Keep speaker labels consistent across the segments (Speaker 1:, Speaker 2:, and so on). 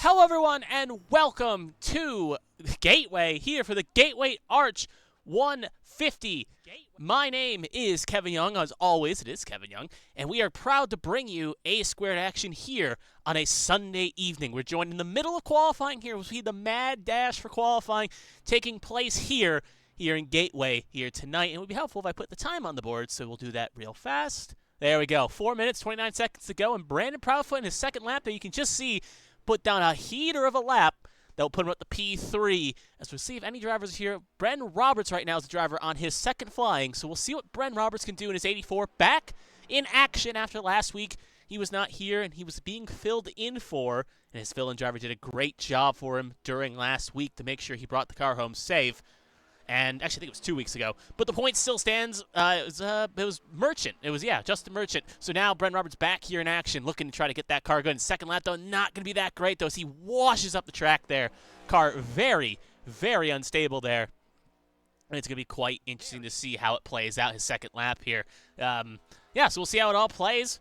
Speaker 1: Hello everyone and welcome to Gateway here for the Gateway Arch 150. My name is Kevin Young, as always it is Kevin Young, and we are proud to bring you A-Squared action here on a Sunday evening. We're joined in the middle of qualifying here. We'll see the mad dash for qualifying taking place here in Gateway here tonight, and it would be helpful if I put the time on the board, so we'll do that real fast. There we go, 4 minutes, 29 seconds to go, and Brandon Proudfoot in his second lap that you can just see put down a heater of a lap that will put him at the P3. As we'll see if any drivers here. Bren Roberts right now is the driver on his second flying, so we'll see what Bren Roberts can do in his 84. Back in action after last week. He was not here, and he was being filled in for, and his fill-in driver did a great job for him during last week to make sure he brought the car home safe. And actually, I think it was 2 weeks ago. But the point still stands. It was Merchant. It was, Justin Merchant. So now Bren Roberts back here in action, looking to try to get that car going. Second lap, though, not going to be that great, though, as he washes up the track there. Car very, very unstable there. And it's going to be quite interesting to see how it plays out, his second lap here. So we'll see how it all plays.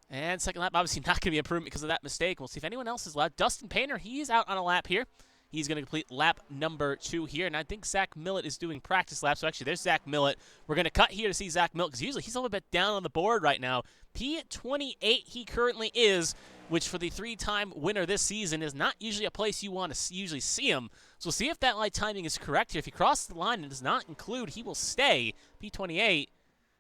Speaker 1: And second lap, obviously not going to be improvement because of that mistake. We'll see if anyone else is left. Dustin Painter, he's out on a lap here. He's going to complete lap number 2 here, and I think Zach Millett is doing practice laps. So actually, there's Zach Millett. We're going to cut here to see Zach Millett, because usually he's a little bit down on the board right now. P28 he currently is, which for the 3-time winner this season is not usually a place you want to usually see him. So we'll see if that light timing is correct here. If he crosses the line and does not include, he will stay P28.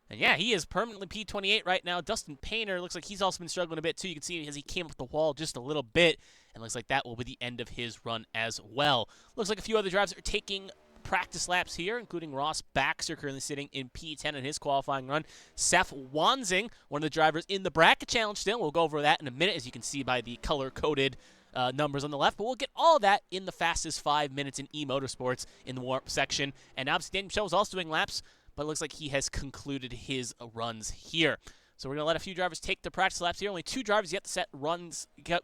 Speaker 1: And yeah, he is permanently P28 right now. Dustin Painter looks like he's also been struggling a bit too. You can see as he came up the wall just a little bit. And looks like that will be the end of his run as well. Looks like a few other drivers are taking practice laps here, including Ross Baxter currently sitting in P10 in his qualifying run. Seth Wanzing, one of the drivers in the bracket challenge still. We'll go over that in a minute, as you can see by the color-coded numbers on the left. But we'll get all of that in the fastest 5 minutes in eMotorsports in the warm-up section. And obviously, Daniel Michelle is also doing laps, but it looks like he has concluded his runs here. So we're going to let a few drivers take the practice laps here. Only 2 drivers yet to set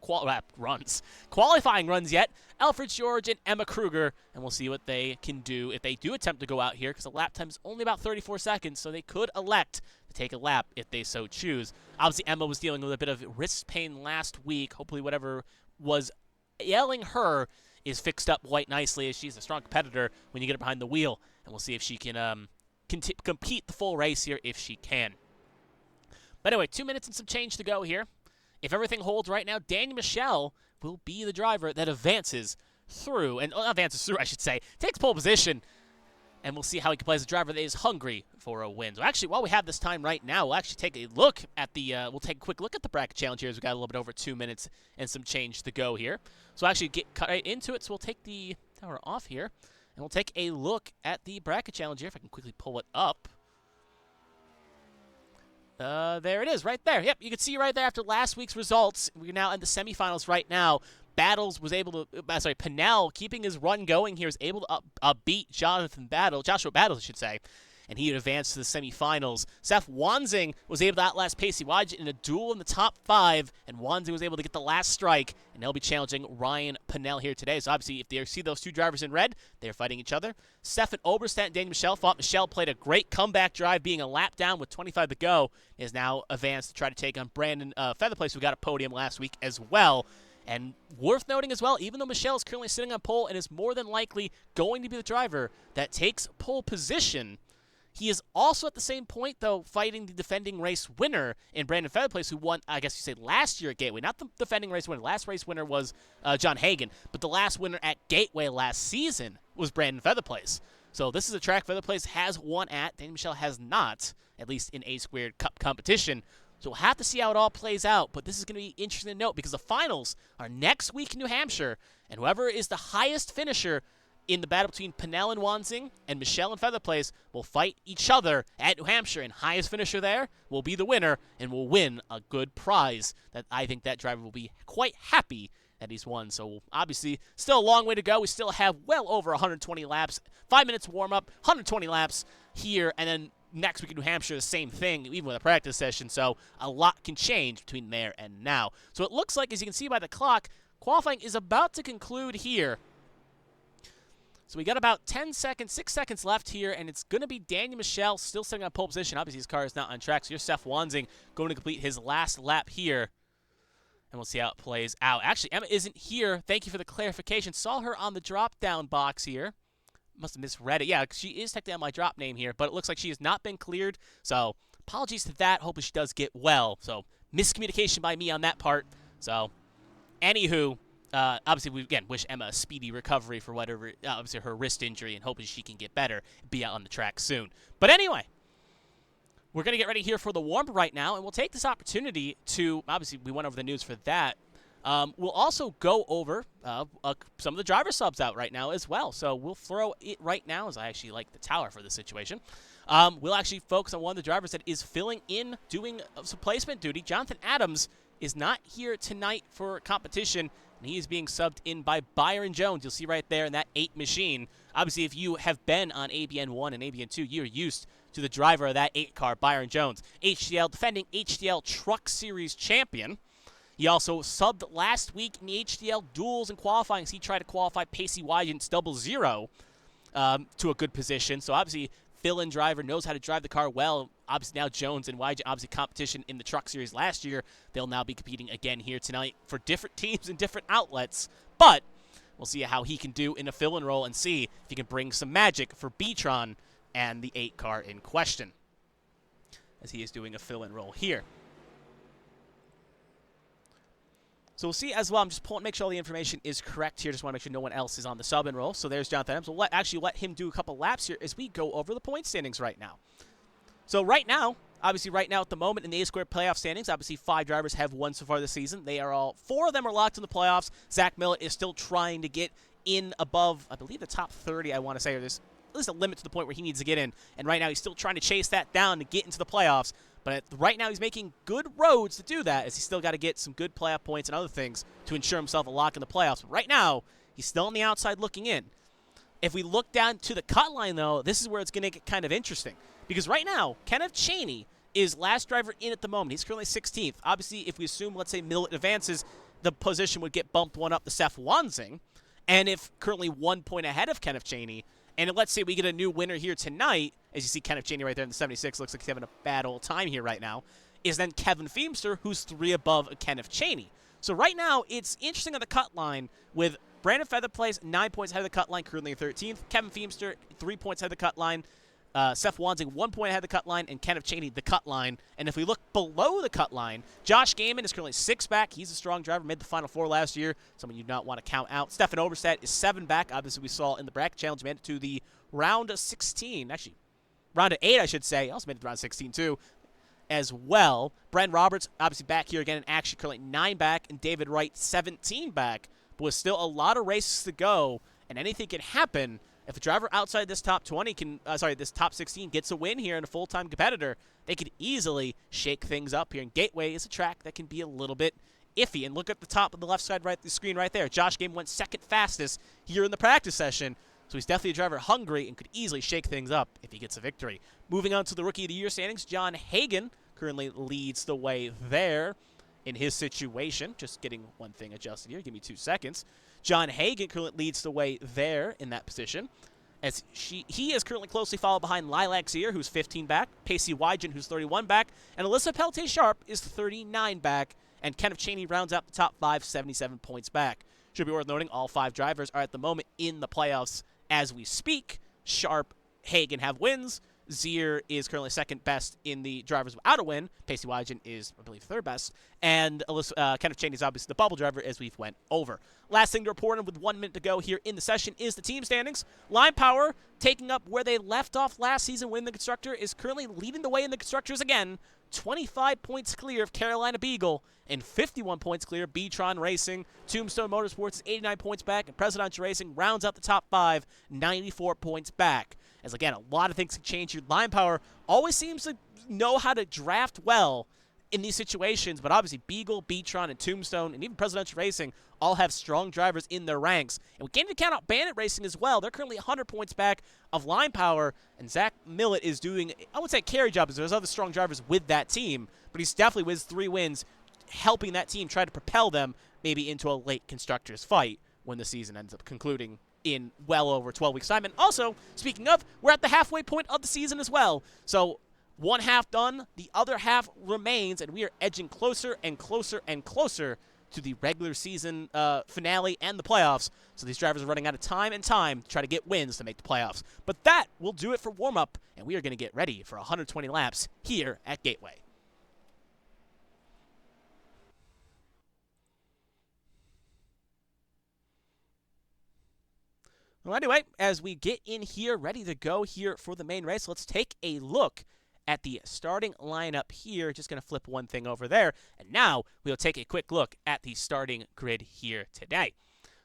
Speaker 1: qualifying runs yet. Alfred George and Emma Kruger. And we'll see what they can do if they do attempt to go out here, because the lap time is only about 34 seconds, so they could elect to take a lap if they so choose. Obviously, Emma was dealing with a bit of wrist pain last week. Hopefully whatever was ailing her is fixed up quite nicely, as she's a strong competitor when you get her behind the wheel. And we'll see if she can compete the full race here if she can. But anyway, 2 minutes and some change to go here. If everything holds right now, Daniel Michelle will be the driver that advances through, takes pole position, and we'll see how he can play as a driver that is hungry for a win. So actually, while we have this time right now, we'll actually take a look at the, we'll take a quick look at the bracket challenge here, as we've got a little bit over 2 minutes and some change to go here. So we'll actually get cut right into it, so we'll take the tower off here, and we'll take a look at the bracket challenge here, if I can quickly pull it up. There it is, right there. Yep, you can see right there after last week's results. We're now in the semifinals right now. Battles was able to, Pennell, keeping his run going here, is able to beat Joshua Battles, I should say. And he advanced to the semifinals. Seth Wanzing was able to outlast Pacey Wadjet in a duel in the top 5, and Wanzing was able to get the last strike, and they'll be challenging Ryan Pennell here today. So obviously, if they see those 2 drivers in red, they're fighting each other. Stefan Oberstadt and Daniel Michelle fought. Michelle played a great comeback drive, being a lap down with 25 to go, is now advanced to try to take on Brandon Featherplace, who got a podium last week as well. And worth noting as well, even though Michelle is currently sitting on pole and is more than likely going to be the driver that takes pole position, he is also at the same point, though, fighting the defending race winner in Brandon Featherplace, who won, I guess you say, last year at Gateway. Not the defending race winner. Last race winner was John Hagan, but the last winner at Gateway last season was Brandon Featherplace. So this is a track Featherplace has won at. Daniel Michelle has not, at least in A-Squared Cup competition. So we'll have to see how it all plays out, but this is going to be interesting to note, because the finals are next week in New Hampshire, and whoever is the highest finisher in the battle between Pennell and Wanzing and Michelle and Featherplace will fight each other at New Hampshire, and highest finisher there will be the winner and will win a good prize that I think that driver will be quite happy that he's won. So obviously, still a long way to go. We still have well over 120 laps, 5 minutes warm-up, 120 laps here, and then next week in New Hampshire, the same thing, even with a practice session. So a lot can change between there and now. So it looks like, as you can see by the clock, qualifying is about to conclude here. So we got about 10 seconds, 6 seconds left here, and it's going to be Daniel Michelle still sitting on pole position. Obviously, his car is not on track, so here's Seth Wanzing going to complete his last lap here. and we'll see how it plays out. Actually, Emma isn't here. Thank you for the clarification. Saw her on the drop-down box here. Must have misread it. Yeah, she is technically on my drop name here, but it looks like she has not been cleared. So apologies to that. Hopefully she does get well. So miscommunication by me on that part. So anywho, obviously we again wish Emma a speedy recovery for whatever, obviously her wrist injury, and hoping she can get better and be out on the track soon. But anyway, we're going to get ready here for the warm-up right now, and we'll take this opportunity to, obviously we went over the news for that. We'll also go over some of the driver subs out right now as well. So we'll throw it right now, as I actually like the tower for this situation. We'll actually focus on one of the drivers that is filling in, doing some placement duty. Jonathan Adams is not here tonight for competition, and he is being subbed in by Byron Jones. You'll see right there in that 8 machine. Obviously, if you have been on ABN 1 and ABN 2, you're used to the driver of that 8 car, Byron Jones. HDL, defending HDL Truck Series champion. He also subbed last week in the HDL duels and qualifying as he tried to qualify Pacey Wygant's 00 to a good position. So obviously, fill-in driver, knows how to drive the car well. Obviously now Jones and Wygant, obviously competition in the Truck Series last year. They'll now be competing again here tonight for different teams and different outlets. But we'll see how he can do in a fill-in role and see if he can bring some magic for B-Tron and the 8 car in question, as he is doing a fill-in role here. So we'll see as well. I'm just pulling, make sure all the information is correct here. Just want to make sure no one else is on the sub-in roll. So there's Jonathan Adams. We'll actually let him do a couple laps here as we go over the point standings right now. So right now, obviously right now at the moment in the A-Squared playoff standings, obviously 5 drivers have won so far this season. They are all, 4 of them are locked in the playoffs. Zach Millett is still trying to get in above, I believe, the top 30, I want to say, or there's at least a limit to the point where he needs to get in. And right now he's still trying to chase that down to get into the playoffs. But right now he's making good roads to do that, as he's still got to get some good playoff points and other things to ensure himself a lock in the playoffs. But right now, he's still on the outside looking in. If we look down to the cut line, though, this is where it's going to get kind of interesting. Because right now, Kenneth Cheney is last driver in at the moment. He's currently 16th. Obviously, if we assume, let's say, Millett advances, the position would get bumped one up to Seth Wansing. And if currently 1 point ahead of Kenneth Cheney, and let's say we get a new winner here tonight, as you see Kenneth Cheney right there in the 76, looks like he's having a bad old time here right now, is then Kevin Feemster, who's 3 above Kenneth Cheney. So right now, it's interesting on the cut line with Brandon Featherplace, 9 points ahead of the cut line, currently 13th. Kevin Feemster, 3 points ahead of the cut line. Seth Wansing, 1 point ahead of the cut line, and Kenneth Cheney, the cut line. And if we look below the cut line, Josh Gaiman is currently 6 back. He's a strong driver, made the Final Four last year, someone you do not want to count out. Stefan Oberstadt is 7 back. Obviously, we saw in the bracket challenge, made it to the round of 16. Actually, round of 8, I should say. Also made it to round 16, too, as well. Bren Roberts, obviously back here again, and actually currently 9 back, and David Wright, 17 back. But with still a lot of races to go, and anything can happen. If a driver outside this top 20 this top 16 gets a win here and a full-time competitor, they could easily shake things up here. And Gateway is a track that can be a little bit iffy. And look at the top of the left side, the screen right there. Josh Gaiman went 2nd fastest here in the practice session. So he's definitely a driver hungry and could easily shake things up if he gets a victory. Moving on to the Rookie of the Year standings, John Hagan currently leads the way there in his situation. Just getting one thing adjusted here. Give me 2 seconds. John Hagan currently leads the way there in that position, as he is currently closely followed behind Lilac Zier, who's 15 back, Pacey Wygant, who's 31 back, and Alyssa Peltier-Sharp is 39 back, and Kenneth Cheney rounds out the top 5, 77 points back. Should be worth noting, all 5 drivers are at the moment in the playoffs as we speak. Sharp, Hagan have wins. Zier is currently 2nd best in the drivers without a win. Pacey Wygant is, I believe, 3rd best. And Kenneth Cheney is obviously the bubble driver, as we've went over. Last thing to report on with 1 minute to go here in the session is the team standings. Line Power, taking up where they left off last season when the Constructor, is currently leading the way in the Constructors again. 25 points clear of Carolina Beagle and 51 points clear of B-Tron Racing. Tombstone Motorsports is 89 points back, and Presidential Racing rounds out the top 5, 94 points back. As again, a lot of things can change here. Line Power always seems to know how to draft well in these situations, but obviously Beagle, B-Tron, and Tombstone, and even Presidential Racing all have strong drivers in their ranks. And we can't even count out Bandit Racing as well. They're currently 100 points back of Line Power, and Zach Millett is doing, I wouldn't say carry job, because there's other strong drivers with that team, but he's definitely, with his 3 wins, helping that team try to propel them maybe into a late Constructors fight when the season ends up concluding in well over 12 weeks' time. And also, speaking of, we're at the halfway point of the season as well. So one half done, the other half remains, and we are edging closer and closer and closer to the regular season finale and the playoffs. So these drivers are running out of time and time to try to get wins to make the playoffs. But that will do it for warm-up, and we are going to get ready for 120 laps here at Gateway. Well, anyway, as we get in here, ready to go here for the main race, let's take a look at the starting lineup here. Just going to flip one thing over there. And now we'll take a quick look at the starting grid here today.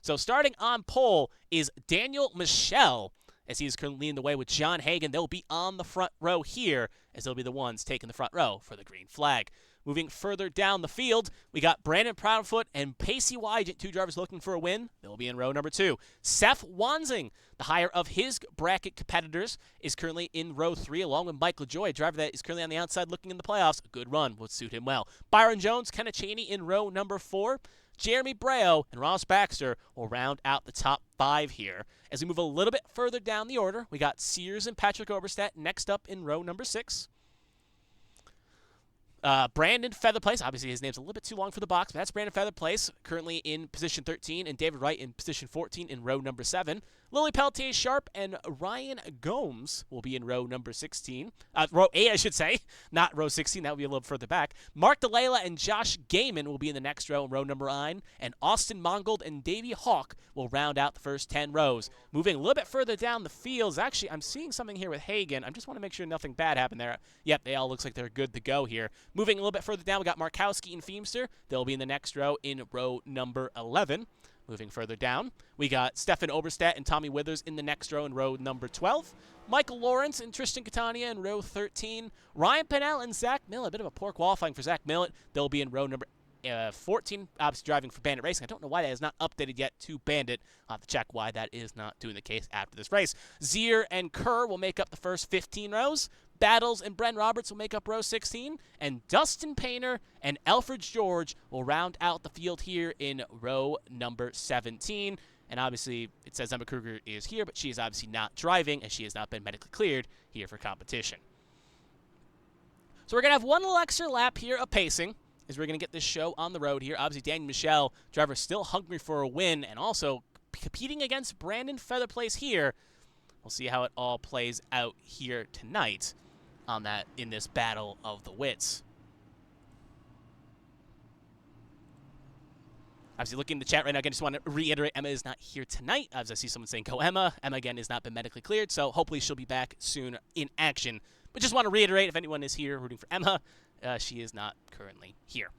Speaker 1: So starting on pole is Daniel Michel, as he is currently leading the way with John Hagan. They'll be on the front row here, as they'll be the ones taking the front row for the green flag. Moving further down the field, we got Brandon Proudfoot and Pacey Wygant, two drivers looking for a win. They'll be in row number 2. Seth Wansing, the higher of his bracket competitors, is currently in row 3, along with Mike LaJoy, a driver that is currently on the outside looking in the playoffs. A good run would suit him well. Byron Jones, Kenneth Cheney in row number 4. Jeremy Breo and Ross Baxter will round out the top 5 here. As we move a little bit further down the order, we got Sears and Patrick Oberstadt next up in row number 6. Brandon Featherplace, obviously his name's a little bit too long for the box, but that's Brandon Featherplace, currently in position 13, and David Wright in position 14 in row number 7. Lily Pelletier-Sharp and Ryan Gomes will be in row number 16. Row 8, I should say, not row 16. That would be a little further back. Mark DeLayla and Josh Gaiman will be in the next row in row number 9, and Austin Mongold and Davey Hawk will round out the first 10 rows. Moving a little bit further down the fields, actually, I'm seeing something here with Hagan. I just want to make sure nothing bad happened there. Yep, they all looks like they're good to go here. Moving a little bit further down, we got Markowski and Feemster. They'll be in the next row in row number 11. Moving further down, we got Stefan Oberstadt and Tommy Withers in the next row in row number 12. Michael Lawrence and Tristan Catania in row 13. Ryan Pennell and Zach Millett, a bit of a poor qualifying for Zach Millett. They'll be in row number 14, obviously driving for Bandit Racing. I don't know why that is not updated yet to Bandit. I'll have to check why that is not doing the case after this race. Zier and Kerr will make up the first 15 rows. Battles and Bren Roberts will make up row 16, and Dustin Painter and Alfred George will round out the field here in row number 17. And obviously, it says Emma Kruger is here, but she is obviously not driving, as she has not been medically cleared here for competition. So we're going to have one little extra lap here of pacing, as we're going to get this show on the road here. Obviously, Daniel Michel, driver still hungry for a win, and also competing against Brandon Featherplace here. We'll see how it all plays out here tonight on that in this battle of the wits. Obviously, looking in the chat right now, again, just want to reiterate, Emma is not here tonight. As I see someone saying, go Emma. Emma, again, has not been medically cleared, so hopefully she'll be back soon in action. But just want to reiterate, if anyone is here rooting for Emma, she is not currently here.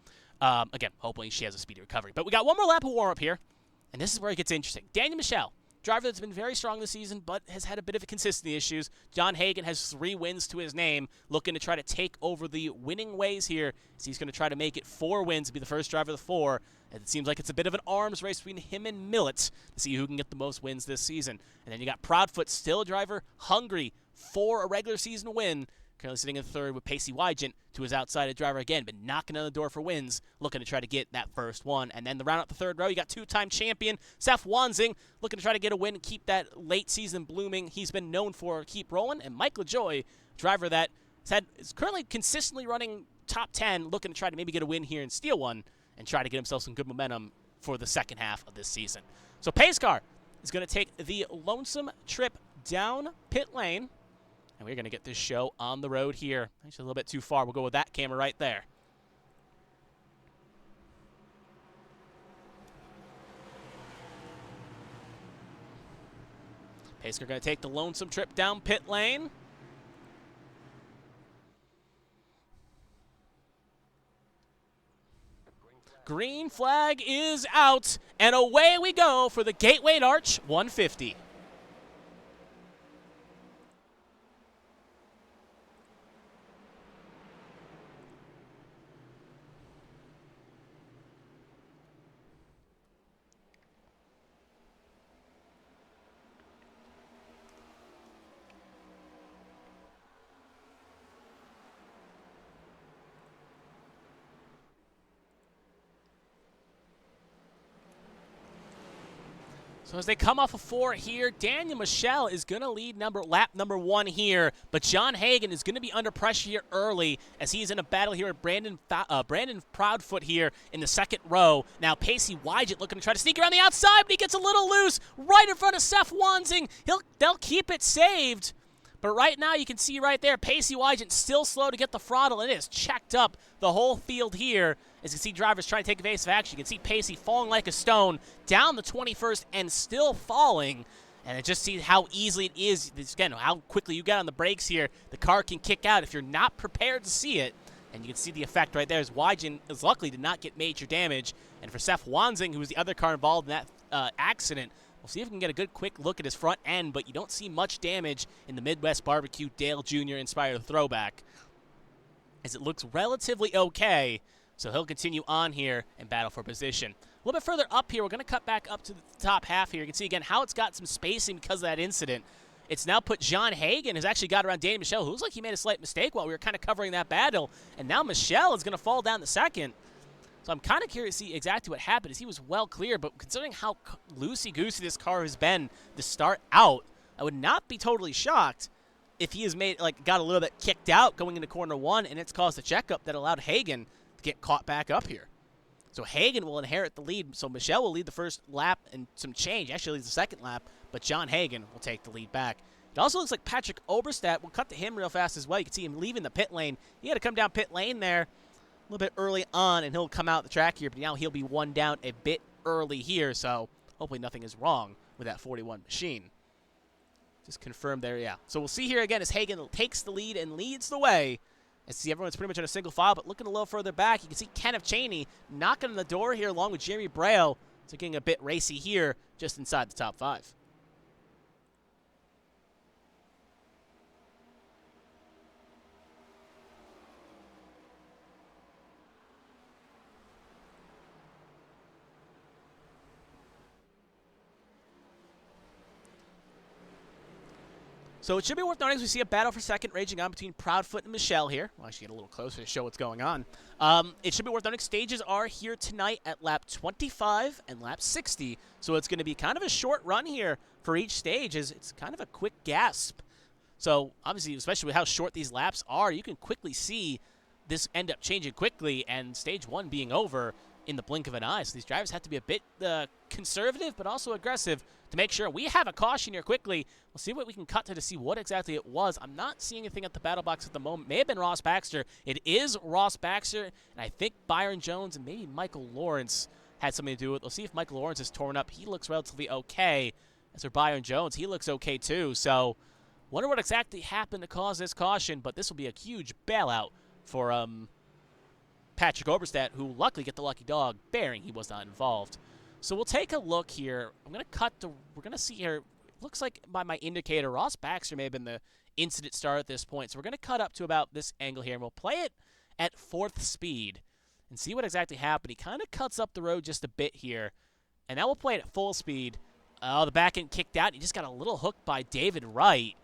Speaker 1: Again, hopefully she has a speedy recovery. But we got one more lap of warm-up here, and this is where it gets interesting. Daniel Michel, driver that's been very strong this season, but has had a bit of consistency issues. John Hagan has 3 wins to his name, looking to try to take over the winning ways here. So he's going to try to make it 4 wins to be the first driver of the 4. And it seems like it's a bit of an arms race between him and Millett to see who can get the most wins this season. And then you got Proudfoot, still a driver, hungry for a regular season win. Currently sitting in third with Pacey Wygant to his outside driver again, but knocking on the door for wins, looking to try to get that first one. And then the round out the third row, you got 2-time champion Seth Wansing, looking to try to get a win and keep that late season blooming he's been known for, keep rolling. And Mike LaJoy, driver that is currently consistently running top 10, looking to try to maybe get a win here and steal one and try to get himself some good momentum for the second half of this season. So Pace Car is going to take the lonesome trip down pit lane. And we're going to get this show on the road here. Actually, a little bit too far. We'll go with that camera right there. Pacer going to take the lonesome trip down pit lane. Green flag is out, and away we go for the Gateway Arch 150. So So as they come off of 4 here, Daniel Michelle is going to lead lap number 1 here, but John Hagan is going to be under pressure here early as he's in a battle here with Brandon Proudfoot here in the 2nd row. Now Pacey Wygett looking to try to sneak around the outside, but he gets a little loose right in front of Seth Wanzing. They'll keep it saved. But right now, you can see right there, Pacey Wygett still slow to get the throttle. It is checked up the whole field here. As you can see drivers trying to take evasive action. You can see Pacey falling like a stone down the 21st and still falling. And just see how easily it is. Again, how quickly you get on the brakes here. The car can kick out if you're not prepared to see it. And you can see the effect right there as Wygett is luckily did not get major damage. And for Seth Wanzing, who was the other car involved in that accident, we'll see if we can get a good quick look at his front end, but you don't see much damage in the Midwest Barbecue Dale Jr. inspired throwback, as it looks relatively okay. So he'll continue on here and battle for position. A little bit further up here, we're going to cut back up to the top half here. You can see again how it's got some spacing because of that incident. It's now put John Hagan has actually got around Danny Michelle, who looks like he made a slight mistake while we were kind of covering that battle, and now Michelle is going to fall down the 2nd. So I'm kind of curious to see exactly what happened, as he was well clear, but considering how loosey-goosey this car has been to start out, I would not be totally shocked if he has got a little bit kicked out going into corner 1, and it's caused a checkup that allowed Hagan to get caught back up here. So Hagan will inherit the lead, so Michelle will lead the first lap and some change, actually leads the 2nd lap, but John Hagan will take the lead back. It also looks like Patrick Oberstadt, we'll cut to him real fast as well. You can see him leaving the pit lane. He had to come down pit lane there a little bit early on, and he'll come out the track here, but now he'll be one down a bit early here, so hopefully nothing is wrong with that 41 machine. Just confirmed there, yeah. So we'll see here again as Hagan takes the lead and leads the way. I see everyone's pretty much in a single file, but looking a little further back, you can see Kenneth Cheney knocking on the door here along with Jeremy Braille. So getting a bit racy here just inside the top 5. So it should be worth noting as we see a battle for 2nd raging on between Proudfoot and Michelle here. We'll actually get a little closer to show what's going on. It should be worth noting stages are here tonight at lap 25 and lap 60. So it's going to be kind of a short run here for each stage, as it's kind of a quick gasp. So obviously, especially with how short these laps are, you can quickly see this end up changing quickly and stage 1 being over in the blink of an eye. So these drivers have to be a bit conservative but also aggressive to make sure. We have a caution here quickly. We'll see what we can cut to see what exactly it was. I'm not seeing anything at the battle box at the moment. May have been Ross Baxter. It is Ross Baxter, and I think Byron Jones and maybe Michael Lawrence had something to do with it. We'll see if Michael Lawrence is torn up. He looks relatively okay. As for Byron Jones, he looks okay too. So wonder what exactly happened to cause this caution, but this will be a huge bailout for Patrick Oberstadt, who luckily get the lucky dog, bearing he was not involved. So we'll take a look here. I'm going to cut to, we're going to see here, looks like by my indicator, Ross Baxter may have been the incident star at this point. So we're going to cut up to about this angle here, and we'll play it at 4th speed and see what exactly happened. He kind of cuts up the road just a bit here, and now we'll play it at full speed. The back end kicked out. He just got a little hooked by David Wright.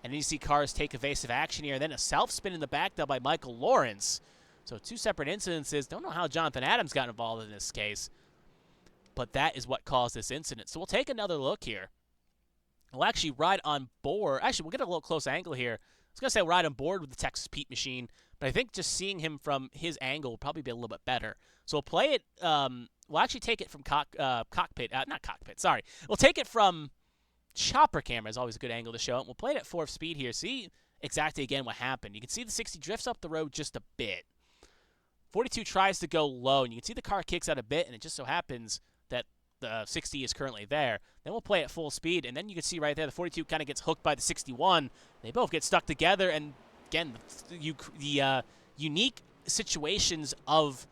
Speaker 1: And then you see cars take evasive action here, and then a self-spin in the back done by Michael Lawrence. So 2 separate incidences. Don't know how Jonathan Adams got involved in this case, but that is what caused this incident. So we'll take another look here. We'll actually ride on board. Actually, we'll get a little close angle here. I was going to say ride on board with the Texas Pete machine, but I think just seeing him from his angle will probably be a little bit better. So we'll play it. We'll actually take it from cockpit. Not cockpit, sorry. We'll take it from chopper camera. Is always a good angle to show it. We'll play it at 4th speed here. See exactly again what happened. You can see the 60 drifts up the road just a bit. 42 tries to go low, and you can see the car kicks out a bit, and it just so happens that the 60 is currently there. Then we'll play at full speed, and then you can see right there the 42 kind of gets hooked by the 61. They both get stuck together, and again, the unique situations of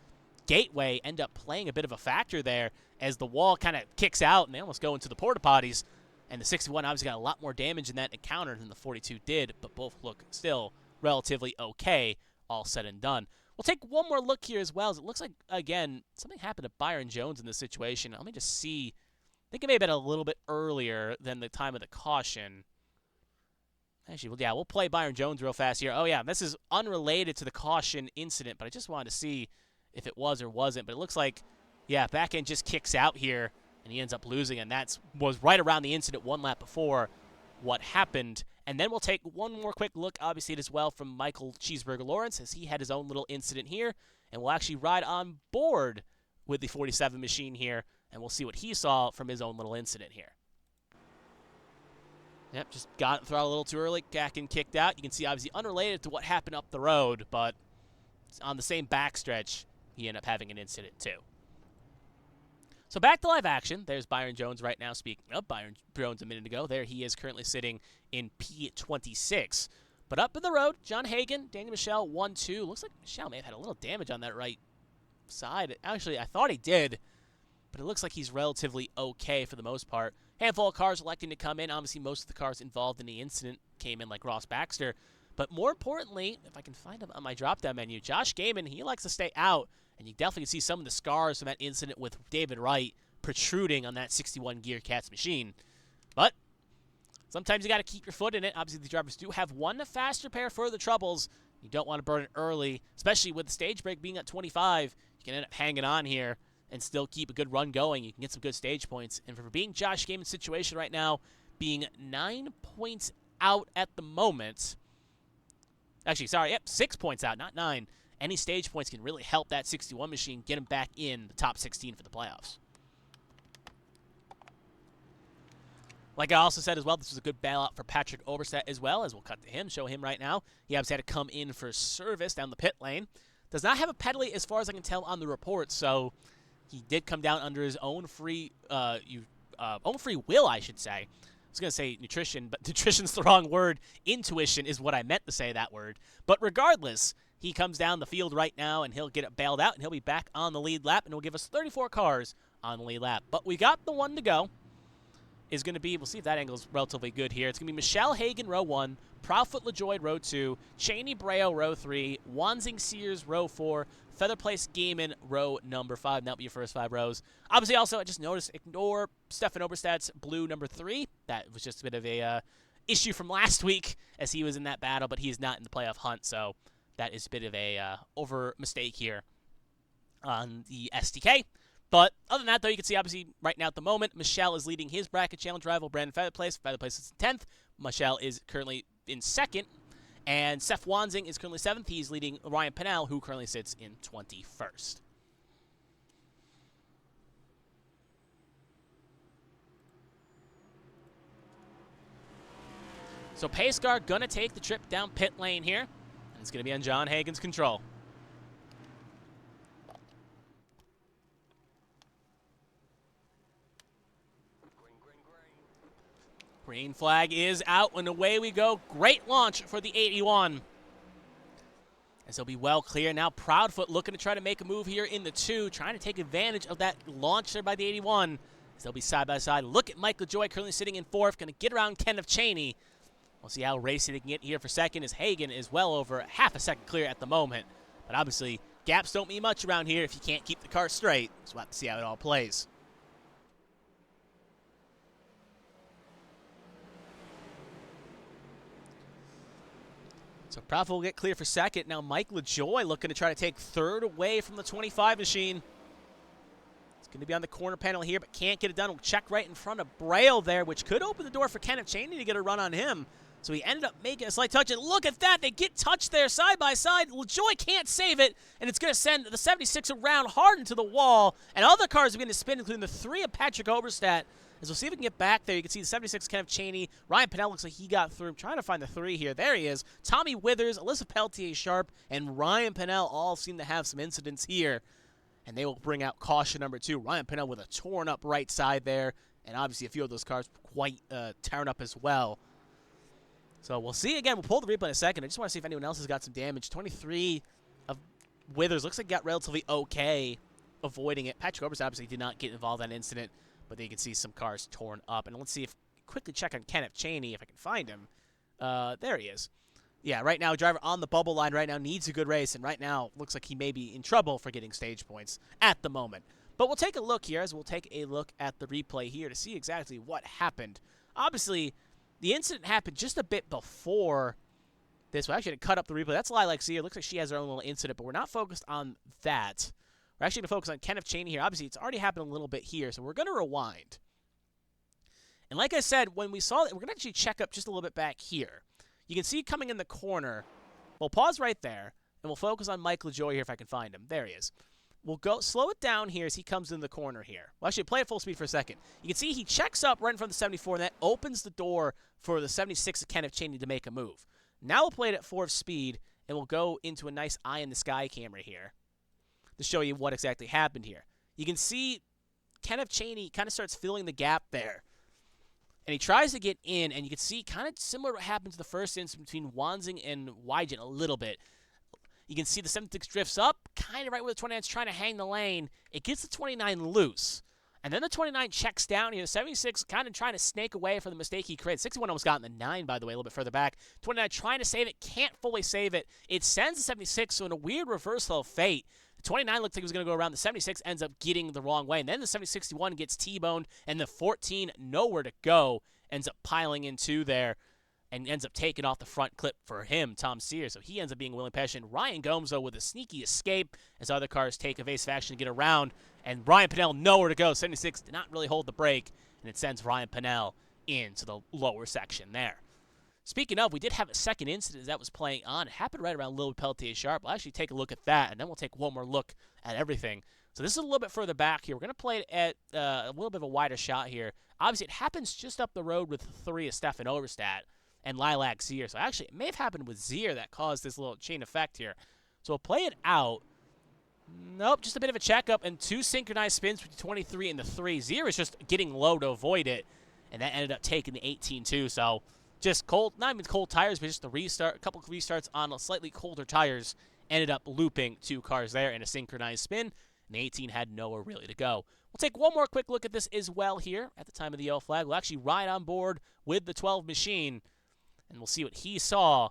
Speaker 1: Gateway end up playing a bit of a factor there as the wall kind of kicks out, and they almost go into the porta potties, and the 61 obviously got a lot more damage in that encounter than the 42 did, but both look still relatively okay, all said and done. We'll take one more look here as well, as it looks like, again, something happened to Byron Jones in this situation. Let me just see. I think it may have been a little bit earlier than the time of the caution. Actually, well, yeah, we'll play Byron Jones real fast here. Oh, yeah, this is unrelated to the caution incident, but I just wanted to see if it was or wasn't. But it looks like, yeah, back end just kicks out here, and he ends up losing, and that was right around the incident one lap before what happened. And then we'll take one more quick look, obviously, as well from Michael Cheeseburger Lawrence, as he had his own little incident here, and we'll actually ride on board with the 47 machine here, and we'll see what he saw from his own little incident here. Yep, just got throttle a little too early, got and kicked out. You can see, obviously, unrelated to what happened up the road, but on the same backstretch, he ended up having an incident too. So back to live action. There's Byron Jones right now. Speaking of Byron Jones a minute ago, there he is currently sitting in P26. But up in the road, John Hagen, Daniel Michel, 1-2. Looks like Michel may have had a little damage on that right side. Actually, I thought he did, but it looks like he's relatively okay for the most part. Handful of cars electing to come in. Obviously, most of the cars involved in the incident came in, like Ross Baxter. But more importantly, if I can find him on my drop-down menu, Josh Gaiman, he likes to stay out. And you definitely can see some of the scars from that incident with David Wright protruding on that 61 Gear Cats machine. But sometimes you got to keep your foot in it. Obviously, the drivers do have one faster pair for the troubles. You don't want to burn it early, especially with the stage break being at 25. You can end up hanging on here and still keep a good run going. You can get some good stage points. And for being Josh Gaiman's situation right now, being 9 points out at the moment. Actually, sorry, yep, 6 points out, not 9. Any stage points can really help that 61 machine get him back in the top 16 for the playoffs. Like I also said as well, this was a good bailout for Patrick Oberstadt as well, as we'll cut to him, show him right now. He obviously had to come in for service down the pit lane. Does not have a penalty as far as I can tell on the report, so he did come down under his own free will, I should say. I was going to say nutrition, but nutrition's the wrong word. Intuition is what I meant to say that word. But regardless, he comes down the field right now, and he'll get it bailed out, and he'll be back on the lead lap, and he'll give us 34 cars on the lead lap. But we got the one to go. Is going to be, we'll see if that angle is relatively good here. It's going to be Michelle Hagen, row 1, Proudfoot LaJoy, row 2, Cheney Breo, row 3, Wanzing Sears, row 4, Featherplace Gaiman, row number 5. That'll be your first 5 rows. Obviously, also, I just noticed, ignore Stefan Oberstadt's blue number 3. That was just a bit of a issue from last week as he was in that battle, but he's not in the playoff hunt, so that is a bit of a over mistake here on the STK. But other than that, though, you can see, obviously, right now at the moment, Michelle is leading his bracket challenge rival, Brandon Featherplace. Featherplace is in 10th. Michelle is currently in 2nd. And Seth Wanzing is currently 7th. He's leading Ryan Pennell, who currently sits in 21st. So pace car going to take the trip down pit lane here. And it's going to be on John Hagen's control. Green flag is out, and away we go. Great launch for the 81. As he'll be well clear. Now Proudfoot looking to try to make a move here in the 2, trying to take advantage of that launch there by the 81. As they'll be side by side. Look at Mike LaJoy currently sitting in 4th, going to get around Kenneth Cheney. We'll see how racy they can get here for 2nd, as Hagen is well over half a second clear at the moment. But obviously, gaps don't mean much around here if you can't keep the car straight. So we'll have to see how it all plays. So Proudfoot will get clear for 2nd. Now Mike LaJoy looking to try to take 3rd away from the 25 machine. It's going to be on the corner panel here, but can't get it done. We'll check right in front of Braille there, which could open the door for Kenneth Cheney to get a run on him. So he ended up making a slight touch, and look at that. They get touched there side by side. LaJoy can't save it, and it's going to send the 76 around hard into the wall, and other cars are going to spin, including the 3 of Patrick Oberstadt. As we'll see if we can get back there. You can see the 76 Kenneth Cheney. Ryan Pennell looks like he got through. I'm trying to find the 3 here. There he is. Tommy Withers, Alyssa Peltier-Sharp, and Ryan Pennell all seem to have some incidents here. And they will bring out caution number 2. Ryan Pennell with a torn up right side there. And obviously a few of those cars quite torn up as well. So we'll see again. We'll pull the replay in a second. I just want to see if anyone else has got some damage. 23 of Withers looks like got relatively okay avoiding it. Patrick Oberst obviously did not get involved in that incident. But you can see some cars torn up. And let's see if, quickly check on Kenneth Cheney if I can find him. There he is. Yeah, right now, driver on the bubble line right now needs a good race. And right now, looks like he may be in trouble for getting stage points at the moment. But we'll take a look here, as we'll take a look at the replay here to see exactly what happened. Obviously, the incident happened just a bit before this. Well, actually, to cut up the replay. That's Lilac Sear. Looks like she has her own little incident, but we're not focused on that. We're actually going to focus on Kenneth Chaney here. Obviously, it's already happened a little bit here, so we're going to rewind. And like I said, when we saw it, we're going to actually check up just a little bit back here. You can see coming in the corner. We'll pause right there, and we'll focus on Mike LaJoie here if I can find him. There he is. We'll go slow it down here as he comes in the corner here. Well, actually, play at full speed for a second. You can see he checks up right in front of the 74, and that opens the door for the 76 of Kenneth Chaney to make a move. Now we'll play it at 4 speed, and we'll go into a nice eye-in-the-sky camera here to show you what exactly happened here. You can see Kenneth Chaney kind of starts filling the gap there. And he tries to get in, and you can see kind of similar to what happened to the first instance between Wanzing and Wygen a little bit. You can see the 76 drifts up, kind of right where the 29's trying to hang the lane. It gets the 29 loose. And then the 29 checks down here. The 76 kind of trying to snake away from the mistake he created. 61 almost got in the 9, by the way, a little bit further back. 29 trying to save it, can't fully save it. It sends the 76, so in a weird reversal of fate, the 29 looked like he was going to go around. The 76 ends up getting the wrong way. And then the 761 gets T-boned, and the 14, nowhere to go, ends up piling into there. And ends up taking off the front clip for him, Tom Sears. So he ends up being willing passion. Ryan Gomes, though, with a sneaky escape as other cars take evasive action to get around. And Ryan Pennell, nowhere to go. 76 did not really hold the brake, and it sends Ryan Pennell into the lower section there. Speaking of, we did have a second incident that was playing on. It happened right around Little Peltier Sharp. We'll actually take a look at that, and then we'll take one more look at everything. So this is a little bit further back here. We're going to play it at a little bit of a wider shot here. Obviously, it happens just up the road with 3 of Stefan Overstat and Lilac Zier. So actually, it may have happened with Zier that caused this little chain effect here. So we'll play it out. Nope, just a bit of a checkup and 2 synchronized spins between 23 and the 3. Zier is just getting low to avoid it, and that ended up taking the 18 too. So just cold, not even cold tires, but just the restart, a couple of restarts on slightly colder tires ended up looping 2 cars there in a synchronized spin, and the 18 had nowhere really to go. We'll take one more quick look at this as well here at the time of the yellow flag. We'll actually ride on board with the 12 machine, and we'll see what he saw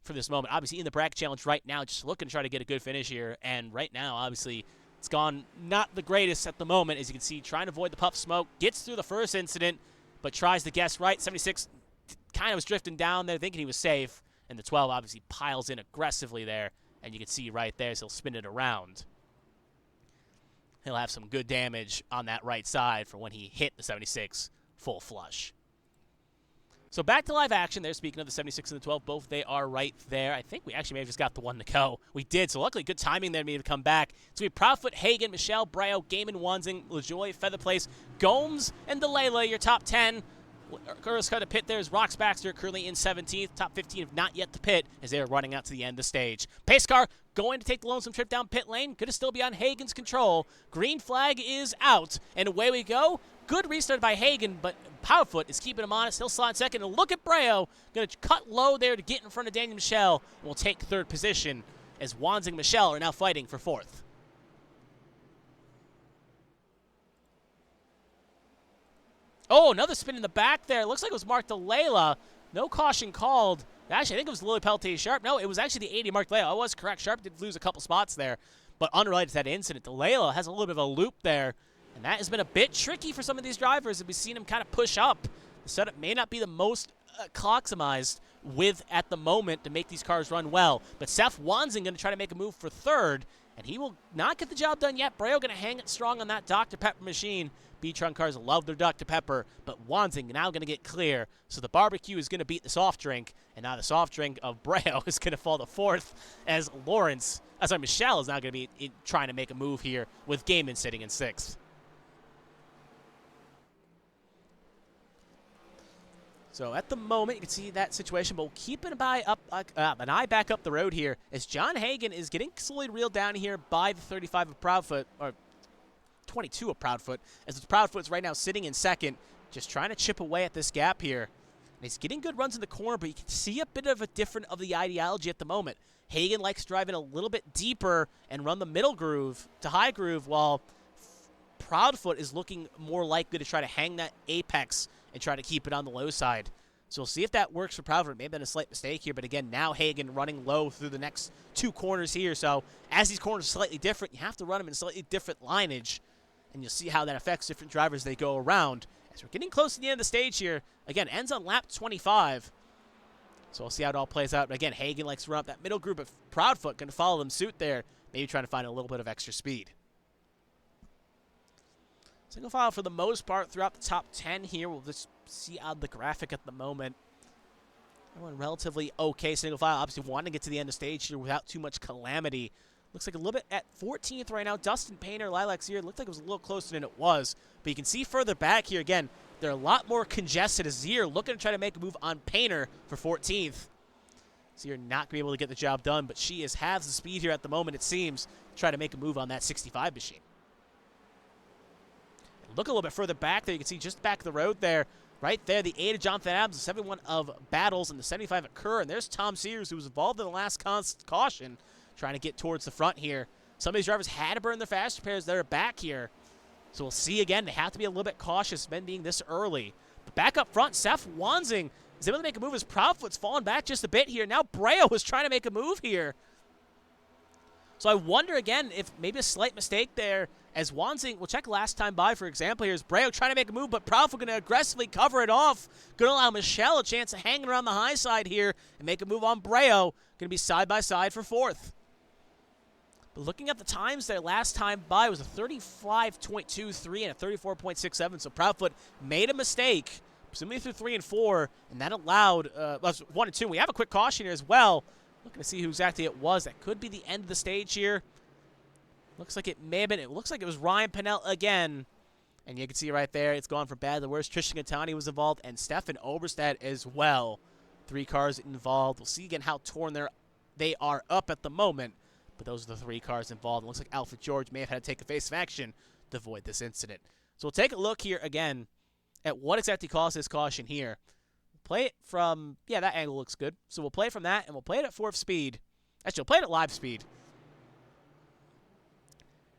Speaker 1: for this moment. Obviously, in the bracket challenge right now, just looking to try to get a good finish here. And right now, obviously, it's gone not the greatest at the moment. As you can see, trying to avoid the puff smoke. Gets through the first incident, but tries to guess right. 76 kind of was drifting down there, thinking he was safe. And the 12 obviously piles in aggressively there. And you can see right there, so he'll spin it around. He'll have some good damage on that right side for when he hit the 76 full flush. So back to live action there. Speaking of the 76 and the 12, both they are right there. I think we actually may have just got the one to go. We did, so luckily good timing there to come back. So we have Proudfoot, Hagen, Michelle, Breo, Gaiman, Wanzing, LaJoie, Featherplace, Gomes, and DeLayla, your top 10. Curtis cut a pit there is Rox Baxter, currently in 17th. Top 15 have not yet to pit as they are running out to the end of the stage. Pace car going to take the lonesome trip down pit lane. Going to still be on Hagen's control. Green flag is out, and away we go. Good restart by Hagen, but Proudfoot is keeping him honest. He'll slot second, and look at Breo. Going to cut low there to get in front of Daniel Michelle, and will take 3rd position as Wanzing and Michelle are now fighting for 4th. Oh, another spin in the back there. Looks like it was Mark DeLayla. No caution called. Actually, I think it was Lily Peltier Sharp. No, it was actually the 80 Mark DeLayla. I was correct. Sharp did lose a couple spots there, but unrelated to that incident. DeLayla has a little bit of a loop there, and that has been a bit tricky for some of these drivers as we've seen them kind of push up. The setup may not be the most cloximized with at the moment to make these cars run well, but Seth Wanzing going to try to make a move for 3rd, and he will not get the job done yet. Breo going to hang it strong on that Dr. Pepper machine. B-Tron cars love their Dr. Pepper, but Wanzing now going to get clear. So the barbecue is going to beat the soft drink, and now the soft drink of Breo is going to fall to 4th as Michelle is now going to be trying to make a move here with Gaiman sitting in 6th. So at the moment, you can see that situation, but we'll keep an eye back up the road here as John Hagen is getting slowly reeled down here by the 35 of Proudfoot, or 22 of Proudfoot, as Proudfoot's right now sitting in 2nd, just trying to chip away at this gap here. And he's getting good runs in the corner, but you can see a bit of a different of the ideology at the moment. Hagen likes driving a little bit deeper and run the middle groove to high groove, while Proudfoot is looking more likely to try to hang that apex and try to keep it on the low side. So we'll see if that works for Proudfoot. May have been a slight mistake here, but again, now Hagen running low through the next 2 corners here. So as these corners are slightly different, you have to run them in slightly different lineage, and you'll see how that affects different drivers as they go around. As we're getting close to the end of the stage here, again, ends on lap 25. So we'll see how it all plays out. But again, Hagen likes to run up that middle group, but Proudfoot going to follow them suit there, maybe trying to find a little bit of extra speed. Single file for the most part throughout the top 10 here. We'll just see on the graphic at the moment. Everyone relatively okay single file. Obviously wanting to get to the end of stage here without too much calamity. Looks like a little bit at 14th right now. Dustin Painter, Lilacs here. Looked like it was a little closer than it was. But you can see further back here again, they're a lot more congested. Azir looking to try to make a move on Painter for 14th. Azir not going to be able to get the job done, but she has the speed here at the moment, it seems, to try to make a move on that 65 machine. Look a little bit further back there. You can see just back the road there. Right there, the 8 of Jonathan Adams, the 71 of Battles, and the 75 occur. And there's Tom Sears, who was involved in the last caution, trying to get towards the front here. Some of these drivers had to burn their fast repairs that are back here. So we'll see again. They have to be a little bit cautious, men being this early. But back up front, Seth Wanzing is able to make a move as Proudfoot's fallen back just a bit here. Now Breo was trying to make a move here. So I wonder again if maybe a slight mistake there as Wanzing, we'll check last time by, for example, here's Breo trying to make a move, but Proudfoot going to aggressively cover it off. Going to allow Michelle a chance of hanging around the high side here and make a move on Breo. Going to be side by side for 4th. But looking at the times there last time by, it was a 35.23 and a 34.67, so Proudfoot made a mistake, presumably through 3 and 4, and that allowed 1 and 2. We have a quick caution here as well. Looking to see who exactly it was. That could be the end of the stage here. Looks like it may have been. It looks like it was Ryan Pennell again. And you can see right there, it's gone from bad to worse. Tristan Gattani was involved, and Stefan Oberstadt as well. 3 cars involved. We'll see again how torn they are up at the moment. But those are the 3 cars involved. It looks like Alfred George may have had to take a face of action to avoid this incident. So we'll take a look here again at what exactly caused this caution here. Play it from, yeah, that angle looks good. So we'll play it from that, and we'll play it at 4th speed. Actually, we'll play it at live speed.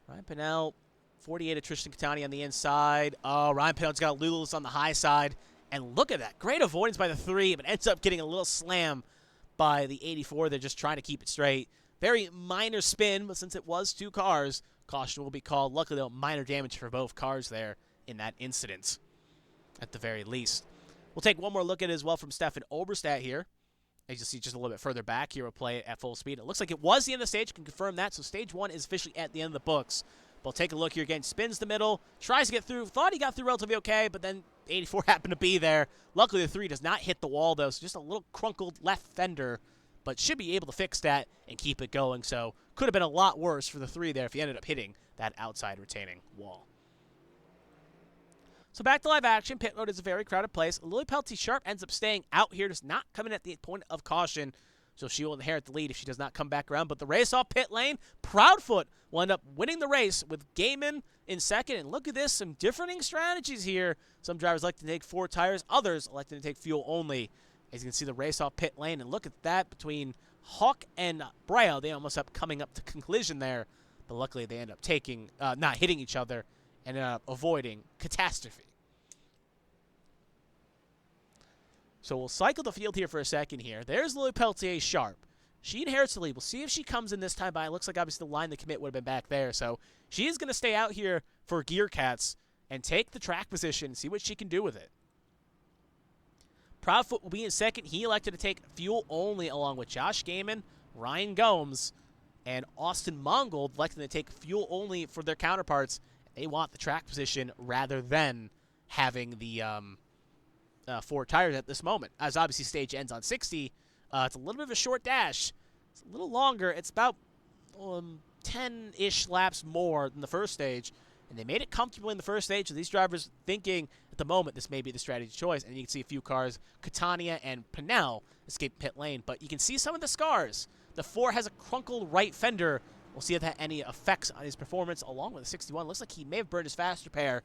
Speaker 1: Ryan Pennell, 48 of Tristan Gattani on the inside. Oh, Ryan Pennell's got Lulu's on the high side. And look at that. Great avoidance by the 3, but ends up getting a little slam by the 84. They're just trying to keep it straight. Very minor spin, but since it was 2 cars, caution will be called. Luckily, though, minor damage for both cars there in that incident, at the very least. We'll take one more look at it as well from Stefan Oberstadt here. As you see just a little bit further back here, we'll play it at full speed. It looks like it was the end of the stage. Can confirm that. So stage 1 is officially at the end of the books. We'll take a look here again. Spins the middle. Tries to get through. Thought he got through relatively okay, but then 84 happened to be there. Luckily, the 3 does not hit the wall, though. So just a little crunkled left fender. But should be able to fix that and keep it going. So could have been a lot worse for the 3 there if he ended up hitting that outside retaining wall. So back to live action. Pit road is a very crowded place. Lily Pelty Sharp ends up staying out here, just not coming at the point of caution. So she will inherit the lead if she does not come back around. But the race off pit lane, Proudfoot will end up winning the race with Gaiman in second. And look at this, some differing strategies here. Some drivers like to take 4 tires. Others like to take fuel only. As you can see the race off pit lane. And look at that between Hawk and Breo. They almost up coming up to conclusion there. But luckily they end up taking, not hitting each other and avoiding catastrophe. So we'll cycle the field here for a second here. There's Lily Peltier Sharp. She inherits the lead. We'll see if she comes in this time by. It looks like obviously the line to commit would have been back there. So she is going to stay out here for Gear Cats and take the track position and see what she can do with it. Proudfoot will be in second. He elected to take fuel only along with Josh Gaiman, Ryan Gomes, and Austin Mongold elected to take fuel only for their counterparts. They want the track position rather than having the 4 tires at this moment. As obviously stage ends on 60, it's a little bit of a short dash. It's a little longer. It's about 10-ish laps more than the first stage. And they made it comfortable in the first stage. So these drivers thinking at the moment this may be the strategy choice. And you can see a few cars, Catania and Pennell, escape pit lane. But you can see some of the scars. The 4 has a crunkled right fender. We'll see if that had any effects on his performance along with the 61. Looks like he may have burned his fast repair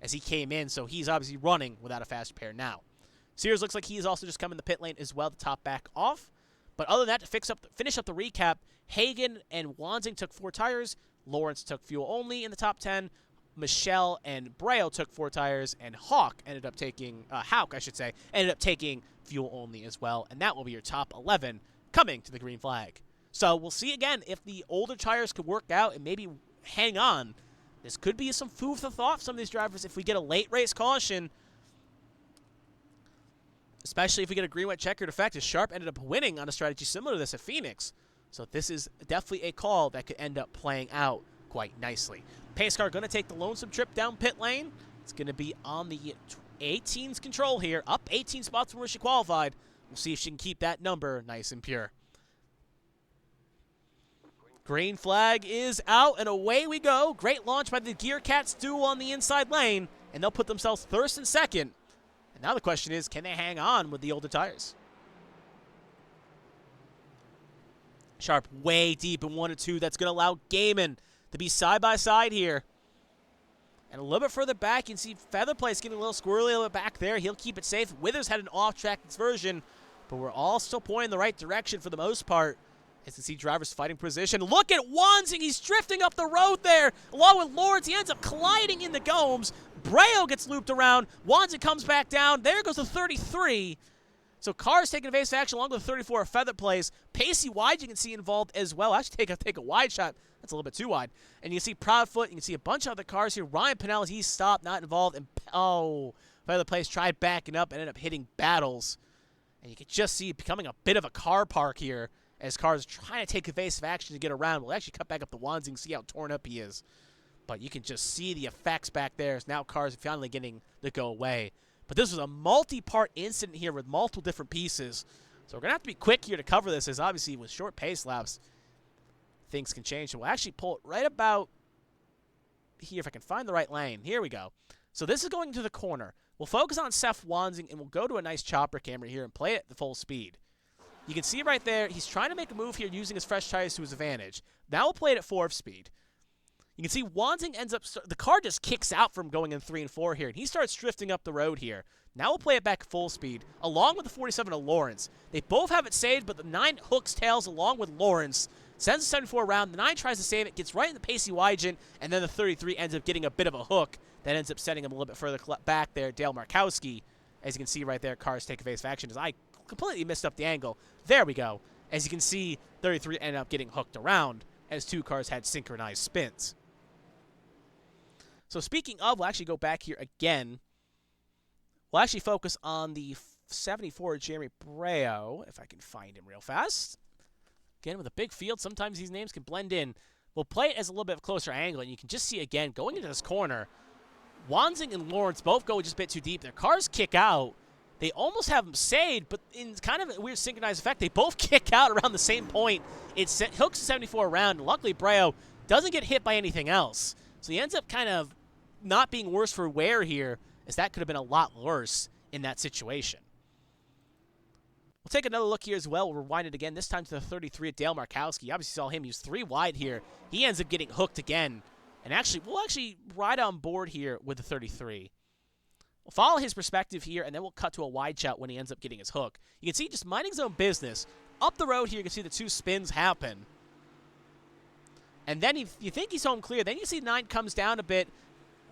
Speaker 1: as he came in. So he's obviously running without a fast repair now. Sears looks like he's also just come in the pit lane as well to top back off. But other than that, to finish up the recap, Hagen and Wanzing took 4 tires. Lawrence took fuel only in the top 10. Michelle and Breo took 4 tires, and Hawk ended up taking, ended up taking fuel only as well, and that will be your top 11 coming to the green flag. So we'll see again if the older tires could work out and maybe hang on. This could be some food for thought for some of these drivers if we get a late race caution, especially if we get a green white checkered effect, as Sharp ended up winning on a strategy similar to this at Phoenix. So this is definitely a call that could end up playing out quite nicely. Pace car going to take the lonesome trip down pit lane. It's going to be on the 18's control here, up 18 spots from where she qualified. We'll see if she can keep that number nice and pure. Green flag is out, and away we go. Great launch by the Gear Cats duo on the inside lane, and they'll put themselves first and second. And now the question is, can they hang on with the older tires? Sharp way deep in 1 and 2. That's going to allow Gaiman to be side by side here. And a little bit further back, you can see Featherplace getting a little squirrely a little bit back there. He'll keep it safe. Withers had an off-track version, but we're all still pointing in the right direction for the most part. As you see drivers fighting position. Look at Wanzing. He's drifting up the road there. Along with Lawrence, he ends up colliding in the Gomes. Breo gets looped around. Wanzing comes back down. There goes the 33. So cars taking evasive action along with the 34 Featherplace. Pacey Wide you can see involved as well. Actually take a wide shot. That's a little bit too wide. And you can see Proudfoot. You can see a bunch of other cars here. Ryan Pinellas, he stopped, not involved. And Featherplace tried backing up and ended up hitting Battles. And you can just see it becoming a bit of a car park here as cars trying to take evasive action to get around. We'll actually cut back up the Wanzing, see how torn up he is. But you can just see the effects back there as now cars are finally getting to go away. But this was a multi-part incident here with multiple different pieces. So we're going to have to be quick here to cover this, as obviously with short pace laps, things can change. So we'll actually pull it right about here, if I can find the right lane. Here we go. So this is going to the corner. We'll focus on Seth Wanzing, and we'll go to a nice chopper camera here and play it at full speed. You can see right there, he's trying to make a move here using his fresh tires to his advantage. Now we'll play it at 4th speed. You can see Wanzing ends up, the car just kicks out from going in 3 and 4 here, and he starts drifting up the road here. Now we'll play it back at full speed, along with the 47 of Lawrence. They both have it saved, but the 9 hooks tails along with Lawrence, sends the 74 around, the 9 tries to save it, gets right in the Pacey Wygent, and then the 33 ends up getting a bit of a hook that ends up setting him a little bit further back there, Dale Markowski. As you can see right there, cars take evasive action as I completely missed up the angle. There we go. As you can see, 33 ended up getting hooked around as 2 cars had synchronized spins. So speaking of, we'll actually go back here again. We'll actually focus on the 74 Jeremy Breo, if I can find him real fast. Again, with a big field, sometimes these names can blend in. We'll play it as a little bit of a closer angle, and you can just see again, going into this corner, Wanzing and Lawrence both go just a bit too deep. Their cars kick out. They almost have them saved, but in kind of a weird synchronized effect, they both kick out around the same point. It hooks the 74 around, and luckily Breo doesn't get hit by anything else. So he ends up kind of not being worse for wear here, as that could have been a lot worse in that situation. We'll take another look here as well. We'll rewind it again, this time to the 33 at Dale Markowski. You obviously saw him. He was 3 wide here. He ends up getting hooked again. And actually, we'll actually ride on board here with the 33. We'll follow his perspective here, and then we'll cut to a wide shot when he ends up getting his hook. You can see just minding his own business. Up the road here, you can see the 2 spins happen. And then you think he's home clear. Then you see 9 comes down a bit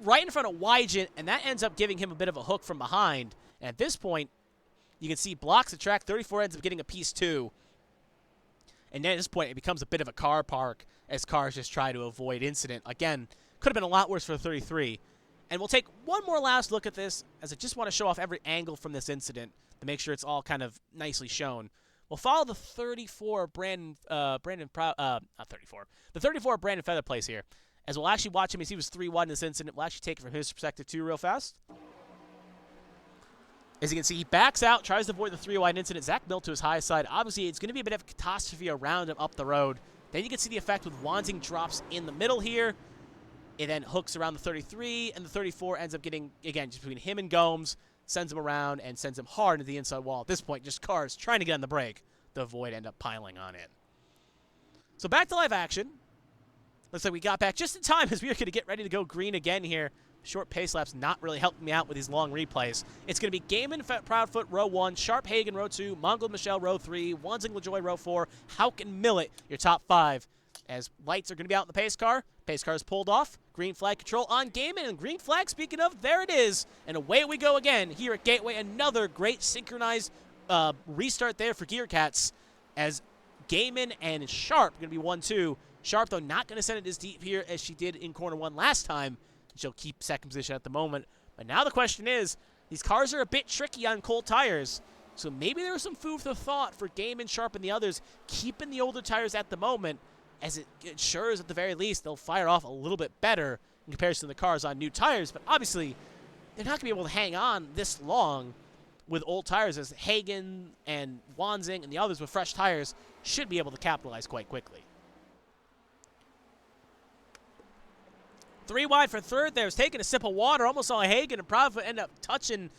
Speaker 1: right in front of Wygent, and that ends up giving him a bit of a hook from behind. And at this point, you can see blocks the track. 34 ends up getting a piece too. And then at this point, it becomes a bit of a car park as cars just try to avoid incident. Again, could have been a lot worse for the 33. And we'll take one more last look at this, as I just want to show off every angle from this incident to make sure it's all kind of nicely shown. We'll follow the 34 the 34 Brandon Featherplace here, as we'll actually watch him as he was 3-1 in this incident. We'll actually take it from his perspective too real fast. As you can see, he backs out, tries to avoid the 3-wide incident. Zach Mill to his high side. Obviously, it's going to be a bit of a catastrophe around him up the road. Then you can see the effect with Wanzing drops in the middle here. It then hooks around the 33, and the 34 ends up getting, again, just between him and Gomes, sends him around and sends him hard into the inside wall. At this point, just cars trying to get on the brake to avoid end up piling on in. So back to live action. Looks like we got back just in time as we are going to get ready to go green again here. Short pace laps not really helping me out with these long replays. It's going to be Gaiman Proudfoot row 1, Sharp Hagen row 2, Mongol Michelle row 3, Wanzing LaJoy row 4, Hauk and Millet your top 5. As lights are going to be out in the pace car. Pace car is pulled off. Green flag control on Gaiman, and green flag, speaking of, there it is. And away we go again here at Gateway. Another great synchronized restart there for Gear Cats, as Gaiman and Sharp are going to be 1-2. Sharp, though, not going to send it as deep here as she did in corner 1 last time. She'll keep second position at the moment. But now the question is, these cars are a bit tricky on cold tires. So maybe there was some food for thought for Gaiman, Sharp, and the others, keeping the older tires at the moment. as it ensures at the very least they'll fire off a little bit better in comparison to the cars on new tires. But obviously, they're not going to be able to hang on this long with old tires, as Hagen and Wanzing and the others with fresh tires should be able to capitalize quite quickly. 3 wide for third there. Was taking a sip of water. Almost saw Hagen and Proudfoot end up touching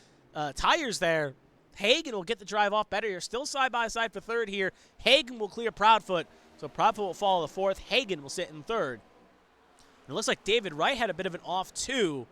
Speaker 1: tires there. Hagen will get the drive off better here. Still side by side for third here. Hagen will clear Proudfoot. So Proudfoot will follow the fourth. Hagen will sit in third. And it looks like David Wright had a bit of an off too.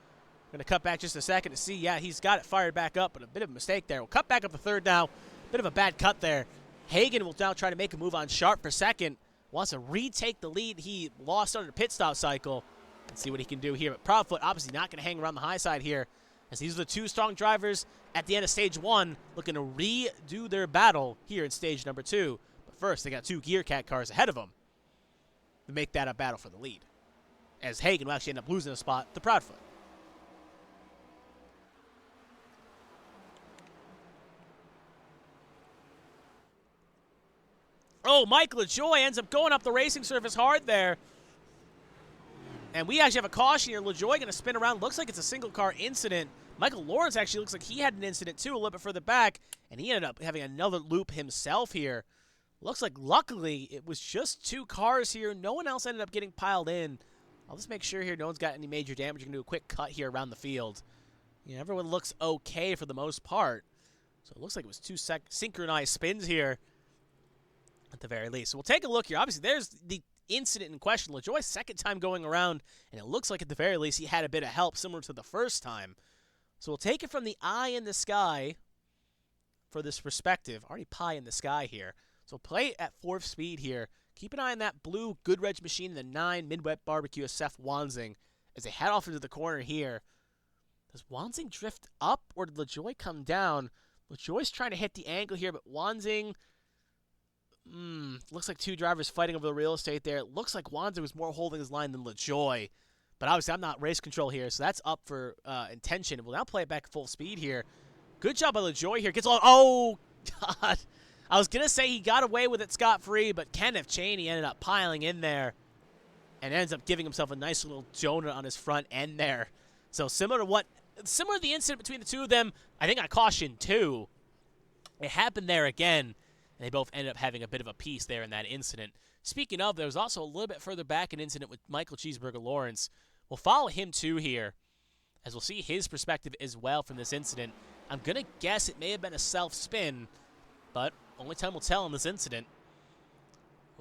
Speaker 1: Going to cut back just a second to see. Yeah, he's got it fired back up, but a bit of a mistake there. We'll cut back up to third now. Bit of a bad cut there. Hagen will now try to make a move on Sharp for second. Wants to retake the lead he lost under the pit stop cycle. And see what he can do here. But Proudfoot obviously not going to hang around the high side here, as these are the 2 strong drivers at the end of stage 1 looking to redo their battle here in stage number 2. But first, they got 2 Gear Cat cars ahead of them to make that a battle for the lead, as Hagen will actually end up losing a spot to Proudfoot. Oh, Mike LaJoy ends up going up the racing surface hard there. And we actually have a caution here. LaJoy going to spin around. Looks like it's a single car incident. Michael Lawrence actually looks like he had an incident too a little bit further back. And he ended up having another loop himself here. Looks like luckily it was just 2 cars here. No one else ended up getting piled in. I'll just make sure here no one's got any major damage. You can do a quick cut here around the field. Yeah, everyone looks okay for the most part. So it looks like it was 2 synchronized spins here at the very least. So we'll take a look here. Obviously, there's the incident in question. LaJoy's second time going around, and it looks like at the very least he had a bit of help similar to the first time. So we'll take it from the eye in the sky for this perspective. Already pie in the sky here. So we'll play it at 4th speed here. Keep an eye on that blue Goodrich machine, the 9 mid-wet barbecue of Seth Wanzing as they head off into the corner here. Does Wanzing drift up, or did LaJoy come down? LaJoy's trying to hit the angle here, but Wanzing... looks like 2 drivers fighting over the real estate there. It looks like Wanzing was more holding his line than LaJoy. But obviously, I'm not race control here, so that's up for intention. We'll now play it back at full speed here. Good job by LaJoy here. Gets all... Oh, God. I was going to say he got away with it scot-free, but Kenneth Chaney ended up piling in there and ends up giving himself a nice little donut on his front end there. So similar to the incident between the 2 of them, I think I cautioned too. It happened there again. And they both ended up having a bit of a piece there in that incident. Speaking of, there was also a little bit further back an incident with Michael Cheeseburger Lawrence. We'll follow him too here, as we'll see his perspective as well from this incident. I'm going to guess it may have been a self-spin, but only time will tell in this incident.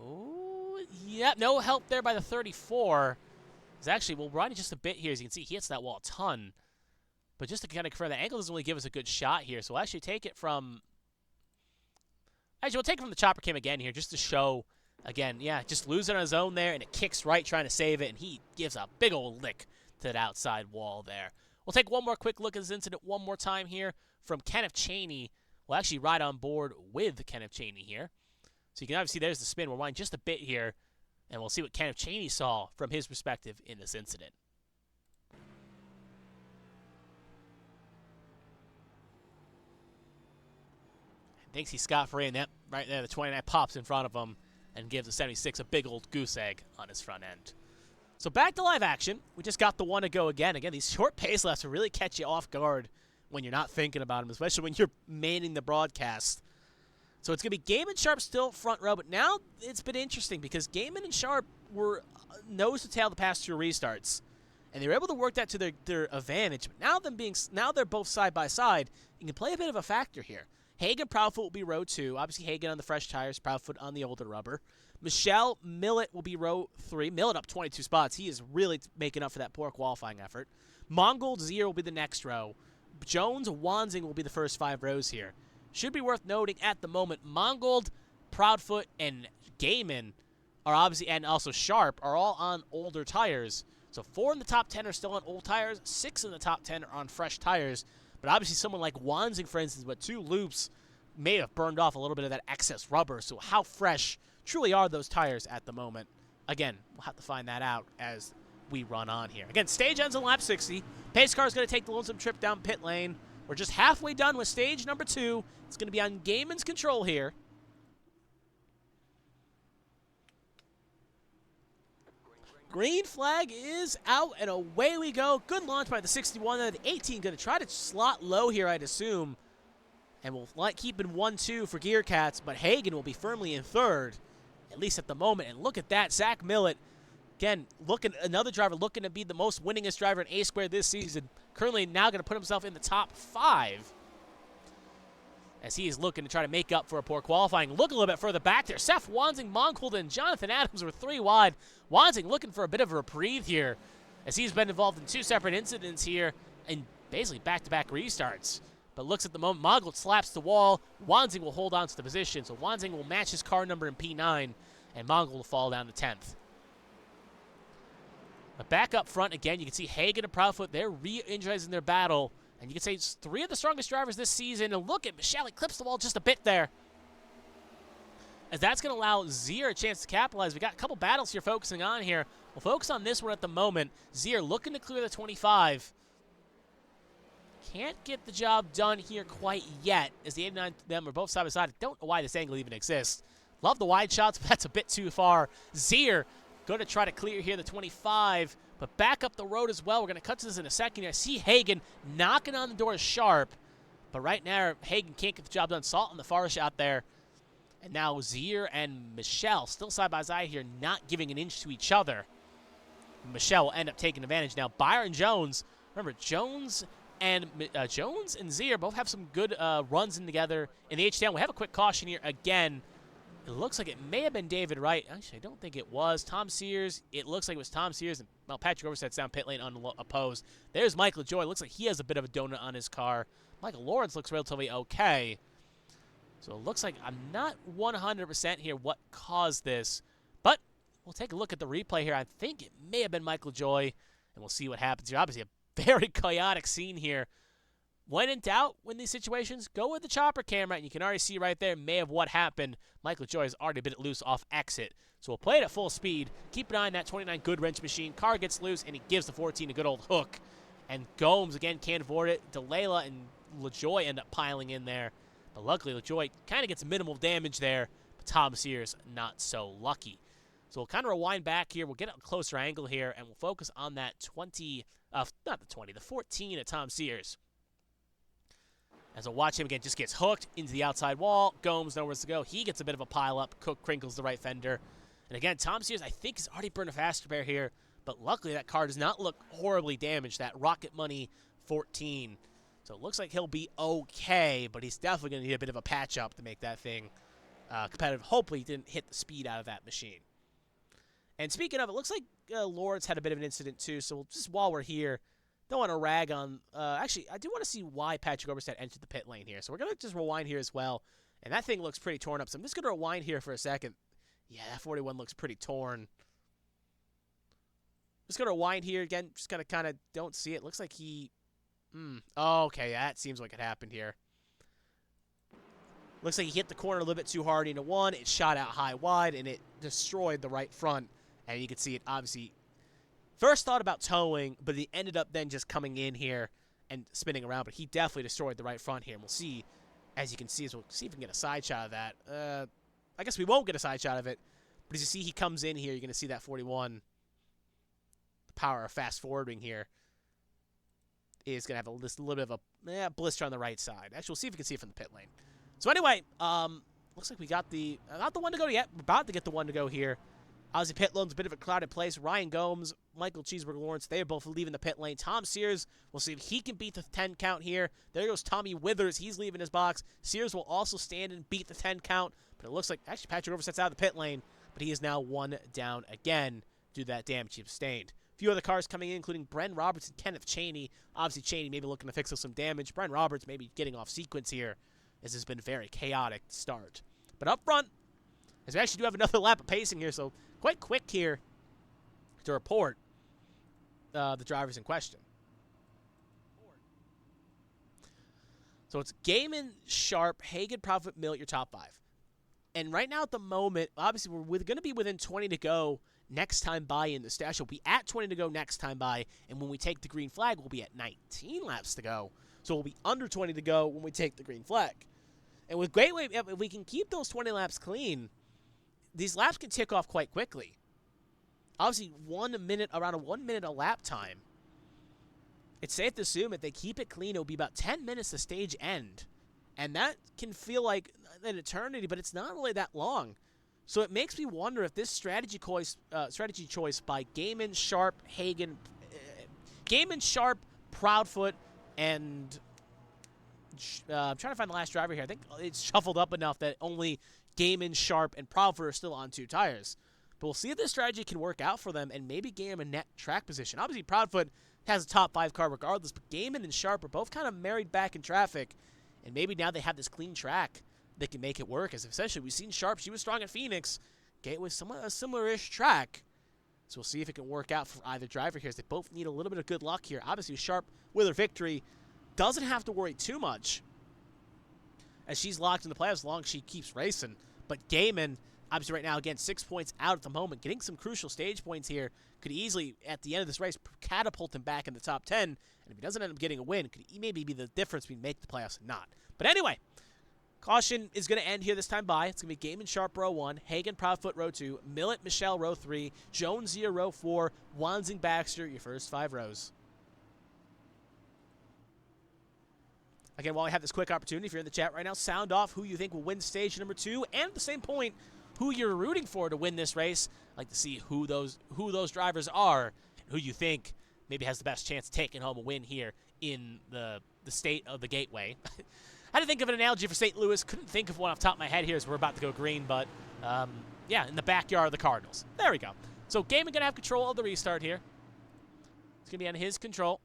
Speaker 1: Oh, yeah, no help there by the 34. It's actually, we'll run just a bit here. As you can see, he hits that wall a ton. But just to kind of confirm, the angle doesn't really give us a good shot here, so we'll actually take it from... Actually, we'll take it from the chopper cam again here just to show, again, yeah, just losing on his own there, and it kicks right trying to save it, and he gives a big old lick to that outside wall there. We'll take one more quick look at this incident one more time here from Kenneth Chaney. We'll actually ride on board with Kenneth Chaney here. So you can obviously, there's the spin. We'll wind just a bit here, and we'll see what Kenneth Chaney saw from his perspective in this incident. Thinks he's scot-free, and that right there, the 29 pops in front of him and gives the 76 a big old goose egg on his front end. So back to live action. We just got the one to go again. Again, these short pace laps will really catch you off guard when you're not thinking about them, especially when you're manning the broadcast. So it's going to be Gaiman and Sharp still front row, but now it's been interesting because Gaiman and Sharp were nose to tail the past 2 restarts. And they were able to work that to their advantage. But now they're both side by side, you can play a bit of a factor here. Hagen Proudfoot will be row 2. Obviously, Hagen on the fresh tires, Proudfoot on the older rubber. Michelle Millett will be row 3. Millett up 22 spots. He is really making up for that poor qualifying effort. Mongold Zier will be the next row. Jones Wanzing will be the first 5 rows here. Should be worth noting at the moment, Mongold, Proudfoot, and Gaiman are obviously, and also Sharp, are all on older tires. So 4 in the top 10 are still on old tires. 6 in the top 10 are on fresh tires. But obviously someone like Wanzing, for instance, with 2 loops may have burned off a little bit of that excess rubber. So how fresh truly are those tires at the moment? Again, we'll have to find that out as we run on here. Again, stage ends on lap 60. Pace car is going to take the lonesome trip down pit lane. We're just halfway done with stage number 2. It's going to be on Gaiman's control here. Green flag is out, and away we go. Good launch by the 61. The 18 going to try to slot low here, I'd assume. And we'll keep in 1-2 for Gear Cats, but Hagen will be firmly in third, at least at the moment. And look at that, Zach Millett. Again, another driver looking to be the most winningest driver in A-Square this season. Currently now going to put himself in the top 5. As he is looking to try to make up for a poor qualifying. Look a little bit further back there. Seth Wanzing, Mongold, and Jonathan Adams were 3 wide. Wanzing looking for a bit of a reprieve here, as he's been involved in 2 separate incidents here and basically back-to-back restarts. But looks at the moment, Mongold slaps the wall. Wanzing will hold on to the position, so Wanzing will match his car number in P9, and Mongold will fall down to 10th. But back up front again, you can see Hagen and Proudfoot. They're re-energizing their battle. And you can say it's 3 of the strongest drivers this season. And look at Michelle, he clips the wall just a bit there. As that's going to allow Zier a chance to capitalize. We got a couple battles here focusing on here. We'll focus on this one at the moment. Zier looking to clear the 25. Can't get the job done here quite yet, as the 89 of them are both side by side. I don't know why this angle even exists. Love the wide shots, but that's a bit too far. Zier going to try to clear here the 25. But back up the road as well. We're going to cut to this in a second here. I see Hagen knocking on the door sharp. But right now, Hagen can't get the job done. Salt on the far shot there. And now Zier and Michelle still side by side here, not giving an inch to each other. Michelle will end up taking advantage. Now, Byron Jones. Remember, Jones and Zier both have some good runs in together in the H-Town. We have a quick caution here again. It looks like it may have been David Wright. Actually, I don't think it was. Tom Sears. It looks like it was Tom Sears. And, well, Patrick Overset's down pit lane unopposed. There's Michael Joy. Looks like he has a bit of a donut on his car. Michael Lawrence looks relatively okay. So it looks like I'm not 100% here what caused this. But we'll take a look at the replay here. I think it may have been Michael Joy. And we'll see what happens here. Obviously, a very chaotic scene here. When in doubt, in these situations, go with the chopper camera, and you can already see right there may have what happened. Michael Joy has already been loose off exit. So we'll play it at full speed. Keep an eye on that 29 good wrench machine. Car gets loose, and he gives the 14 a good old hook. And Gomes, again, can't avoid it. DeLayla and LaJoy end up piling in there. But luckily, LaJoy kind of gets minimal damage there. But Tom Sears, not so lucky. So we'll kind of rewind back here. We'll get a closer angle here, and we'll focus on that the 14 at Tom Sears. As I watch him again, just gets hooked into the outside wall. Gomes nowhere to go. He gets a bit of a pile-up. Cook crinkles the right fender. And again, Tom Sears, I think, has already burned a faster bear here. But luckily, that car does not look horribly damaged. That Rocket Money 14. So it looks like he'll be okay, but he's definitely going to need a bit of a patch-up to make that thing competitive. Hopefully, he didn't hit the speed out of that machine. And speaking of, it looks like Lawrence had a bit of an incident, too. So just while we're here, don't want to rag on. Actually, I do want to see why Patrick Overstead entered the pit lane here. So we're going to just rewind here as well. And that thing looks pretty torn up. So I'm just going to rewind here for a second. Yeah, that 41 looks pretty torn. Just going to rewind here again. Just going to kind of don't see it. Looks like he. Oh, okay, that seems like it happened here. Looks like he hit the corner a little bit too hard into one. It shot out high wide, and it destroyed the right front. And you can see it obviously. First thought about towing, but he ended up then just coming in here and spinning around. But he definitely destroyed the right front here. And we'll see, as you can see, we'll see if we can get a side shot of that. I guess we won't get a side shot of it. But as you see, he comes in here. You're going to see that 41. The power of fast forwarding here is going to have a little bit of a blister on the right side. Actually, we'll see if we can see it from the pit lane. So anyway, looks like we got not the one to go yet. We're about to get the one to go here. Obviously, pit lane's a bit of a crowded place. Ryan Gomes, Michael Cheeseburger Lawrence, they are both leaving the pit lane. Tom Sears, we'll see if he can beat the 10 count here. There goes Tommy Withers. He's leaving his box. Sears will also stand and beat the 10 count. But it looks like, actually, Patrick Overset's out of the pit lane. But he is now 1 down again due to that damage he sustained. A few other cars coming in, including Bren Roberts and Kenneth Chaney. Obviously, Chaney maybe looking to fix up some damage. Bren Roberts maybe getting off sequence here. This has been a very chaotic start. But up front, as we actually do have another lap of pacing here, so quite quick here to report the drivers in question. So it's Gaiman, Sharp, Hagen, Profit, Mill, your top 5. And right now at the moment, obviously we're going to be within 20 to go next time by in the stash. We'll be at 20 to go next time by, and when we take the green flag, we'll be at 19 laps to go. So we'll be under 20 to go when we take the green flag. And with Gateway, if we can keep those 20 laps clean, these laps can tick off quite quickly. obviously around a 1 minute a lap time. It's safe to assume if they keep it clean, it'll be about 10 minutes to stage end. And that can feel like an eternity, but it's not really that long. So it makes me wonder if this strategy choice by Gaiman, Sharp, Hagen, Gaiman, Sharp, Proudfoot, and I'm trying to find the last driver here. I think it's shuffled up enough that only Gaiman, Sharp, and Proudfoot are still on 2 tires. But we'll see if this strategy can work out for them and maybe gain them a net track position. Obviously, Proudfoot has a top 5 car regardless, but Gaiman and Sharp are both kind of married back in traffic. And maybe now they have this clean track, they can make it work. As essentially, we've seen Sharp, she was strong at Phoenix. Gateway, somewhat a similar-ish track. So we'll see if it can work out for either driver here, as they both need a little bit of good luck here. Obviously, Sharp, with her victory, doesn't have to worry too much, as she's locked in the playoffs as long as she keeps racing. But Gaiman, obviously right now, again, 6 points out at the moment, getting some crucial stage points here, could easily, at the end of this race, catapult him back in the top 10. And if he doesn't end up getting a win, could maybe be the difference between making the playoffs and not. But anyway, caution is going to end here this time by. It's going to be Gaiman, Sharp, row 1, Hagen, Proudfoot, row 2, Millet, Michelle, row 3, Jones, Zia, row 4, Wansing, Baxter, your first 5 rows. Again, while I have this quick opportunity, if you're in the chat right now, sound off who you think will win stage number 2, and at the same point, who you're rooting for to win this race. I'd like to see who those drivers are, and who you think maybe has the best chance of taking home a win here in the state of the Gateway. I had to think of an analogy for St. Louis. Couldn't think of one off the top of my head here as we're about to go green, but yeah, in the backyard of the Cardinals. There we go. So Gaiman going to have control of the restart here. It's going to be on his control.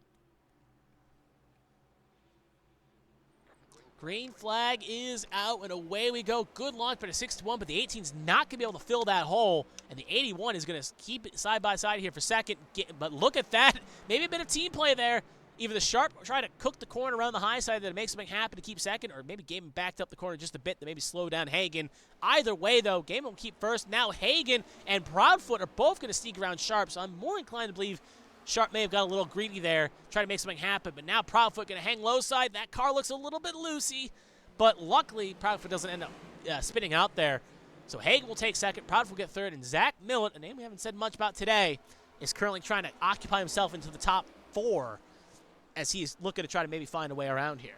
Speaker 1: Green flag is out, and away we go. Good launch by the 61, but the 18's not going to be able to fill that hole, and the 81 is going to keep it side by side here for second. But look at that. Maybe a bit of team play there. Either the Sharp try to cook the corner around the high side that makes something happen to keep second, or maybe Gaiman backed up the corner just a bit to maybe slow down Hagen. Either way, though, Gaiman will keep first. Now Hagen and Proudfoot are both going to sneak around Sharp, so I'm more inclined to believe Sharp may have got a little greedy there, trying to make something happen, but now Proudfoot going to hang low side. That car looks a little bit loosey, but luckily Proudfoot doesn't end up spinning out there. So Hagen will take second, Proudfoot will get third, and Zach Millet, a name we haven't said much about today, is currently trying to occupy himself into the top 4 as he's looking to try to maybe find a way around here.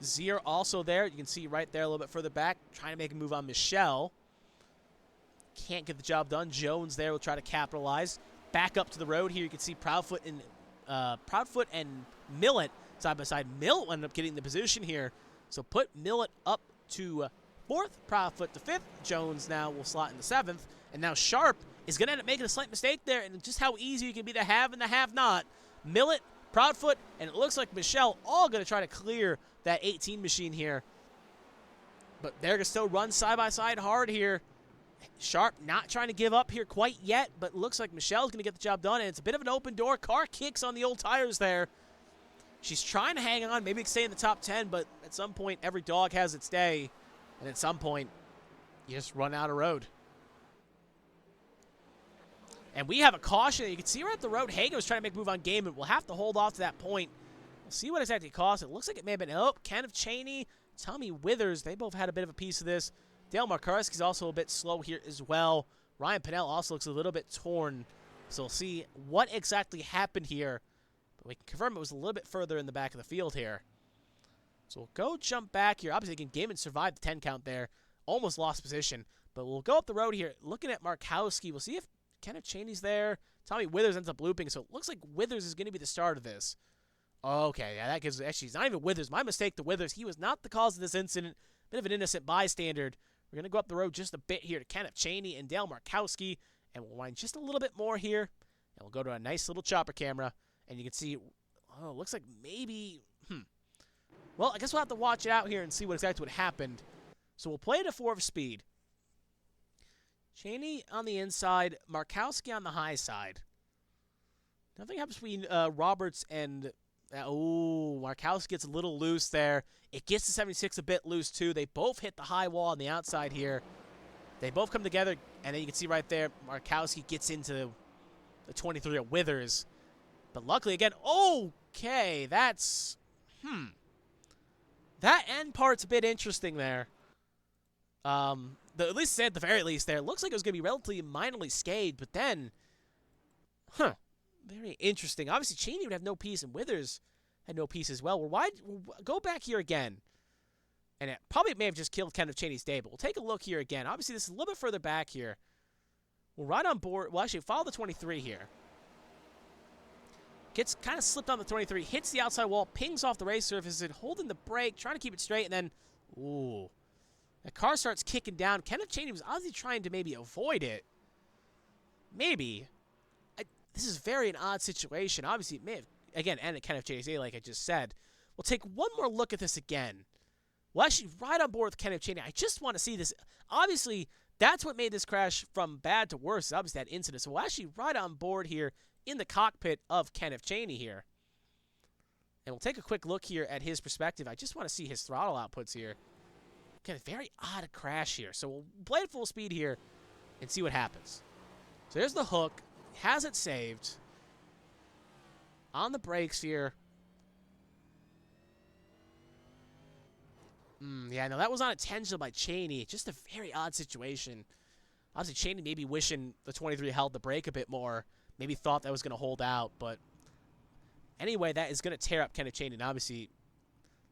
Speaker 1: Zier also there. You can see right there a little bit further back, trying to make a move on Michelle. Can't get the job done. Jones there will try to capitalize. Back up to the road here. You can see Proudfoot and Millet side by side. Millet ended up getting the position here. So put Millet up to 4th, Proudfoot to 5th. Jones now will slot in the 7th. And now Sharp is going to end up making a slight mistake there. And just how easy you can be the have and the have not. Millet, Proudfoot, and it looks like Michelle all going to try to clear that 18 machine here. But they're going to still run side by side hard here. Sharp not trying to give up here quite yet, but looks like Michelle's going to get the job done, and it's a bit of an open door. Car kicks on the old tires there. She's trying to hang on, maybe stay in the top 10, but at some point, every dog has its day, and at some point, you just run out of road. And we have a caution. You can see right at the road, Hagen was trying to make a move on Gaiman. We'll have to hold off to that point. We'll see what exactly costs. It looks like it may have been, Kenneth Cheney, Tommy Withers. They both had a bit of a piece of this. Dale Markarski's also a bit slow here as well. Ryan Pinnell also looks a little bit torn. So we'll see what exactly happened here. But we can confirm it was a little bit further in the back of the field here. So we'll go jump back here. Obviously, again, Gaiman survived the 10 count there. Almost lost position. But we'll go up the road here. Looking at Markowski, we'll see if Kenneth Cheney's there. Tommy Withers ends up looping. So it looks like Withers is going to be the start of this. Okay, yeah, that gives... Actually, it's not even Withers. My mistake to Withers. He was not the cause of this incident. Bit of an innocent bystander. We're going to go up the road just a bit here to Kenneth Cheney and Dale Markowski, and we'll wind just a little bit more here, and we'll go to a nice little chopper camera, and you can see, oh, it looks like maybe, well, I guess we'll have to watch it out here and see what exactly what happened. So we'll play it at 4 speed. Cheney on the inside, Markowski on the high side. Nothing happens between Roberts and... Markowski gets a little loose there. It gets to 76 a bit loose, too. They both hit the high wall on the outside here. They both come together, and then you can see right there, Markowski gets into the 23 of Withers. But luckily, again, okay, that's, that end part's a bit interesting there. at least at the very least there, it looks like it was going to be relatively minorly scathed, but then, very interesting. Obviously, Cheney would have no piece, and Withers had no piece as well. We'll go back here again, and it probably may have just killed Kenneth Cheney's day, but we'll take a look here again. Obviously, this is a little bit further back here. We'll ride on board. Well, actually, follow the 23 here. Gets kind of slipped on the 23, hits the outside wall, pings off the race surface, and holding the brake, trying to keep it straight, and then, ooh. The car starts kicking down. Kenneth Cheney was obviously trying to maybe avoid it. Maybe. This is very an odd situation. Obviously, it may have, again, ended Kenneth Cheney's day, like I just said. We'll take one more look at this again. We'll actually ride on board with Kenneth Cheney. I just want to see this. Obviously, that's what made this crash from bad to worse, obviously that incident. So we'll actually ride on board here in the cockpit of Kenneth Cheney here. And we'll take a quick look here at his perspective. I just want to see his throttle outputs here. Again, a very odd crash here. So we'll play at full speed here and see what happens. So there's the hook. Has it saved. On the brakes here. Yeah, no, that was not intentional by Cheney. Just a very odd situation. Obviously, Cheney maybe wishing the 23 held the brake a bit more. Maybe thought that was going to hold out. But anyway, that is going to tear up Kenneth Cheney. And obviously,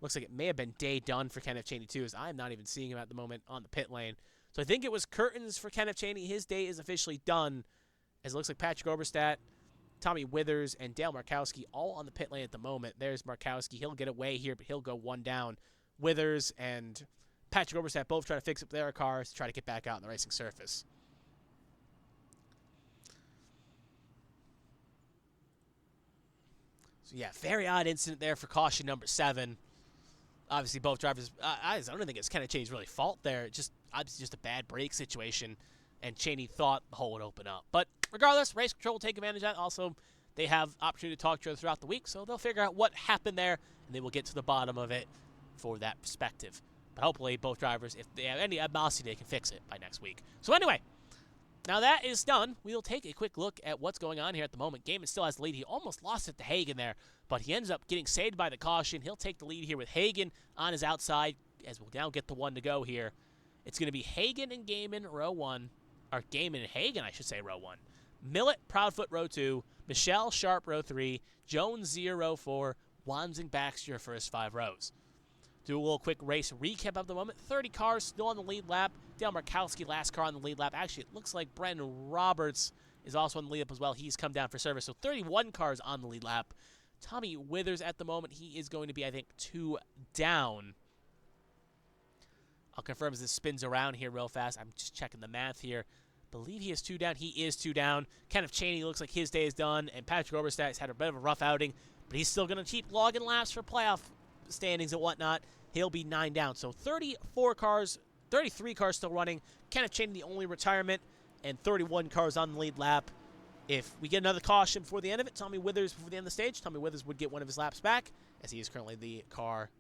Speaker 1: looks like it may have been day done for Kenneth Cheney, too, as I'm not even seeing him at the moment on the pit lane. So I think it was curtains for Kenneth Cheney. His day is officially done, as it looks like Patrick Oberstadt, Tommy Withers, and Dale Markowski all on the pit lane at the moment. There's Markowski. He'll get away here, but he'll go one down. Withers and Patrick Oberstadt both try to fix up their cars to try to get back out on the racing surface. So, yeah, very odd incident there for caution number 7. Obviously, both drivers, I don't think it's Kenneth Cheney's really fault there. Obviously just a bad brake situation, and Cheney thought the hole would open up. But regardless, race control will take advantage of that. Also, they have opportunity to talk to each other throughout the week, so they'll figure out what happened there, and they will get to the bottom of it for that perspective. But hopefully, both drivers, if they have any animosity, they can fix it by next week. So anyway, now that is done, we'll take a quick look at what's going on here at the moment. Gaiman still has the lead. He almost lost it to Hagan there, but he ends up getting saved by the caution. He'll take the lead here with Hagan on his outside, as we'll now get the one to go here. It's going to be Hagan and Gaiman, row 1. Or Gaiman and Hagan, I should say, row 1. Millett, Proudfoot, row 2. Michelle, Sharp, row 3. Jones, Zier, row 4. Wansing, Baxter, first 5 rows. Do a little quick race recap of the moment. 30 cars still on the lead lap. Dale Markowski, last car on the lead lap. Actually, it looks like Brendan Roberts is also on the lead lap as well. He's come down for service. So 31 cars on the lead lap. Tommy Withers at the moment, he is going to be, I think, 2 down. I'll confirm as this spins around here real fast. I'm just checking the math here. Believe he is 2 down. He is 2 down. Kenneth Cheney looks like his day is done. And Patrick Oberstadt has had a bit of a rough outing. But he's still going to keep logging laps for playoff standings and whatnot. He'll be 9 down. So 33 cars still running. Kenneth Cheney the only retirement. And 31 cars on the lead lap. If we get another caution before the end of it, Tommy Withers before the end of the stage, Tommy Withers would get one of his laps back, as he is currently the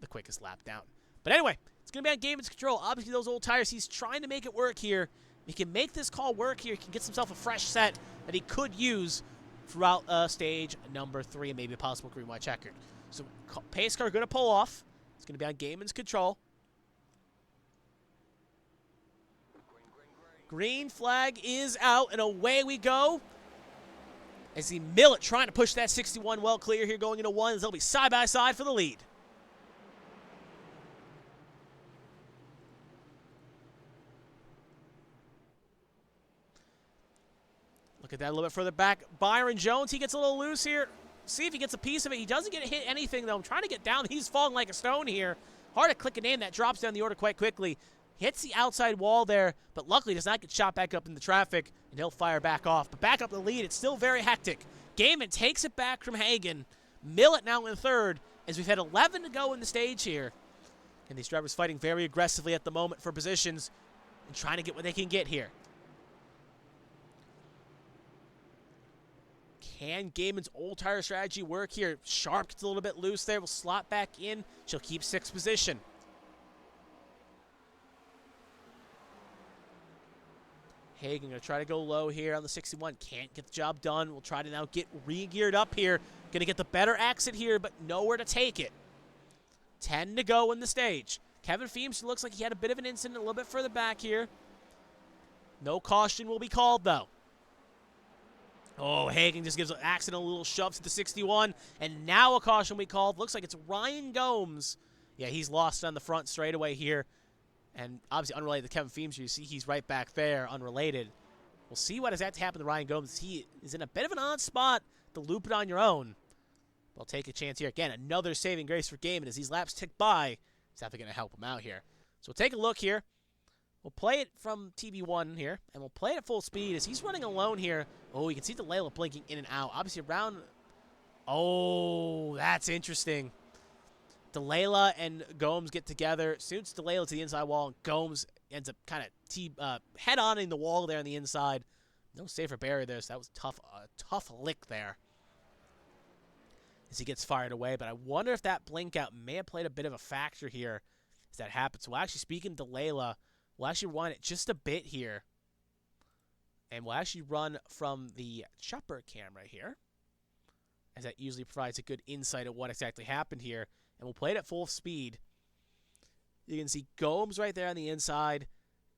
Speaker 1: quickest lap down. But anyway, it's going to be on Gaiman's control. Obviously, those old tires, he's trying to make it work here. He can make this call work here. He can get himself a fresh set that he could use throughout stage number 3 and maybe a possible green-white checkered. So pace car going to pull off. It's going to be on Gaiman's control. Green flag is out, and away we go. As the Millett trying to push that 61 well clear here going into 1. They'll be side by side for the lead. Look at that a little bit further back. Byron Jones, he gets a little loose here. See if he gets a piece of it. He doesn't get hit anything, though. I'm trying to get down. He's falling like a stone here. Hard to click a name. That drops down the order quite quickly. Hits the outside wall there, but luckily does not get shot back up in the traffic, and he'll fire back off. But back up the lead, it's still very hectic. Gaiman takes it back from Hagan. Millett now in 3rd, as we've had 11 to go in the stage here. And these drivers fighting very aggressively at the moment for positions and trying to get what they can get here. Can Gaiman's old tire strategy work here? Sharp gets a little bit loose there. Will slot back in. She'll keep 6th position. Hagan going to try to go low here on the 61. Can't get the job done. We'll try to now get re-geared up here. Going to get the better exit here, but nowhere to take it. 10 to go in the stage. Kevin Feemster looks like he had a bit of an incident a little bit further back here. No caution will be called, though. Oh, Hagen just gives an accidental little shove to the 61, and now a caution will be called. Looks like it's Ryan Gomes. Yeah, he's lost on the front straightaway here, and obviously unrelated to Kevin Feems. You see he's right back there, unrelated. We'll see what has had to happen to Ryan Gomes. He is in a bit of an odd spot to loop it on your own. We'll take a chance here. Again, another saving grace for Gaiman as these laps tick by. It's definitely going to help him out here. So we'll take a look here. We'll play it from TV1 here, and we'll play it at full speed as he's running alone here. Oh, you can see Delayla blinking in and out. Obviously around... Oh, that's interesting. Delayla and Gomes get together. Suits Delayla to the inside wall, and Gomes ends up kind of head-oning the wall there on the inside. No safer barrier there, so that was tough. Tough lick there as he gets fired away. But I wonder if that blink out may have played a bit of a factor here as that happens. So actually, speaking to Delayla, we'll actually run it just a bit here. And we'll actually run from the chopper camera here, as that usually provides a good insight of what exactly happened here. And we'll play it at full speed. You can see Gomes right there on the inside,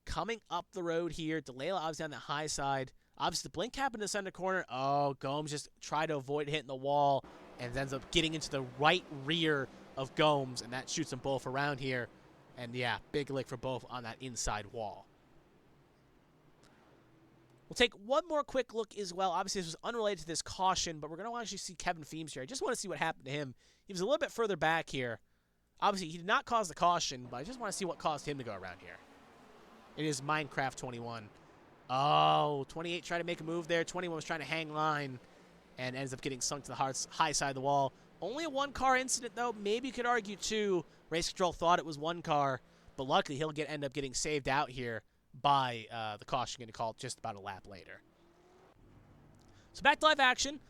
Speaker 1: coming up the road here. Delayla obviously on the high side. Obviously, the blink happened in the center corner. Oh, Gomes just tried to avoid hitting the wall and ends up getting into the right rear of Gomes, and that shoots them both around here. And, yeah, big lick for both on that inside wall. We'll take one more quick look as well. Obviously, this was unrelated to this caution, but we're going to actually see Kevin Feems here. I just want to see what happened to him. He was a little bit further back here. Obviously, he did not cause the caution, but I just want to see what caused him to go around here. It is Minecraft 21. Oh, 28 tried to make a move there. 21 was trying to hang line and ends up getting sunk to the high side of the wall. Only a one-car incident, though. Maybe you could argue two. Race Control thought it was one car, but luckily he'll end up getting saved out here by the caution getting called just about a lap later. So back to live action.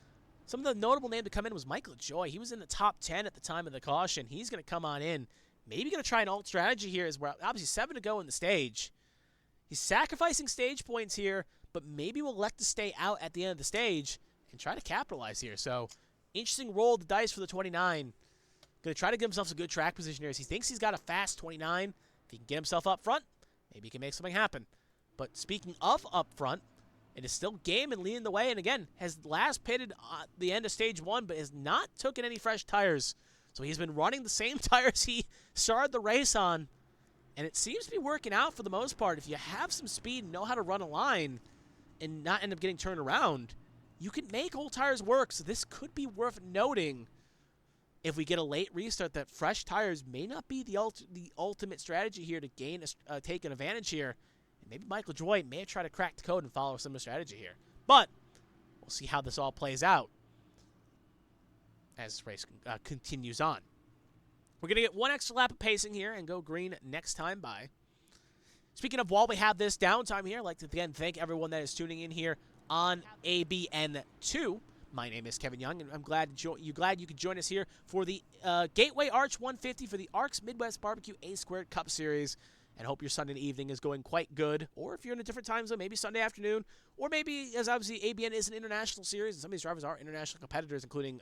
Speaker 1: Some of the notable names to come in was Michael Joy. He was in the top 10 at the time of the caution. He's going to come on in. Maybe going to try an alt strategy here as well. Obviously 7 to go in the stage. He's sacrificing stage points here, but maybe we'll elect to stay out at the end of the stage and try to capitalize here. So, interesting roll of the dice for the 29. Going to try to give himself a good track position here as he thinks he's got a fast 29. If he can get himself up front, maybe he can make something happen. But speaking of up front, it is still Gaiman leading the way, and again, has last pitted at the end of stage 1, but has not taken any fresh tires. So he's been running the same tires he started the race on, and it seems to be working out for the most part. If you have some speed and know how to run a line and not end up getting turned around, you can make old tires work. So this could be worth noting if we get a late restart that fresh tires may not be the ultimate strategy here to take an advantage here. And maybe Michael Joy may have tried to crack the code and follow a similar strategy here. But we'll see how this all plays out as this race continues on. We're going to get one extra lap of pacing here and go green next time by. Speaking of, while we have this downtime here, I'd like to again thank everyone that is tuning in here on ABN2. My name is Kevin Young, and I'm glad you could join us here for the Gateway Arch 150 for the ARCS Midwest Barbecue A² Cup Series. And hope your Sunday evening is going quite good. Or if you're in a different time zone, maybe Sunday afternoon. Or maybe, as obviously ABN is an international series, and some of these drivers are international competitors, including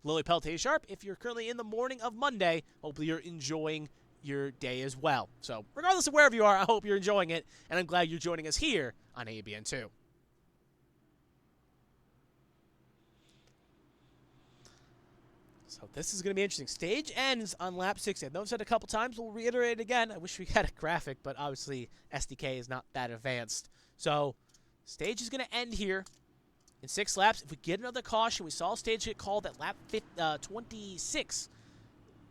Speaker 1: Lily Peltier-Sharp. If you're currently in the morning of Monday, hopefully you're enjoying your day as well. So regardless of wherever you are, I hope you're enjoying it. And I'm glad you're joining us here on ABN2. So this is going to be interesting. Stage ends on lap 60. I've noticed that a couple times. We'll reiterate it again. I wish we had a graphic, but obviously SDK is not that advanced. So stage is going to end here in 6 laps. If we get another caution, we saw stage get called at lap 26.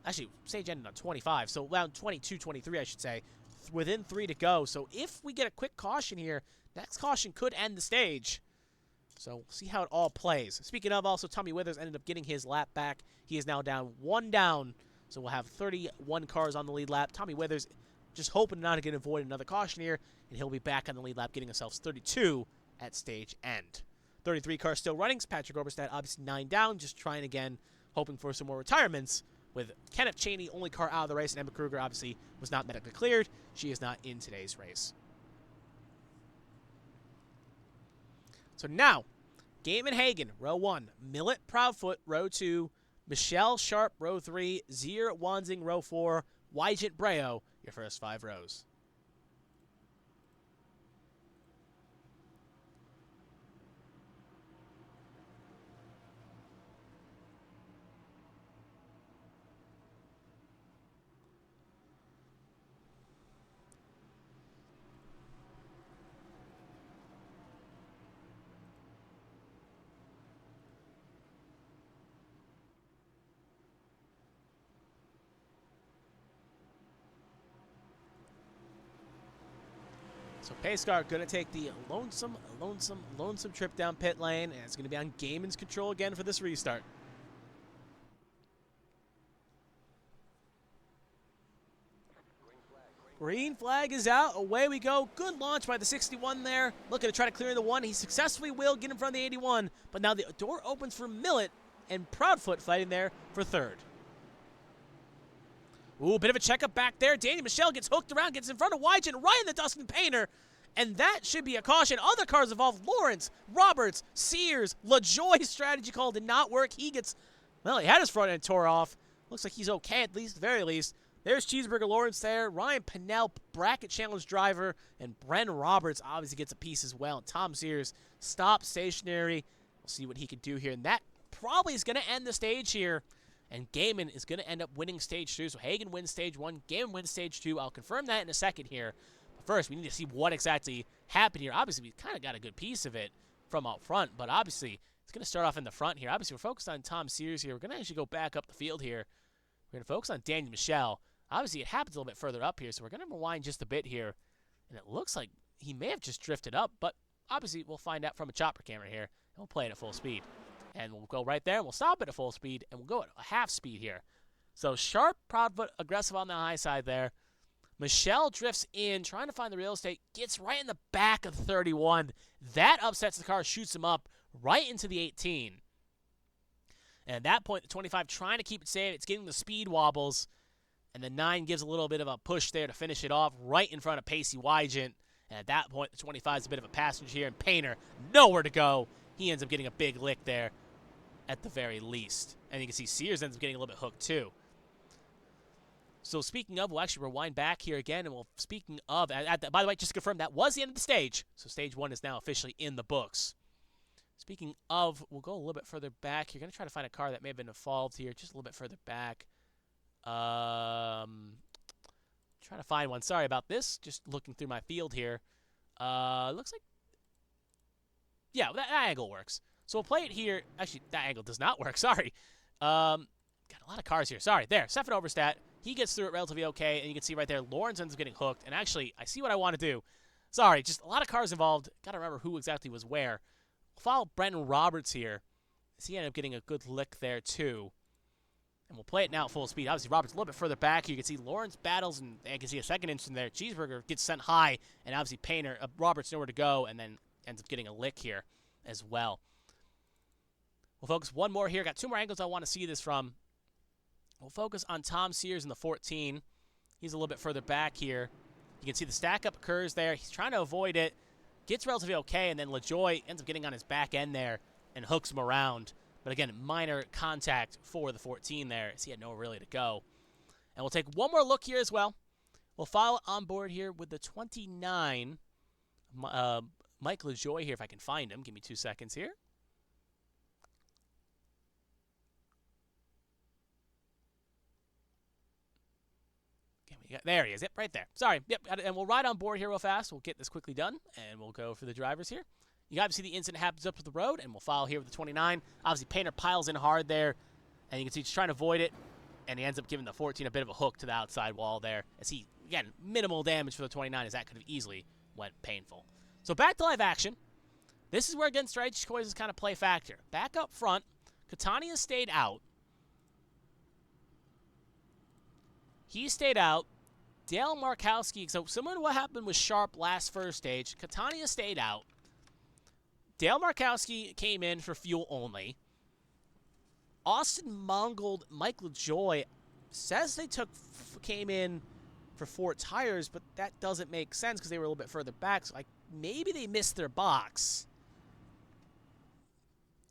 Speaker 1: Actually, stage ended on 25, so around 22, 23, I should say. Within 3 to go. So if we get a quick caution here, next caution could end the stage. So we'll see how it all plays. Speaking of, also, Tommy Withers ended up getting his lap back. He is now down 1 down. So we'll have 31 cars on the lead lap. Tommy Withers just hoping not to get avoid another caution here, and he'll be back on the lead lap, getting himself 32 at stage end. 33 cars still running. Patrick Oberstadt obviously 9 down, just trying again, hoping for some more retirements, with Kenneth Cheney, only car out of the race, and Emma Kruger obviously was not medically cleared. She is not in today's race. So now, Gaiman Hagen, row 1. Millet Proudfoot, row 2. Michelle Sharp, row 3. Zier Wanzing, row 4. Wygent Breo, your first 5 rows. So pace car going to take the lonesome trip down pit lane, and it's going to be on Gaiman's control again for this restart. Green flag is out. Away we go. Good launch by the 61 there. Looking to try to clear the 1. He successfully will get in front of the 81, but now the door opens for Millet, and Proudfoot fighting there for 3rd. Ooh, bit of a checkup back there. Danny Michelle gets hooked around, gets in front of Wygen, right in the Dustin Painter, and that should be a caution. Other cars involved. Lawrence, Roberts, Sears, LaJoy's strategy call did not work. He gets, well, he had his front end tore off. Looks like he's okay at least, very least. There's Cheeseburger Lawrence there. Ryan Pinnell, bracket challenge driver, and Bren Roberts obviously gets a piece as well. Tom Sears stopped stationary. We'll see what he can do here, and that probably is going to end the stage here. And Gaiman is going to end up winning stage 2. So Hagan wins stage 1. Gaiman wins stage 2. I'll confirm that in a second here. But first, we need to see what exactly happened here. Obviously, we kind of got a good piece of it from out front. But obviously, it's going to start off in the front here. Obviously, we're focused on Tom Sears here. We're going to actually go back up the field here. We're going to focus on Daniel Michelle. Obviously, it happens a little bit further up here. So we're going to rewind just a bit here. And it looks like he may have just drifted up. But obviously, we'll find out from a chopper camera here. And we'll play it at full speed. And we'll go right there, and we'll stop it at full speed, and we'll go at a half speed here. So Sharp, Proudfoot, aggressive on the high side there. Michelle drifts in, trying to find the real estate, gets right in the back of the 31. That upsets the car, shoots him up right into the 18. And at that point, the 25 trying to keep it safe. It's getting the speed wobbles, and the 9 gives a little bit of a push there to finish it off right in front of Pacey Wygant. And at that point, the 25 is a bit of a passenger here, and Painter, nowhere to go. He ends up getting a big lick there at the very least. And you can see Sears ends up getting a little bit hooked too. So speaking of, we'll actually rewind back here again, and speaking of, by the way, just to confirm, that was the end of the stage. So stage 1 is now officially in the books. Speaking of, we'll go a little bit further back. You're going to try to find a car that may have been involved here, just a little bit further back. Trying to find one. Sorry about this. Just looking through my field here. Looks like, yeah, that angle works. So we'll play it here. Actually, that angle does not work. Sorry. Got a lot of cars here. Sorry. There. Stefan Overstat. He gets through it relatively okay. And you can see right there, Lawrence ends up getting hooked. And actually, I see what I want to do. Sorry. Just a lot of cars involved. Got to remember who exactly was where. We'll follow Brendan Roberts here. As he ended up getting a good lick there, too. And we'll play it now at full speed. Obviously, Roberts a little bit further back. You can see Lawrence battles, and you can see a second inch in there. Cheeseburger gets sent high. And obviously, Painter, Roberts nowhere to go. And then ends up getting a lick here as well. We'll focus one more here. Got 2 more angles I want to see this from. We'll focus on Tom Sears in the 14. He's a little bit further back here. You can see the stack up occurs there. He's trying to avoid it. Gets relatively okay, and then LaJoy ends up getting on his back end there and hooks him around. But again, minor contact for the 14 there, as he had nowhere really to go. And we'll take one more look here as well. We'll follow on board here with the 29. Mike LaJoy here, if I can find him. Give me 2 seconds here. There he is. Yep, right there. Sorry. Yep, and we'll ride on board here real fast. We'll get this quickly done, and we'll go for the drivers here. You obviously see the incident happens up to the road, and we'll follow here with the 29. Obviously, Painter piles in hard there, and you can see he's trying to avoid it, and he ends up giving the 14 a bit of a hook to the outside wall there. As he, again, minimal damage for the 29, as that could have easily went painful. So back to live action. This is where, again, strategy choices kind of play factor. Back up front, Catania stayed out. He stayed out. Dale Markowski, so similar to what happened with Sharp last first stage, Catania stayed out. Dale Markowski came in for fuel only. Austin Mongold, Mike LaJoy says they came in for 4 tires, but that doesn't make sense because they were a little bit further back. So like maybe they missed their box.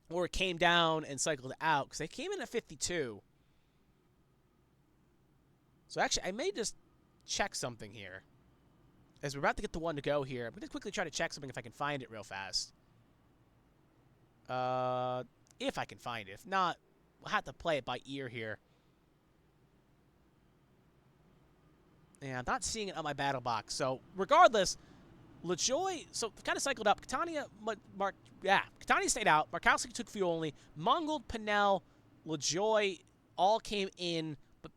Speaker 1: Or came down and cycled out because they came in at 52. So actually, I may just check something here. As we're about to get the one to go here, I'm going to quickly try to check something if I can find it real fast. If I can find it. If not, we'll have to play it by ear here. And I'm not seeing it on my battle box. So, regardless, LaJoy, so kind of cycled up. Catania stayed out. Markowski took fuel only. Mongold, Pinnell, LaJoy all came in. But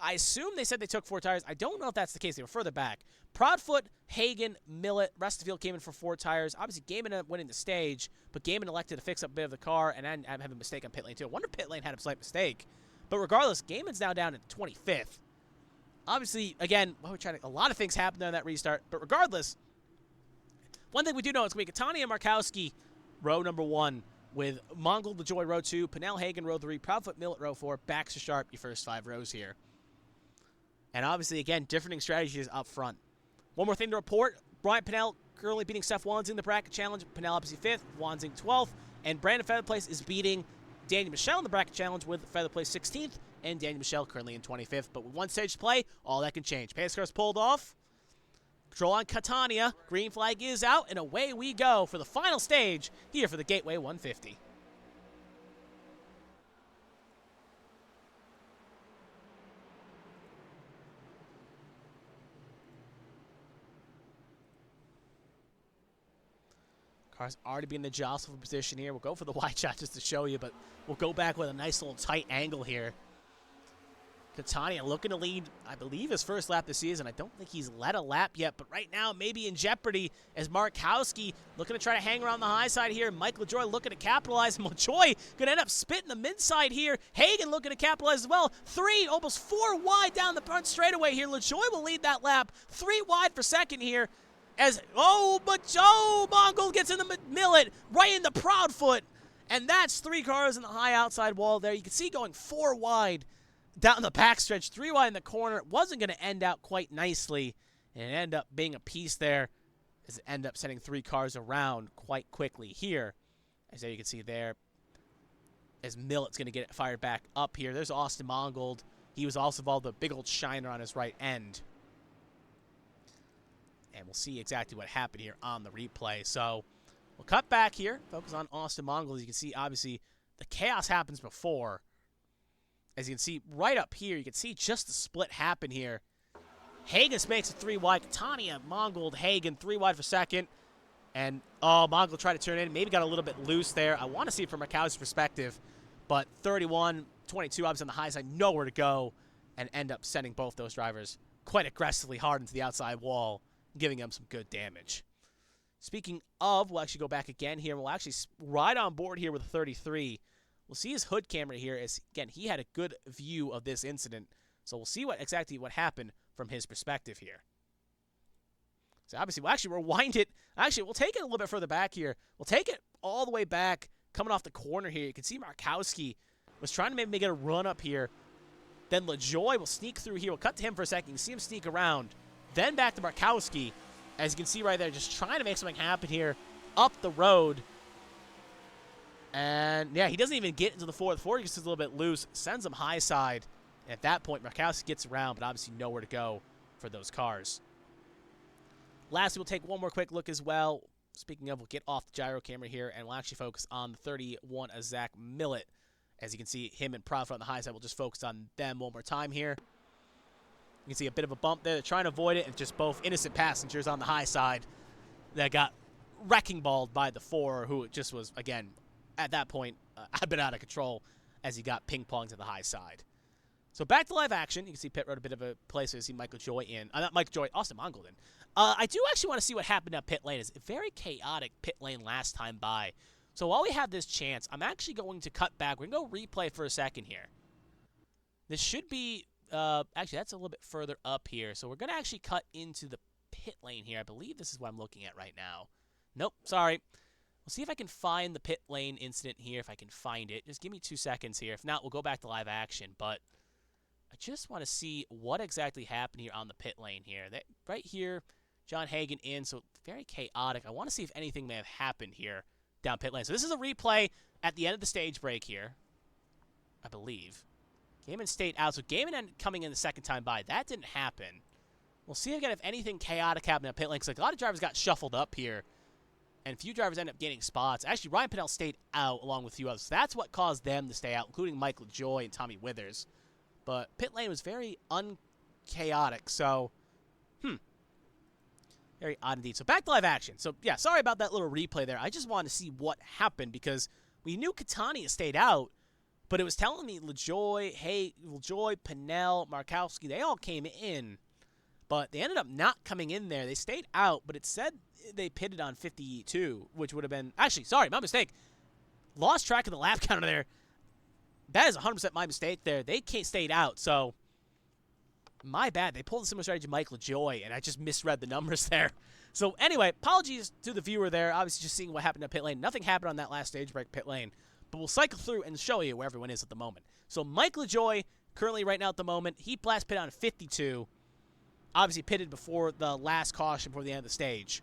Speaker 1: I assume they said they took 4 tires. I don't know if that's the case. They were further back. Proudfoot, Hagen, Millet, rest of the field came in for 4 tires. Obviously, Gaiman ended up winning the stage, but Gaiman elected to fix up a bit of the car, and I'm having a mistake on pit lane, too. I wonder if pit lane had a slight mistake. But regardless, Gaiman's now down at 25th. Obviously, again, a lot of things happened there in that restart, but regardless, one thing we do know is going to be Catania and Markowski, row number 1, with Mongol DeJoy, row 2, Pinnell Hagen, row 3, Proudfoot Millet, row 4, Baxter Sharp, your first 5 rows here. And obviously, again, differing strategies up front. One more thing to report, Brian Pinnell currently beating Seth Wansing in the bracket challenge, Pinnell obviously 5th, Wansing 12th, and Brandon Featherplace is beating Daniel Michelle in the bracket challenge with Featherplace 16th, and Daniel Michelle currently in 25th. But with one stage to play, all that can change. Pace car's pulled off. Control on Catania. Green flag is out, and away we go for the final stage here for the Gateway 150. Car's already been in the jostle position here. We'll go for the wide shot just to show you, but we'll go back with a nice little tight angle here. Catania looking to lead, I believe, his first lap this season. I don't think he's led a lap yet, but right now maybe in jeopardy as Markowski looking to try to hang around the high side here. Mike LaJoy looking to capitalize. LaJoy going to end up spitting the mid side here. Hagen looking to capitalize as well. 3, almost 4 wide down the front straightaway here. LaJoy will lead that lap. 3 wide for second here. As, Mongol gets in the Millet, right in the Proudfoot. And that's 3 cars in the high outside wall there. You can see going 4 wide down the backstretch, 3 wide in the corner. It wasn't going to end out quite nicely. And it ended up being a piece there as it ended up sending 3 cars around quite quickly here. As you can see there, as Millet's going to get it fired back up here. There's Austin Mongold. He was also involved with a big old shiner on his right end. And we'll see exactly what happened here on the replay. So we'll cut back here, focus on Austin Mongold. As you can see, obviously, the chaos happens before. As you can see right up here, you can see just the split happen here. Hagen makes it 3 wide. Catania, Mongold, Hagen, 3 wide for second. And, Mongold tried to turn in. Maybe got a little bit loose there. I want to see it from Markowski's perspective. But 31, 22, obviously on the high side, nowhere to go. And end up sending both those drivers quite aggressively hard into the outside wall, giving them some good damage. Speaking of, we'll actually go back again here. We'll actually ride on board here with 33. We'll see his hood camera here as, again, he had a good view of this incident. So we'll see exactly what happened from his perspective here. So obviously, we'll actually rewind it. Actually, we'll take it a little bit further back here. We'll take it all the way back, coming off the corner here. You can see Markowski was trying to maybe get a run up here. Then LaJoy will sneak through here. We'll cut to him for a second. You can see him sneak around. Then back to Markowski, as you can see right there, just trying to make something happen here up the road. And, yeah, he doesn't even get into the 4. The 4 gets a little bit loose, sends him high side. And at that point, Markowski gets around, but obviously nowhere to go for those cars. Lastly, we'll take one more quick look as well. Speaking of, we'll get off the gyro camera here, and we'll actually focus on the 31 of Zach Millet. As you can see, him and Proudfoot on the high side. We'll just focus on them one more time here. You can see a bit of a bump there. They're trying to avoid it, and just both innocent passengers on the high side that got wrecking balled by the 4, who just was, again, at that point, a bit out of control as he got ping-ponged to the high side. So back to live action. You can see Pitt Road a bit of a place where you see Michael Joy in. Not Michael Joy, Austin Mongold in. I do actually want to see what happened at pit lane. It's a very chaotic pit lane last time by. So while we have this chance, I'm actually going to cut back. We're going to go replay for a second here. This should be... actually, that's a little bit further up here. So we're going to actually cut into the pit lane here. I believe this is what I'm looking at right now. Nope, sorry. We'll see if I can find the pit lane incident here, if I can find it. Just give me 2 seconds here. If not, we'll go back to live action. But I just want to see what exactly happened here on the pit lane here. Right here, John Hagen in, so very chaotic. I want to see if anything may have happened here down pit lane. So this is a replay at the end of the stage break here, I believe. Gaiman stayed out, so Gaiman ended up coming in the second time by. That didn't happen. We'll see again if anything chaotic happened at pit lane, because like, a lot of drivers got shuffled up here, and a few drivers ended up getting spots. Actually, Ryan Pinnell stayed out along with a few others. So that's what caused them to stay out, including Michael Joy and Tommy Withers. But pit lane was very unchaotic, so, very odd indeed. So back to live action. So, yeah, sorry about that little replay there. I just wanted to see what happened because we knew Catania stayed out, But it was telling me LaJoy, Pinnell, Markowski, they all came in. But they ended up not coming in there. They stayed out, but it said they pitted on 52, which would have been... Actually, sorry, my mistake. Lost track of the lap counter there. That is 100% my mistake there. They stayed out, so... My bad. They pulled a similar strategy to Mike LaJoy, and I just misread the numbers there. So anyway, apologies to the viewer there. Obviously, just seeing what happened at pit lane. Nothing happened on that last stage break pit lane. But we'll cycle through and show you where everyone is at the moment. So Mike LaJoy, currently right now at the moment, he last pit on 52. Obviously pitted before the last caution before the end of the stage.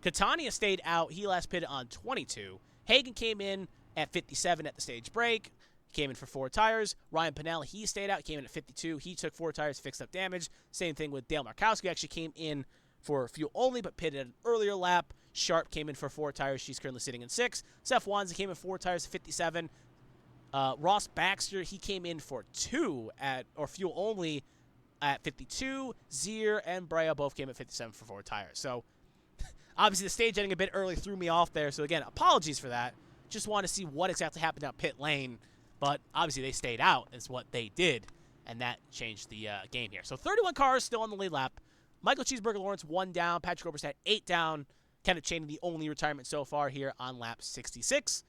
Speaker 1: Catania stayed out. He last pitted on 22. Hagan came in at 57 at the stage break. Came in for 4 tires. Ryan Pinnell, he stayed out. Came in at 52. He took 4 tires, fixed up damage. Same thing with Dale Markowski. Actually came in for fuel only, but pitted an earlier lap. Sharp came in for 4 tires. She's currently sitting in 6. Seth Wanza came in 4 tires at 57. Ross Baxter, he came in for 2 or fuel only at 52. Zier and Brea both came at 57 for 4 tires. So, obviously, the stage ending a bit early threw me off there. So, again, apologies for that. Just want to see what exactly happened out pit lane. But, obviously, they stayed out is what they did. And that changed the game here. So, 31 cars still on the lead lap. Michael Cheeseburger Lawrence 1 down. Patrick Oberstadt 8 down. Kenneth Chaney the only retirement so far here on lap 66.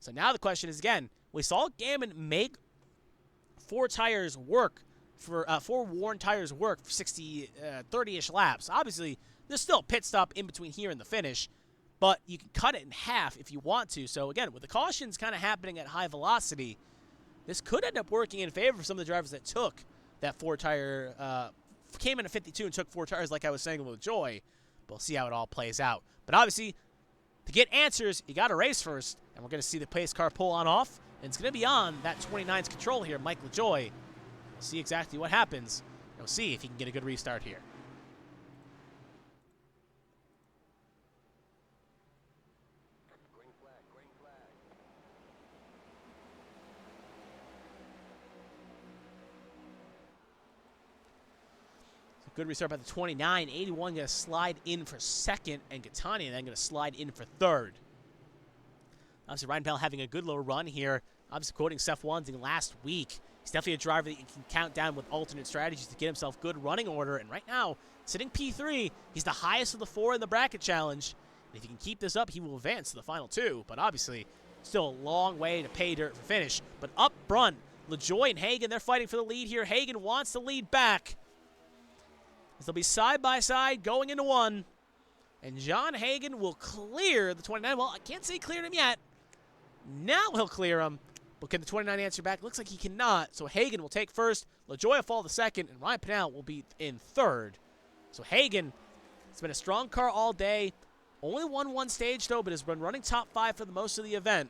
Speaker 1: So, now the question is, again, we saw Gammon make 4 tires work for 4 worn tires work for 30-ish laps. Obviously, there's still a pit stop in between here and the finish, but you can cut it in half if you want to. So again, with the cautions kind of happening at high velocity, this could end up working in favor of some of the drivers that took that 4-tire, came in at 52 and took 4 tires like I was saying with Joy. We'll see how it all plays out. But obviously, to get answers, you got to race first, and we're going to see the pace car pull on off, and it's going to be on that 29's control here, Mike LaJoy. We'll see exactly what happens. We'll see if he can get a good restart here.
Speaker 2: Green flag, green flag.
Speaker 1: So good restart by the 29. 81 going to slide in for second, and Catania then going to slide in for third. Obviously, Ryan Bell having a good little run here. Obviously, quoting Seth Wansing last week. He's definitely a driver that you can count down with alternate strategies to get himself good running order. And right now, sitting P3, he's the highest of the 4 in the bracket challenge. And if he can keep this up, he will advance to the final 2. But obviously, still a long way to pay dirt for finish. But up front, LaJoy and Hagan, they're fighting for the lead here. Hagan wants to lead back. As they'll be side by side going into 1. And John Hagan will clear the 29. Well, I can't say he cleared him yet. Now he'll clear him. But can the 29 answer back? Looks like he cannot. So Hagan will take first. LaJoy will fall to second. And Ryan Pinnell will be in third. So Hagan, it's been a strong car all day. Only won 1 stage, though, but has been running top 5 for the most of the event.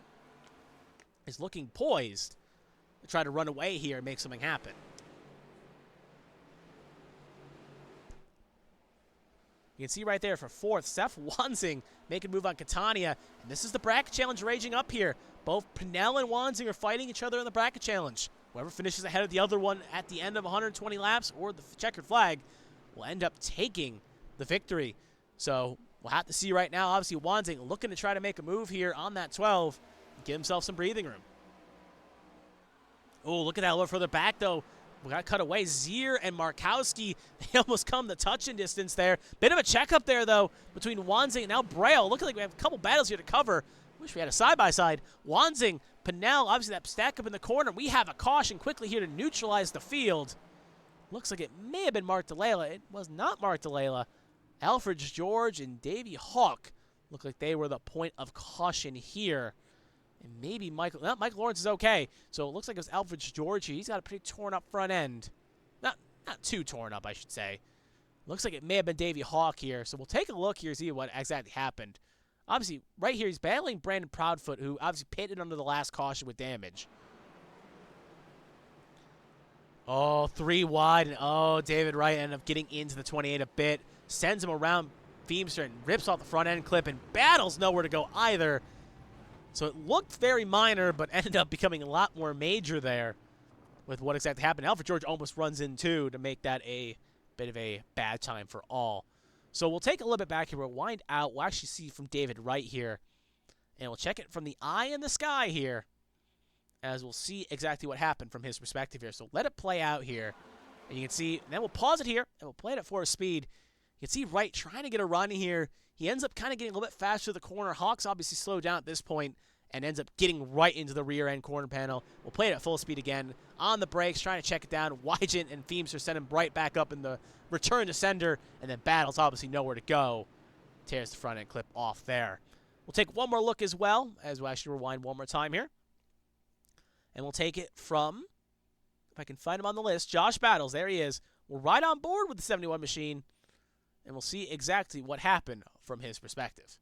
Speaker 1: Is looking poised to try to run away here and make something happen. You can see right there for 4th, Seth Wansing making a move on Catania. And this is the bracket challenge raging up here. Both Pinnell and Wansing are fighting each other in the bracket challenge. Whoever finishes ahead of the other one at the end of 120 laps or the checkered flag will end up taking the victory. So we'll have to see right now. Obviously, Wansing looking to try to make a move here on that 12 and give himself some breathing room. Oh, look at that a little further back, though. We got cut away. Zier and Markowski, they almost come the touching distance there. Bit of a checkup there, though, between Wansing and now Braille. Looking like we have a couple battles here to cover. Wish we had a side-by-side. Wansing, Pinnell, obviously that stack up in the corner. We have a caution quickly here to neutralize the field. Looks like it may have been Mark DeLayla. It was not Mark DeLayla. Alfred George and Davey Hawk look like they were the point of caution here. And maybe Michael Lawrence is okay. So it looks like it was Alfred George here. He's got a pretty torn up front end. Not too torn up, I should say. Looks like it may have been Davey Hawk here. So we'll take a look here, see what exactly happened. Obviously, right here, he's battling Brandon Proudfoot, who obviously pitted under the last caution with damage. Oh, 3 wide. And oh, David Wright ended up getting into the 28 a bit. Sends him around Feimster and rips off the front end clip and battles nowhere to go either. So it looked very minor, but ended up becoming a lot more major there with what exactly happened. Alfred George almost runs in, too, to make that a bit of a bad time for all. So we'll take a little bit back here. We'll wind out. We'll actually see from David Wright here. And we'll check it from the eye in the sky here as we'll see exactly what happened from his perspective here. So let it play out here. And you can see, and then we'll pause it here, and we'll play it at 4 speed. You can see Wright trying to get a run here. He ends up kind of getting a little bit faster to the corner. Hawks obviously slowed down at this point and ends up getting right into the rear end corner panel. We'll play it at full speed again. On the brakes, trying to check it down. Wygant and Feemster send him right back up in the return to sender, and then Battle's obviously nowhere to go. Tears the front end clip off there. We'll take one more look as well, as we'll actually rewind one more time here. And we'll take it from, if I can find him on the list, Josh Battles. There he is. We're right on board with the 71 machine, and we'll see exactly what happened from his perspective.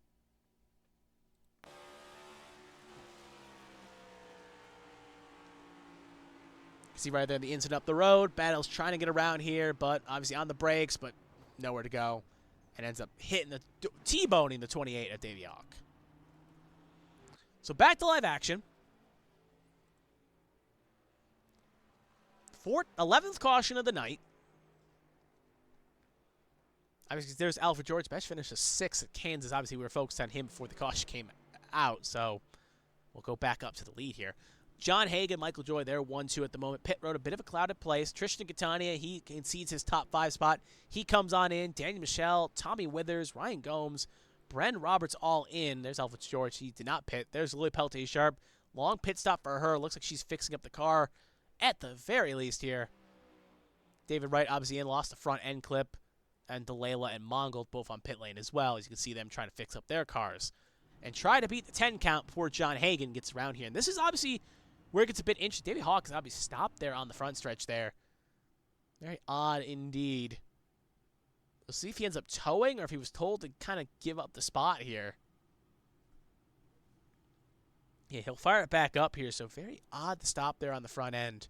Speaker 1: You see right there the incident up the road. Battle's trying to get around here, but obviously on the brakes, but nowhere to go. And ends up hitting the T-boning the 28 at Davey Hawk. So back to live action. 11th caution of the night. Obviously, there's Alfred George. Best finished a 6th at Kansas. Obviously, we were focused on him before the caution came out, so we'll go back up to the lead here. John Hagan, Michael Joy, they're 1-2 at the moment. Pit road, a bit of a clouded place. Tristan Catania, he concedes his top 5 spot. He comes on in. Daniel Michelle, Tommy Withers, Ryan Gomes, Bren Roberts all in. There's Alfred George. He did not pit. There's Lily Peltier-Sharp. Long pit stop for her. Looks like she's fixing up the car at the very least here. David Wright obviously in, lost the front end clip. And Delayla and Mongold both on pit lane as well. As you can see them trying to fix up their cars. And try to beat the 10 count before John Hagan gets around here. And this is obviously where it gets a bit interesting. Davey Hawk is obviously stopped there on the front stretch there. Very odd indeed. We'll see if he ends up towing or if he was told to kind of give up the spot here. Yeah, he'll fire it back up here. So very odd to stop there on the front end.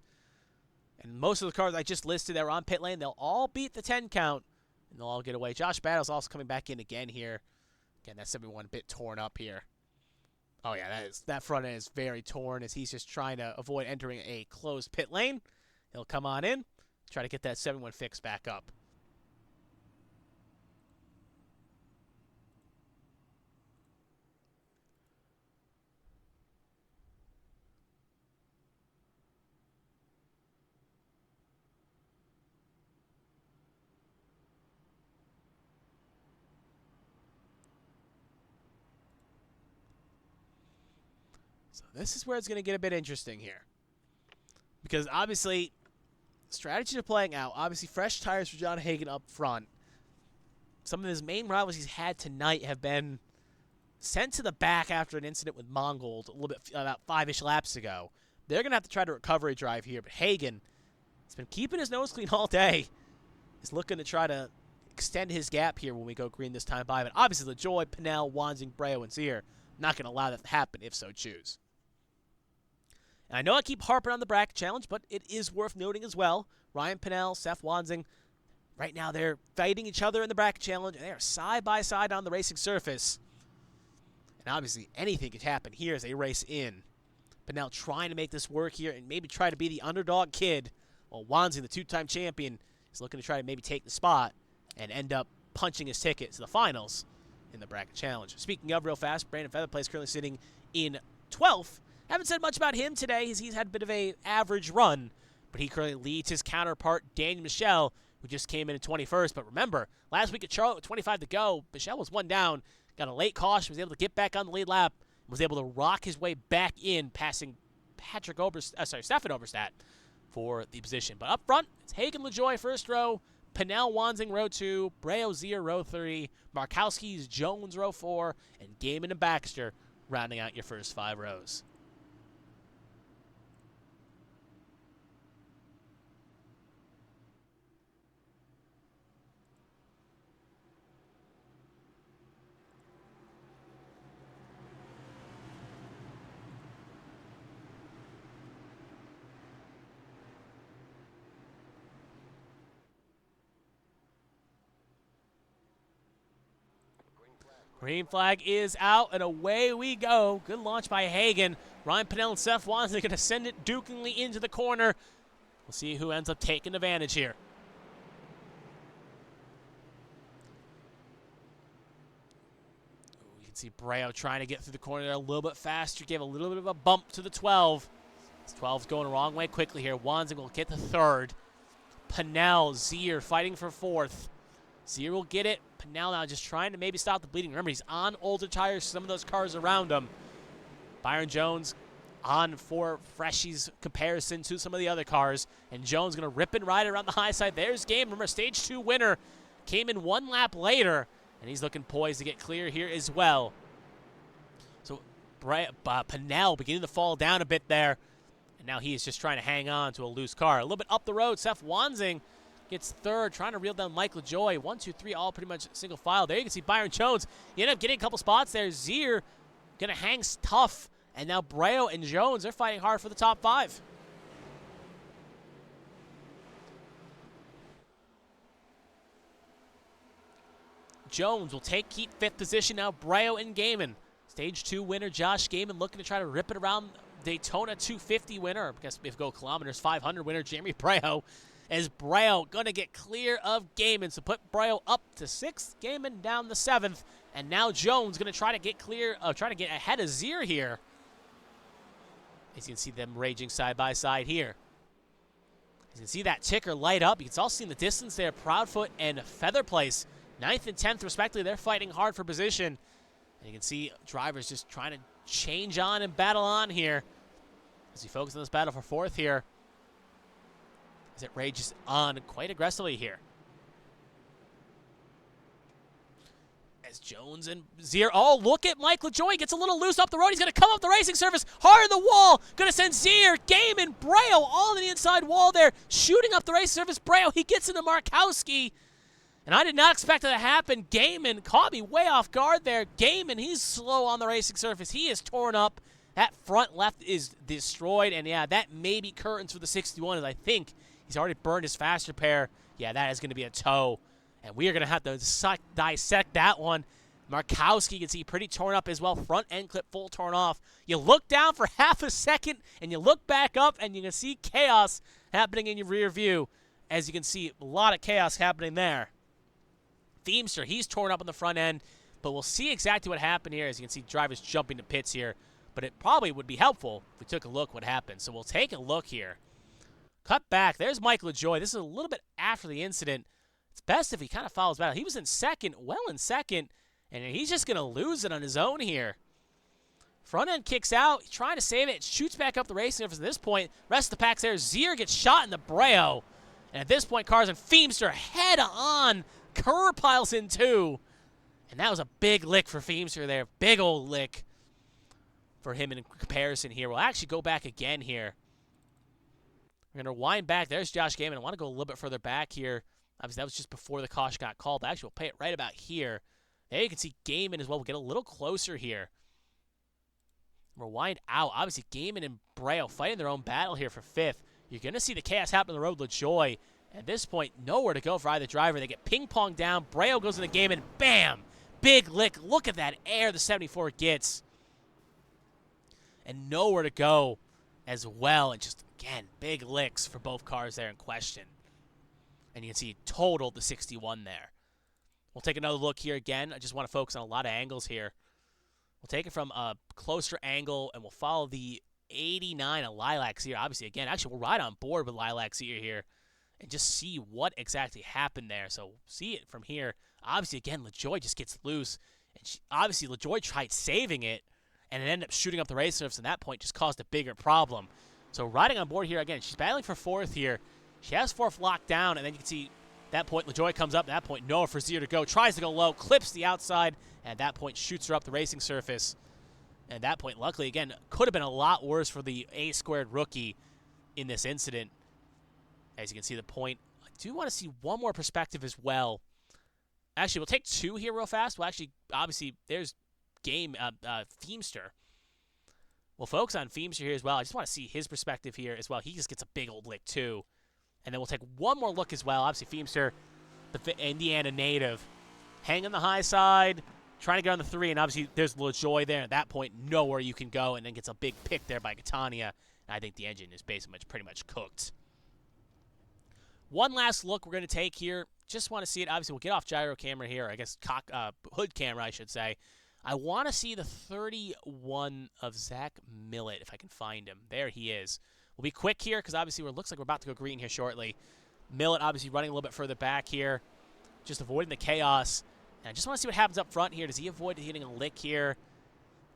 Speaker 1: And most of the cars I just listed that were on pit lane, they'll all beat the 10 count. And they'll all get away. Josh Battle's also coming back in again here. Again, that 71 bit torn up here. Oh, yeah, that front end is very torn as he's just trying to avoid entering a closed pit lane. He'll come on in, try to get that 71 fix back up. So this is where it's going to get a bit interesting here. Because obviously, strategies are playing out. Obviously, fresh tires for John Hagan up front. Some of his main rivals he's had tonight have been sent to the back after an incident with Mongold a little bit, about 5-ish laps ago. They're going to have to try to recovery drive here. But Hagan has been keeping his nose clean all day. He's looking to try to extend his gap here when we go green this time by. But obviously, LaJoy, Pinnell, Wanzing, Breo, and Zier not going to allow that to happen if so choose. And I know I keep harping on the bracket challenge, but it is worth noting as well. Ryan Pinnell, Seth Wanzing, right now they're fighting each other in the bracket challenge, and they are side by side on the racing surface. And obviously, anything could happen here as they race in. Pinnell trying to make this work here and maybe try to be the underdog kid, while Wanzing, the 2-time champion, is looking to try to maybe take the spot and end up punching his ticket to the finals in the bracket challenge. Speaking of real fast, Brandon Featherplace currently sitting in 12th. Haven't said much about him today as he's had a bit of an average run, but he currently leads his counterpart, Daniel Michelle, who just came in 21st. But remember, last week at Charlotte with 25 to go, Michelle was 1 down, got a late caution, was able to get back on the lead lap, and was able to rock his way back in, passing Stefan Oberstadt for the position. But up front, it's Hagan LaJoy first row, Pinnell Wanzing row 2, Breo Zier row 3, Markowski's Jones row 4, and Gaiman and Baxter rounding out your first 5 rows. Green flag is out, and away we go. Good launch by Hagan. Ryan Pinnell and Seth Wanzing are going to send it dukingly into the corner. We'll see who ends up taking advantage here. You can see Breo trying to get through the corner there a little bit faster. Gave a little bit of a bump to the 12. 12's going the wrong way quickly here. Wanzing will get the third. Pennell, Zier fighting for fourth. Zier will get it. Pennell now just trying to maybe stop the bleeding. Remember, he's on older tires, some of those cars around him. Byron Jones on for Freshy's comparison to some of the other cars. And Jones going to rip and ride around the high side. There's Game. Remember, stage 2 winner came in 1 lap later. And he's looking poised to get clear here as well. So Pennell beginning to fall down a bit there. And now he is just trying to hang on to a loose car. A little bit up the road, Seth Wanzing gets third, trying to reel down Mike LaJoy. 1, 2, 3, all pretty much single file. There you can see Byron Jones. He ended up getting a couple spots there. Zier going to hang tough. And now Breo and Jones are fighting hard for the top 5. Jones will keep 5th position now. Breo and Gaiman. Stage 2 winner Josh Gaiman looking to try to rip it around. Daytona 250 winner, I guess if go kilometers, 500 winner Jeremy Breo. As Breo going to get clear of Gaiman. So put Breo up to 6th, Gaiman down the 7th. And now Jones going to try to get clear, try to get ahead of Zier here. As you can see them raging side by side here. As you can see that ticker light up. You can also see in the distance there, Proudfoot and Feather Place. 9th and 10th respectively, they're fighting hard for position. And you can see drivers just trying to change on and battle on here. As we focus on this battle for 4th here. As it rages on quite aggressively here. As Jones and Zier, oh, look at Mike LaJoy, gets a little loose up the road. He's going to come up the racing surface, hard on the wall. Going to send Zier, Gaiman, Breo all on the inside wall there. Shooting up the racing surface, Breo, he gets into Markowski. And I did not expect that to happen. Gaiman caught me way off guard there. Gaiman, he's slow on the racing surface. He is torn up. That front left is destroyed. And, yeah, that may be curtains for the 61, as I think he's already burned his faster pair. Yeah, that is going to be a tow. And we are going to have to dissect that one. Markowski, you can see pretty torn up as well. Front end clip full torn off. You look down for half a second, and you look back up, and you can see chaos happening in your rear view. As you can see, a lot of chaos happening there. Feemster, he's torn up on the front end, but we'll see exactly what happened here. As you can see, drivers jumping to pits here. But it probably would be helpful if we took a look what happened. So we'll take a look here. Cut back. There's Mike LaJoy. This is a little bit after the incident. It's best if he kind of follows battle. He was in second, well in second, and he's just going to lose it on his own here. Front end kicks out. He's trying to save it. Shoots back up the racing surface at this point. Rest of the pack's there. Zier gets shot in the Breo. And at this point, Cars and Feemster head on. Kerr piles in too. And that was a big lick for Feemster there. Big old lick for him in comparison here. We'll actually go back again here. We're going to wind back. There's Josh Gaiman. I want to go a little bit further back here. Obviously, that was just before the caution got called. But actually, we'll pay it right about here. There you can see Gaiman as well. We'll get a little closer here. Rewind out. Obviously, Gaiman and Breo fighting their own battle here for 5th. You're going to see the chaos happen on the road. LaJoy, at this point, nowhere to go for either driver. They get ping-ponged down. Breo goes into Gaiman. Bam! Big lick. Look at that air the 74 gets. And nowhere to go as well. And just, again, big licks for both cars there in question. And you can see totaled the 61 there. We'll take another look here again. I just want to focus on a lot of angles here. We'll take it from a closer angle, and we'll follow the 89 of Lilac Sear. Obviously, again, actually, we're right on board with Lilac Sear here and just see what exactly happened there. So see it from here. Obviously, again, LaJoy just gets loose. And obviously, LaJoy tried saving it, and it ended up shooting up the race surface, and that point just caused a bigger problem. So riding on board here, again, she's battling for 4th here. She has 4th locked down, and then you can see that point, LaJoy comes up. At that point, nowhere for Zier to go. Tries to go low, clips the outside, and at that point, shoots her up the racing surface. And at that point, luckily, again, could have been a lot worse for the A-squared rookie in this incident. As you can see the point. I do want to see one more perspective as well. Actually, we'll take 2 here real fast. Well, actually, obviously, there's Feemster. We'll focus on Feemster here as well. I just want to see his perspective here as well. He just gets a big old lick, too. And then we'll take one more look as well. Obviously, Feemster, the Indiana native, hanging on the high side, trying to get on the 3, and obviously there's LaJoy there. At that point, nowhere you can go, and then gets a big pick there by Catania. And I think the engine is basically pretty much cooked. One last look we're going to take here. Just want to see it. Obviously, we'll get off gyro camera here. I guess hood camera, I should say. I want to see the 31 of Zach Millett, if I can find him. There he is. We'll be quick here because obviously it looks like we're about to go green here shortly. Millet obviously running a little bit further back here, just avoiding the chaos. And I just want to see what happens up front here. Does he avoid hitting a lick here?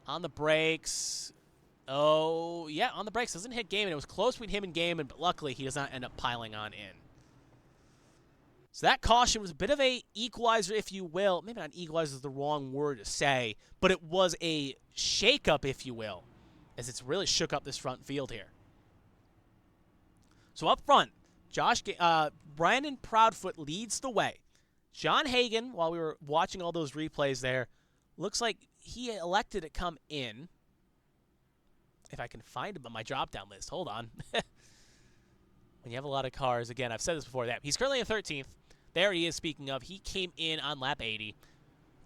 Speaker 1: On the brakes. Oh, yeah, on the brakes. Doesn't hit Gaiman. It was close between him and Gaiman, but luckily he does not end up piling on in. So that caution was a bit of a equalizer, if you will. Maybe not equalizer is the wrong word to say, but it was a shake-up, if you will, as it's really shook up this front field here. So up front, Brandon Proudfoot leads the way. John Hagan, while we were watching all those replays there, looks like he elected to come in. If I can find him on my drop-down list. Hold on. When you have a lot of cars, again, I've said this before, that he's currently in 13th. There he is, speaking of. He came in on lap 80.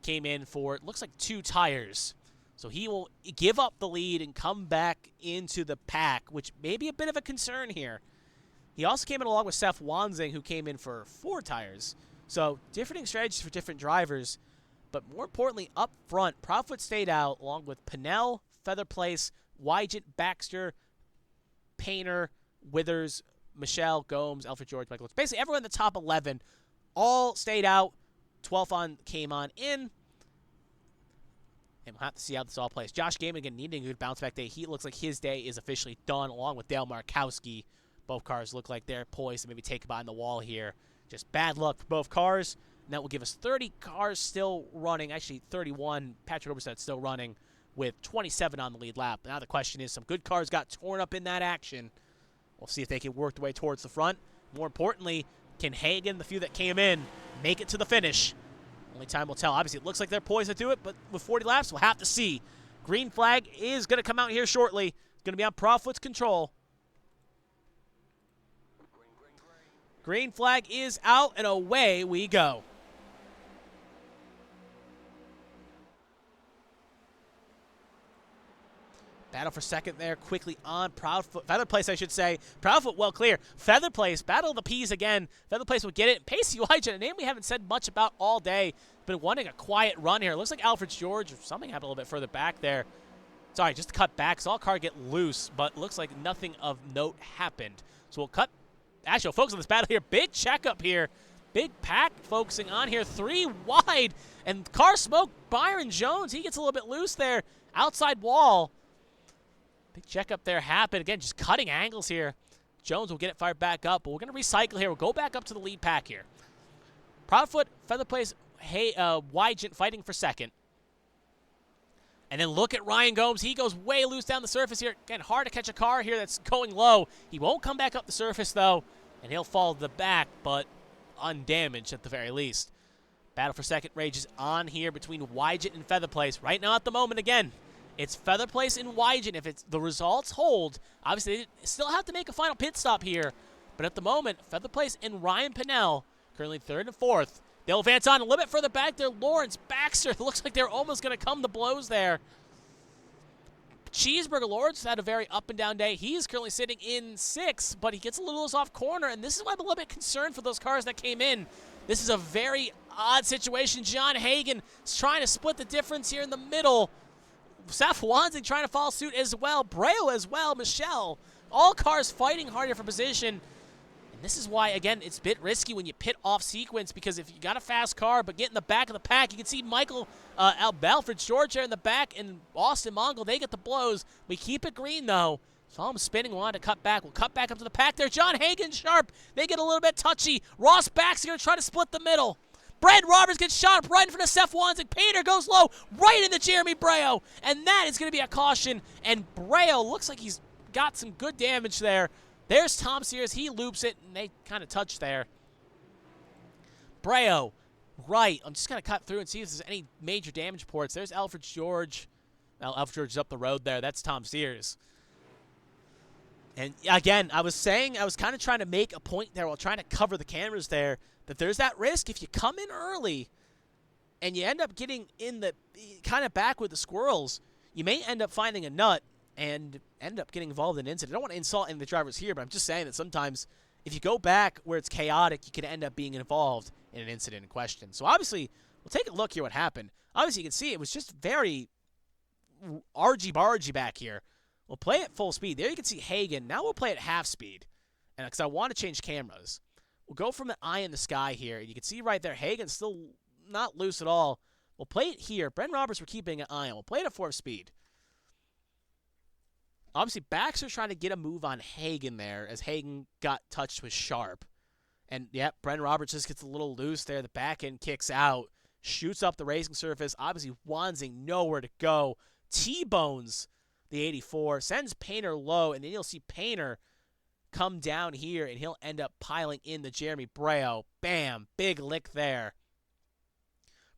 Speaker 1: Came in for, it looks like 2 tires. So he will give up the lead and come back into the pack, which may be a bit of a concern here. He also came in along with Seth Wanzing, who came in for 4 tires. So different strategies for different drivers. But more importantly, up front, Proudfoot stayed out along with Pinnell, Featherplace, Wygant, Baxter, Painter, Withers, Michelle, Gomes, Alfred George, Michael. Basically, everyone in the top 11 all stayed out. 12th came on in. And we'll have to see how this all plays. Josh Gaiman, again, needing a good bounce-back day. He looks like his day is officially done, along with Dale Markowski. Both cars look like they're poised to maybe take a behind the wall here. Just bad luck for both cars. And that will give us 30 cars still running. Actually, 31. Patrick Oberstedt still running with 27 on the lead lap. Now the question is, some good cars got torn up in that action. We'll see if they can work their way towards the front. More importantly, can Hagan, the few that came in, make it to the finish? Only time will tell. Obviously, it looks like they're poised to do it, but with 40 laps, we'll have to see. Green flag is going to come out here shortly. It's going to be on Proudfoot's control. Green flag is out, and away we go. Battle for second there, quickly on Proudfoot. Featherplace, I should say. Proudfoot well clear. Featherplace, battle of the P's again. Featherplace will get it. Pacey Wygant, a name we haven't said much about all day. Been wanting a quiet run here. Looks like Alfred George, or something happened a little bit further back there. Sorry, just to cut back. Saw a car get loose, but looks like nothing of note happened. So we'll cut. Actually, we'll focus on this battle here. Big checkup here. Big pack focusing on here. 3 wide. And car smoke, Byron Jones. He gets a little bit loose there. Outside wall. Big checkup there happened. Again, just cutting angles here. Jones will get it fired back up, but we're going to recycle here. We'll go back up to the lead pack here. Proudfoot, Featherplace, Wygant fighting for second. And then look at Ryan Gomes. He goes way loose down the surface here. Again, hard to catch a car here that's going low. He won't come back up the surface, though, and he'll fall to the back, but undamaged at the very least. Battle for second rages on here between Wygant and Featherplace. Right now at the moment, again, it's Featherplace and Wygant. If the results hold, obviously they still have to make a final pit stop here. But at the moment, Featherplace and Ryan Pinnell, currently 3rd and 4th. They'll advance on a little bit further back there. Lawrence Baxter, looks like they're almost going to come to blows there. Cheeseburger Lawrence had a very up-and-down day. He is currently sitting in 6th, but he gets a little off corner, and this is why I'm a little bit concerned for those cars that came in. This is a very odd situation. John Hagan is trying to split the difference here in the middle. Seth Wanzing trying to follow suit as well. Breo as well. Michelle. All cars fighting harder for position. And this is why, again, it's a bit risky when you pit off sequence, because if you got a fast car but get in the back of the pack, you can see Michael Alfred George there in the back and Austin Mongol, they get the blows. We keep it green, though. Saw him spinning, wanted to cut back. We'll cut back up to the pack there. John Hagan sharp. They get a little bit touchy. Ross Baxter going to try to split the middle. Brad Roberts gets shot up right in front of Seth Wanzing. Painter goes low right into Jeremy Breo. And that is going to be a caution. And Breo looks like he's got some good damage there. There's Tom Sears. He loops it, and they kind of touch there. Breo, right. I'm just going to cut through and see if there's any major damage reports. There's Alfred George. Well, Alfred George is up the road there. That's Tom Sears. And again, I was saying, I was kind of trying to make a point there while trying to cover the cameras there, that there's that risk if you come in early and you end up getting in the kind of back with the squirrels, you may end up finding a nut and end up getting involved in an incident. I don't want to insult any of the drivers here, but I'm just saying that sometimes if you go back where it's chaotic, you can end up being involved in an incident in question. So obviously, we'll take a look here what happened. Obviously, you can see it was just very argy-bargy back here. We'll play at full speed. There you can see Hagen. Now we'll play at half speed. And because I want to change cameras. We'll go from the eye in the sky here. And you can see right there, Hagen's still not loose at all. We'll play it here. Bren Roberts, we're keeping an eye on. We'll play it at 4 speed. Obviously, Baxter's trying to get a move on Hagen there as Hagen got touched with Sharp. And, yep, Bren Roberts just gets a little loose there. The back end kicks out. Shoots up the racing surface. Obviously, Wanzing nowhere to go. T-bones the 84. Sends Painter low, and then you'll see Painter come down here, and he'll end up piling in the Jeremy Breo. Bam! Big lick there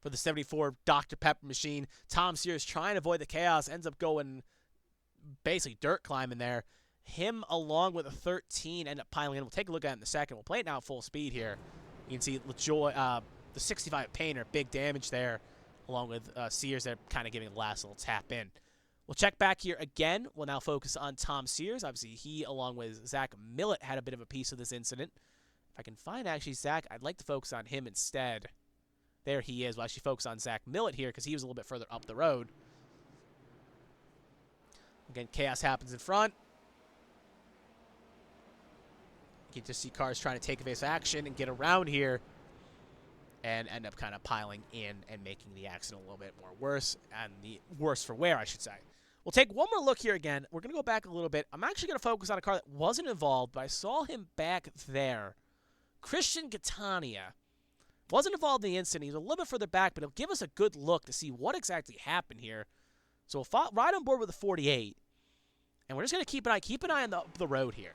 Speaker 1: for the 74 Dr. Pepper machine. Tom Sears trying to avoid the chaos. Ends up going basically dirt climbing there. Him along with a 13 end up piling in. We'll take a look at it in a second. We'll play it now at full speed here. You can see LaJoy, the 65 Painter, big damage there, along with Sears there kind of giving the last little tap in. We'll check back here again. We'll now focus on Tom Sears. Obviously, he, along with Zach Millett, had a bit of a piece of this incident. If I can find, actually, Zach, I'd like to focus on him instead. There he is. We'll actually focus on Zach Millett here because he was a little bit further up the road. Again, chaos happens in front. You can just see cars trying to take evasive action and get around here and end up kind of piling in and making the accident a little bit more worse, and the worse for wear, I should say. We'll take one more look here again. We're going to go back a little bit. I'm actually going to focus on a car that wasn't involved, but I saw him back there. Christian Catania. Wasn't involved in the incident. He's a little bit further back, but it'll give us a good look to see what exactly happened here. So we'll ride on board with the 48, and we're just going to keep an eye on the road here.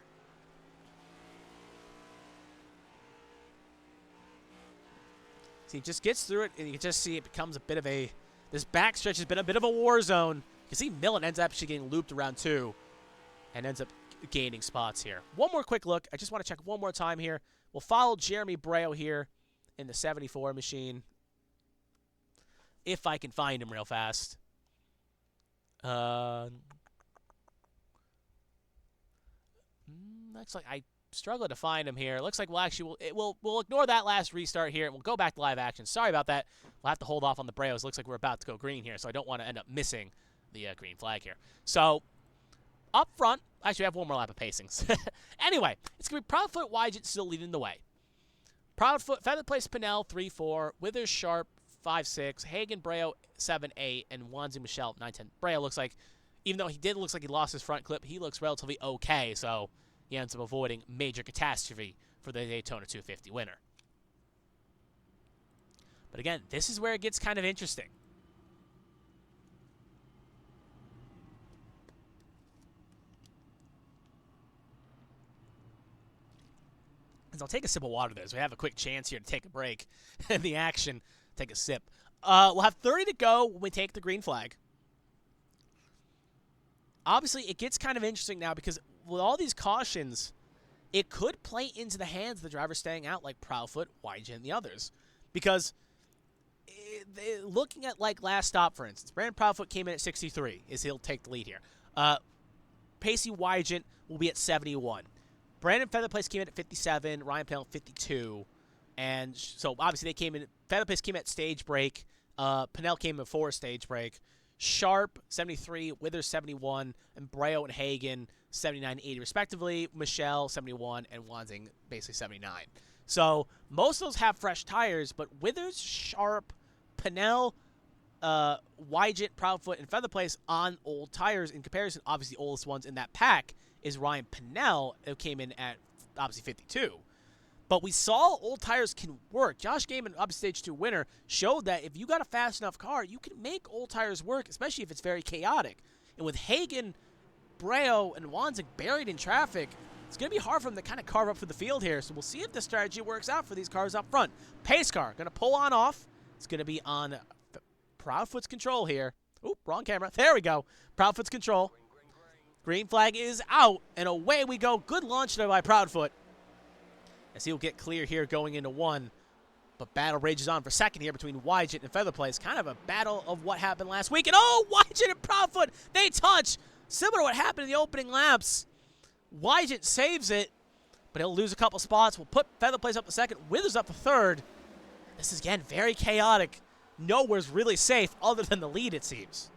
Speaker 1: See, he just gets through it, and you can just see it becomes a bit of a... This backstretch has been a bit of a war zone. You can see Millen ends up actually getting looped around too and ends up gaining spots here. One more quick look. I just want to check one more time here. We'll follow Jeremy Breo here in the 74 machine. If I can find him real fast. Looks like I struggle to find him here. Looks like we'll ignore that last restart here, and we'll go back to live action. Sorry about that. We'll have to hold off on the Breos. Looks like we're about to go green here, so I don't want to end up missing the green flag here. So, up front, actually, I have one more lap of pacings. Anyway, it's going to be Proudfoot Wygent still leading the way. Proudfoot, Feather Place Pinnell, 3-4. Withers Sharp, 5-6. Hagen Breo, 7-8. And Wanzi Michelle, 9-10. Breo looks like, even though looks like he lost his front clip, he looks relatively okay, so he ends up avoiding major catastrophe for the Daytona 250 winner. But again, this is where it gets kind of interesting. I'll take a sip of water there, so we have a quick chance here to take a break in the action. Take a sip. We'll have 30 to go when we take the green flag. Obviously, it gets kind of interesting now because with all these cautions, it could play into the hands of the driver staying out like Proudfoot, Wygent, and the others. Because looking at like last stop, for instance, Brandon Proudfoot came in at 63, he'll take the lead here. Pacey Wygent will be at 71. Brandon Featherplace came in at 57, Ryan Pennell 52. And so obviously they came in, Featherplace came at stage break, Pennell came before stage break. Sharp, 73, Withers, 71, and Breo and Hagen, 79 and 80, respectively. Michelle, 71, and Wanzing, basically 79. So most of those have fresh tires, but Withers, Sharp, Pennell, Wygent, Proudfoot, and Featherplace on old tires. In comparison, obviously the oldest ones in that pack is Ryan Pennell, who came in at, obviously, 52. But we saw old tires can work. Josh Gaiman, obviously Stage 2 winner, showed that if you got a fast enough car, you can make old tires work, especially if it's very chaotic. And with Hagen, Breo, and Wanzig buried in traffic, it's going to be hard for them to kind of carve up for the field here. So we'll see if the strategy works out for these cars up front. Pace car, going to pull on off. It's going to be on Proudfoot's control here. Oop, wrong camera. There we go. Proudfoot's control. Green flag is out, and away we go. Good launch there by Proudfoot, as he'll get clear here going into one. But battle rages on for second here between Wygent and Featherplace. Kind of a battle of what happened last week. And oh, Wygent and Proudfoot, they touch. Similar to what happened in the opening laps. Wygent saves it, but he'll lose a couple spots. We'll put Featherplace up to second. Withers up to third. This is, again, very chaotic. Nowhere's really safe other than the lead, it seems.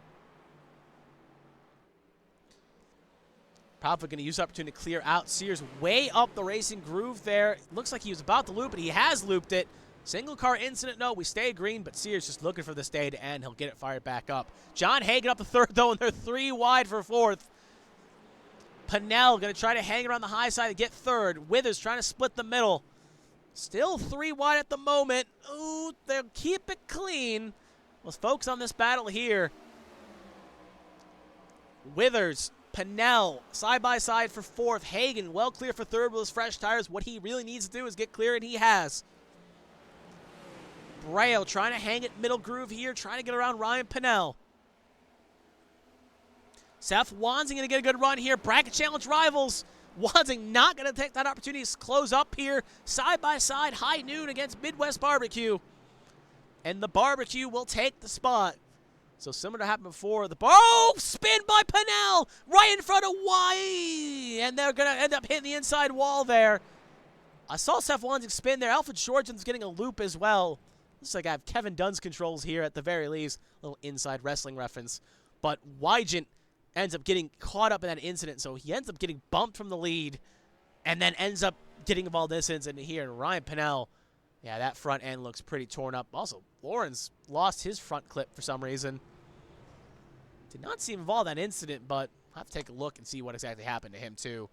Speaker 1: Probably going to use the opportunity to clear out. Sears way up the racing groove there. Looks like he was about to loop it. He has looped it. Single car incident, no, we stay green, but Sears just looking for this day to end. He'll get it fired back up. John Hagen up the third, though, and they're 3 wide for fourth. Pinnell going to try to hang around the high side to get third. Withers trying to split the middle. Still 3 wide at the moment. Ooh, they'll keep it clean. Let's focus on this battle here. Withers, Pinnell, side by side for fourth. Hagen well clear for third with his fresh tires. What he really needs to do is get clear, and he has. Braille trying to hang it middle groove here, trying to get around Ryan Pinnell. Seth Wansing going to get a good run here. Bracket challenge rivals. Wansing not going to take that opportunity to close up here. Side by side, high noon against Midwest Barbecue. And the Barbecue will take the spot. So similar to happened before. Spin by Pinnell right in front of Y. And they're going to end up hitting the inside wall there. I saw Seth Wansing spin there. Alfred Shorten's getting a loop as well. Looks like I have Kevin Dunn's controls here at the very least. A little inside wrestling reference. But Wygant ends up getting caught up in that incident, so he ends up getting bumped from the lead and then ends up getting involved in this incident here. And Ryan Pinnell, yeah, that front end looks pretty torn up. Also, Lawrence lost his front clip for some reason. Did not seem involved in that incident, but I'll have to take a look and see what exactly happened to him, too.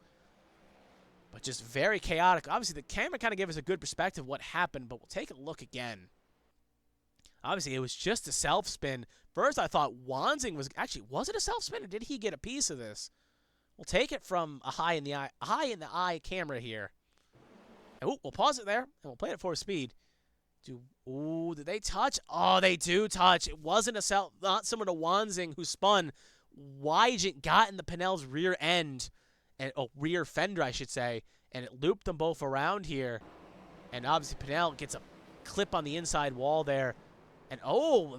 Speaker 1: But just very chaotic. Obviously, the camera kind of gave us a good perspective of what happened, but we'll take a look again. Obviously, it was just a self-spin. First, I thought Wansing was was it a self-spin, or did he get a piece of this? We'll take it from a high in the eye camera here. And, we'll pause it there, and we'll play it for speed. Did they touch? Oh, they do touch. It wasn't not similar to Wansing who spun. Wygant got in the Pinnell's rear end, and rear fender, I should say, and it looped them both around here. And obviously, Pinnell gets a clip on the inside wall there. And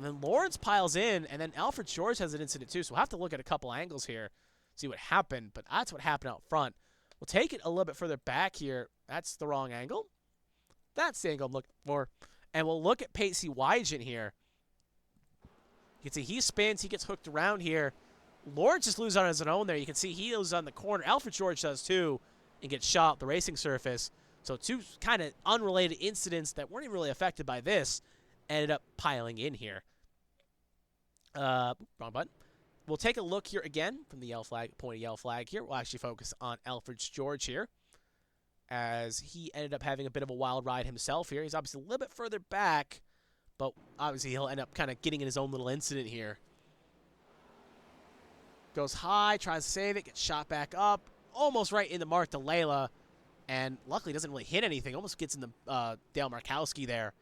Speaker 1: then Lawrence piles in, and then Alfred Shores has an incident too, so we'll have to look at a couple angles here, see what happened, but that's what happened out front. We'll take it a little bit further back here. That's the wrong angle. That's the angle I'm looking for. And we'll look at Pacey Wygant here. You can see he spins, he gets hooked around here. Lawrence just loses on his own there. You can see he loses on the corner. Alfred George does too, and gets shot off the racing surface. So 2 kind of unrelated incidents that weren't even really affected by this ended up piling in here. Wrong button. We'll take a look here again from the yellow flag, pointy yellow flag here. We'll actually focus on Alfred George here, as he ended up having a bit of a wild ride himself here. He's obviously a little bit further back, but obviously he'll end up kind of getting in his own little incident here. Goes high, tries to save it, gets shot back up, almost right in the mark to Layla, and luckily doesn't really hit anything. Almost gets in the Dale Markowski there,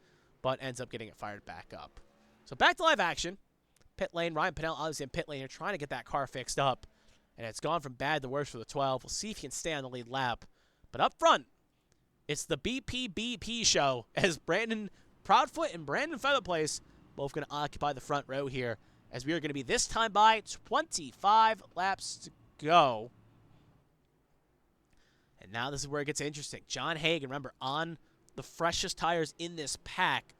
Speaker 1: but ends up getting it fired back up. So back to live action. Pit lane, Ryan Pinnell obviously in pit lane here trying to get that car fixed up. And it's gone from bad to worse for the 12. We'll see if he can stay on the lead lap. But up front, it's the BPBP show as Brandon Proudfoot and Brandon Featherplace both going to occupy the front row here, as we are going to be this time by 25 laps to go. And now this is where it gets interesting. John Hagen, remember, on the freshest tires in this pack.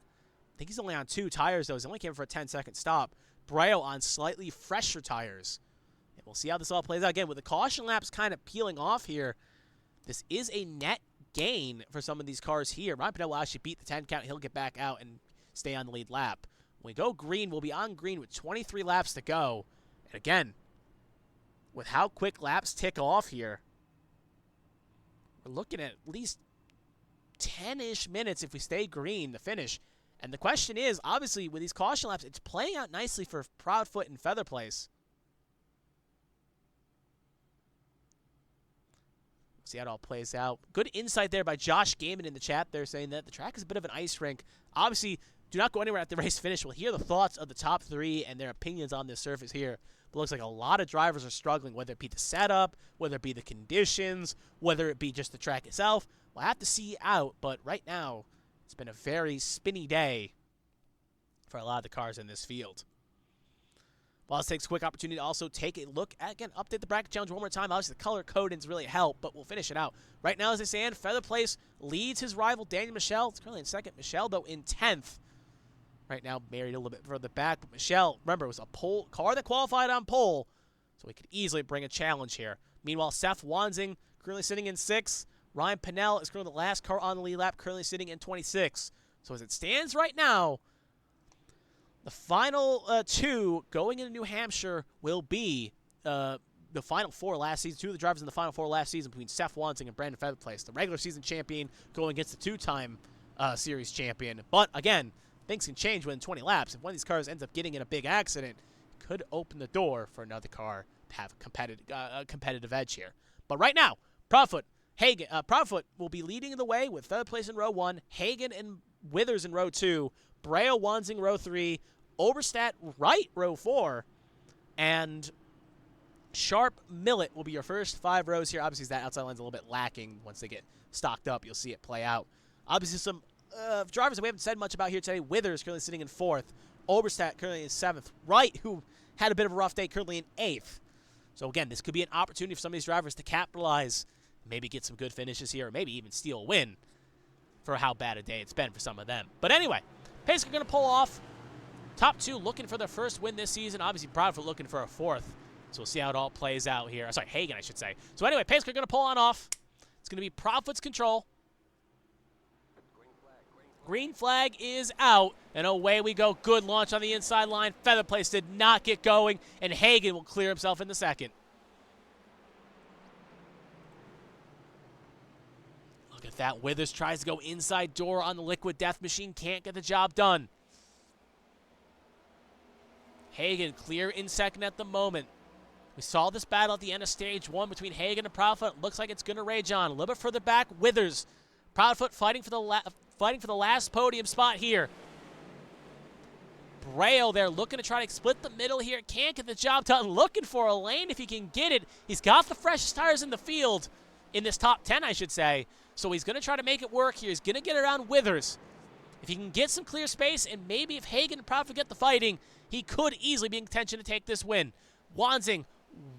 Speaker 1: I think he's only on 2 tires, though. He's only came for a 10-second stop. Braille on slightly fresher tires. And we'll see how this all plays out. Again, with the caution laps kind of peeling off here, this is a net gain for some of these cars here. Ryan Pinnell will actually beat the 10 count. He'll get back out and stay on the lead lap. When we go green, we'll be on green with 23 laps to go. And again, with how quick laps tick off here, we're looking at least 10-ish minutes if we stay green to finish. And the question is, obviously, with these caution laps, it's playing out nicely for Proudfoot and Featherplace. See how it all plays out. Good insight there by Josh Gaiman in the chat. They're saying that the track is a bit of an ice rink. Obviously, do not go anywhere at the race finish. We'll hear the thoughts of the top 3 and their opinions on this surface here. But it looks like a lot of drivers are struggling, whether it be the setup, whether it be the conditions, whether it be just the track itself. We'll have to see out, but right now, it's been a very spinny day for a lot of the cars in this field. Well, let's take a quick opportunity to also take a look at, again, update the bracket challenge one more time. Obviously, the color codings really help, but we'll finish it out. Right now, as I stand, Featherplace leads his rival, Daniel Michelle. It's currently in second. Michelle, though, in 10th. Right now, married a little bit further back. But Michelle, remember, it was a car that qualified on pole, so we could easily bring a challenge here. Meanwhile, Seth Wanzing currently sitting in 6th. Ryan Pinnell is currently the last car on the lead lap, currently sitting in 26th. So as it stands right now, the final 2 going into New Hampshire will be the final 4 last season. 2 of the drivers in the final 4 last season between Seth Wanzing and Brandon Featherplace. The regular season champion going against the 2-time series champion. But again, things can change within 20 laps. If one of these cars ends up getting in a big accident, it could open the door for another car to have a competitive edge here. But right now, Proudfoot will be leading the way with 3rd place in row 1, Hagan and Withers in row 2, Braille Wanzing row 3, Oberstadt Wright row 4, and Sharp Millet will be your first 5 rows here. Obviously, that outside line's a little bit lacking. Once they get stocked up, you'll see it play out. Obviously, some drivers that we haven't said much about here today. Withers currently sitting in 4th. Oberstadt currently in 7th. Wright, who had a bit of a rough day, currently in 8th. So, again, this could be an opportunity for some of these drivers to capitalize, maybe get some good finishes here, or maybe even steal a win for how bad a day it's been for some of them. But anyway, Pace are going to pull off. Top 2 looking for their first win this season. Obviously, Proudfoot looking for a 4th. So we'll see how it all plays out here. Sorry, Hagan, I should say. So anyway, Pace are going to pull on off. It's going to be Proudfoot's control. Green flag is out, and away we go. Good launch on the inside line. Featherplace did not get going, and Hagan will clear himself in the second. Look at that. Withers tries to go inside door on the Liquid Death Machine. Can't get the job done. Hagan clear in second at the moment. We saw this battle at the end of stage 1 between Hagan and Proudfoot. Looks like it's going to rage on. A little bit further back, Withers. Proudfoot fighting for the last podium spot here. Braille there looking to try to split the middle here. Can't get the job done. Looking for a lane if he can get it. He's got the freshest tires in the field, in this top 10, I should say. So he's going to try to make it work here. He's going to get around Withers. If he can get some clear space, and maybe if Hagan and Proudfoot get the fighting, he could easily be in contention to take this win. Wanzing,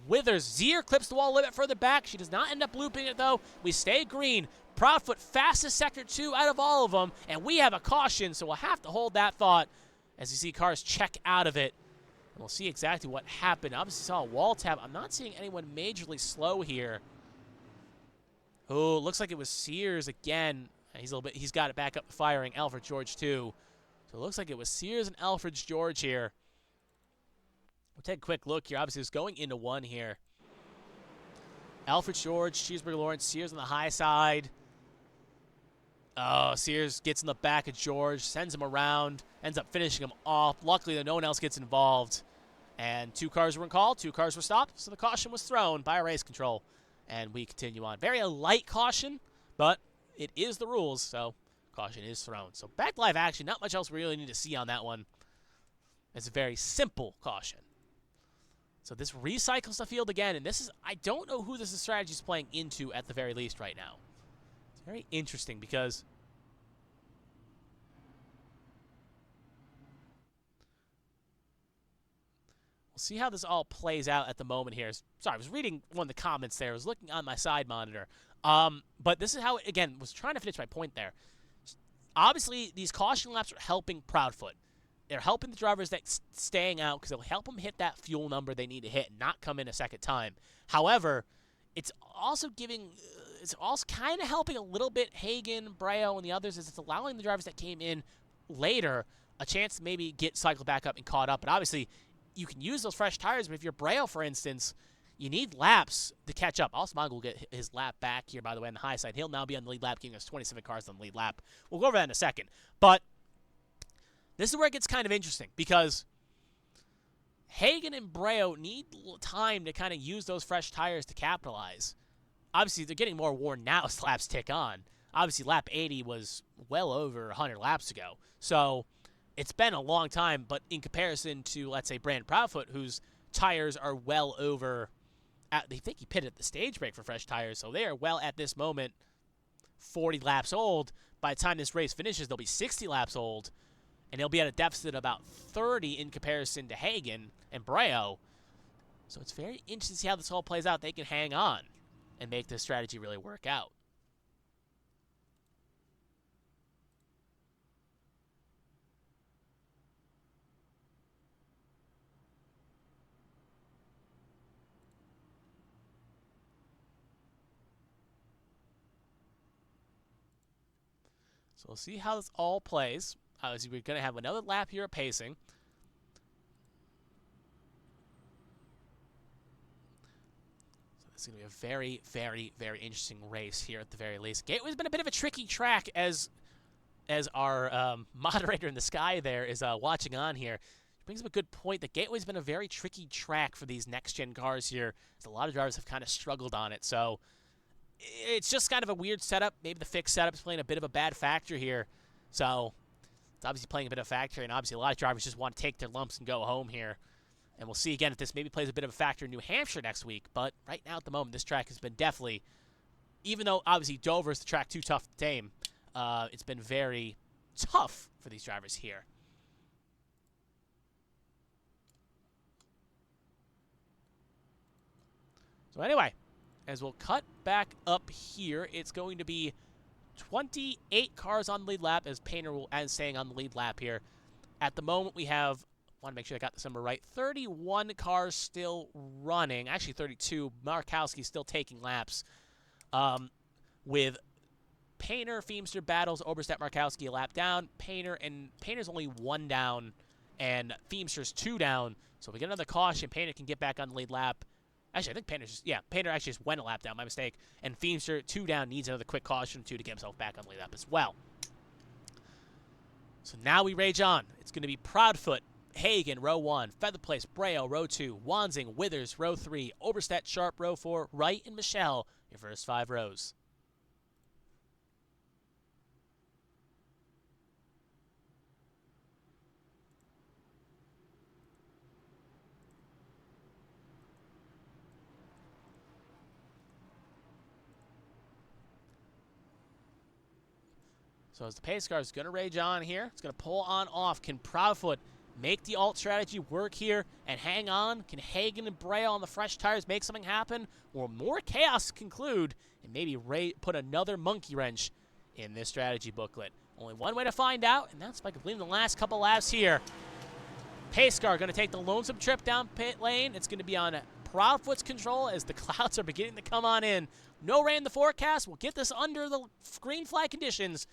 Speaker 1: Withers, Zier clips the wall a little bit further back. She does not end up looping it, though. We stay green. Proudfoot fastest sector 2 out of all of them, and we have a caution, so we'll have to hold that thought as you see cars check out of it. And we'll see exactly what happened. Obviously saw a wall tap. I'm not seeing anyone majorly slow here. Oh, looks like it was Sears again. He's got it back up firing. Alfred George too. So it looks like it was Sears and Alfred George here. We'll take a quick look here. Obviously, it's going into 1 here. Alfred George, Cheeseburger Lawrence, Sears on the high side. Oh, Sears gets in the back of George, sends him around, ends up finishing him off. Luckily, no one else gets involved. And 2 cars were called, 2 cars were stopped, so the caution was thrown by race control. And we continue on. Very light caution, but it is the rules, so caution is thrown. So back to live action, not much else we really need to see on that one. It's a very simple caution. So this recycles the field again, and this is, I don't know who this strategy is playing into at the very least right now. It's very interesting because we'll see how this all plays out at the moment here. Sorry, I was reading one of the comments there. I was looking on my side monitor. But this is how, again, was trying to finish my point there. Obviously, these caution laps are helping Proudfoot. They're helping the drivers that staying out because it'll help them hit that fuel number they need to hit and not come in a second time. However, it's also kind of helping a little bit Hagan, Braille, and the others as it's allowing the drivers that came in later a chance to maybe get cycled back up and caught up. But obviously, you can use those fresh tires, but if you're Braille, for instance, you need laps to catch up. Osmog will get his lap back here, by the way, on the high side. He'll now be on the lead lap, giving us 27 cars on the lead lap. We'll go over that in a second. But this is where it gets kind of interesting because Hagan and Braille need time to kind of use those fresh tires to capitalize. Obviously, they're getting more worn now as laps tick on. Obviously, lap 80 was well over 100 laps ago. So it's been a long time, but in comparison to, let's say, Brandon Proudfoot, whose tires are well over, they think he pitted at the stage break for fresh tires, so they are well at this moment 40 laps old. By the time this race finishes, they'll be 60 laps old, and they'll be at a deficit of about 30 in comparison to Hagan and Braille. So it's very interesting to see how this all plays out. They can hang on and make this strategy really work out. So we'll see how this all plays. Obviously, we're going to have another lap here of pacing. So this is going to be a very, very, very interesting race here at the very least. Gateway's been a bit of a tricky track as our moderator in the sky there is watching on here. Brings up a good point that Gateway's been a very tricky track for these next-gen cars here, as a lot of drivers have kind of struggled on it. So it's just kind of a weird setup. Maybe the fixed setup is playing a bit of a bad factor here. So it's obviously playing a bit of a factor, and obviously a lot of drivers just want to take their lumps and go home here. And we'll see again if this maybe plays a bit of a factor in New Hampshire next week. But right now at the moment, this track has been definitely, even though obviously Dover is the track too tough to tame, it's been very tough for these drivers here. So anyway, as we'll cut back up here, it's going to be 28 cars on the lead lap, as Painter will and staying on the lead lap here. At the moment, we have, want to make sure I got this number right, 31 cars still running. Actually, 32. Markowski's still taking laps. With Painter, Feemster battles Oberstadt, Markowski a lap down. Painter's only 1 down, and Feemster's 2 down. So if we get another caution, Painter can get back on the lead lap. Actually, I think Painter actually just went a lap down, my mistake. And Feemster, 2 down, needs another quick caution, 2 to get himself back on the lead lap as well. So now we rage on. It's going to be Proudfoot, Hagen, row 1, Featherplace, Braille, row 2, Wansing, Withers, row 3, Oberstadt, Sharp, row 4, Wright, and Michelle, your first 5 rows. So as the pace car is going to rage on here, it's going to pull on off. Can Proudfoot make the alt strategy work here and hang on? Can Hagen and Braille on the fresh tires make something happen? Or more chaos conclude and maybe put another monkey wrench in this strategy booklet? Only one way to find out, and that's by completing the last couple laps here. Pace car going to take the lonesome trip down pit lane. It's going to be on Proudfoot's control as the clouds are beginning to come on in. No rain in the forecast. We'll get this under the green flag conditions.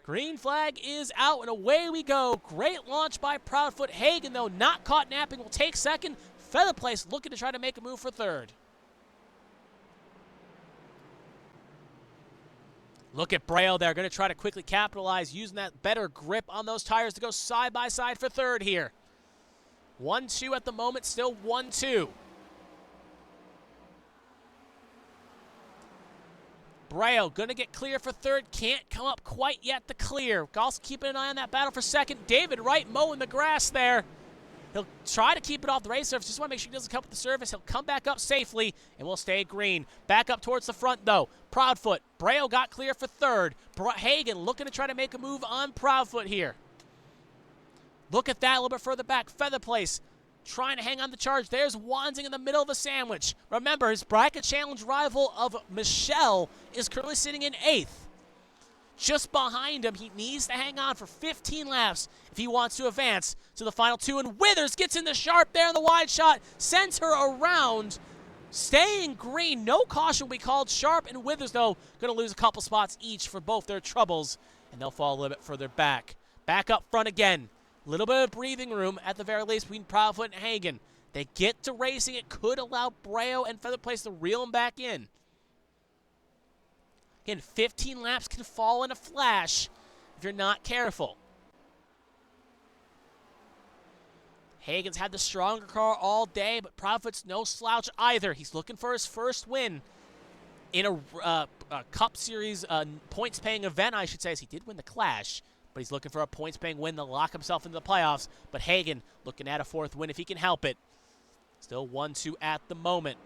Speaker 1: Green flag is out, and away we go. Great launch by Proudfoot. Hagen, though, not caught napping, will take second. Featherplace looking to try to make a move for third. Look at Braille there. Going to try to quickly capitalize, using that better grip on those tires to go side by side for third here. 1-2 at the moment, still 1-2. Braille going to get clear for third. Can't come up quite yet to clear. Also keeping an eye on that battle for second. David Wright mowing the grass there. He'll try to keep it off the race surface. Just want to make sure he doesn't come up with the surface. He'll come back up safely, and we'll stay green. Back up towards the front, though. Proudfoot. Braille got clear for third. Hagen looking to try to make a move on Proudfoot here. Look at that a little bit further back. Featherplace trying to hang on the charge. There's Wansing in the middle of a sandwich. Remember, his bracket challenge rival of Michelle is currently sitting in 8th. Just behind him, he needs to hang on for 15 laps if he wants to advance to the final 2. And Withers gets in the sharp there in the wide shot, sends her around, staying green. No caution will be called. Sharp and Withers, though, going to lose a couple spots each for both their troubles, and they'll fall a little bit further back. Back up front again. Little bit of breathing room at the very least between Proudfoot and Hagen. They get to racing. It could allow Braille and Featherplace to reel him back in. Again, 15 laps can fall in a flash if you're not careful. Hagen's had the stronger car all day, but Proudfoot's no slouch either. He's looking for his first win in a Cup Series points-paying event, I should say, as he did win the Clash. But he's looking for a points-paying win to lock himself into the playoffs. But Hagen looking at a 4th win if he can help it. Still 1-2 at the moment.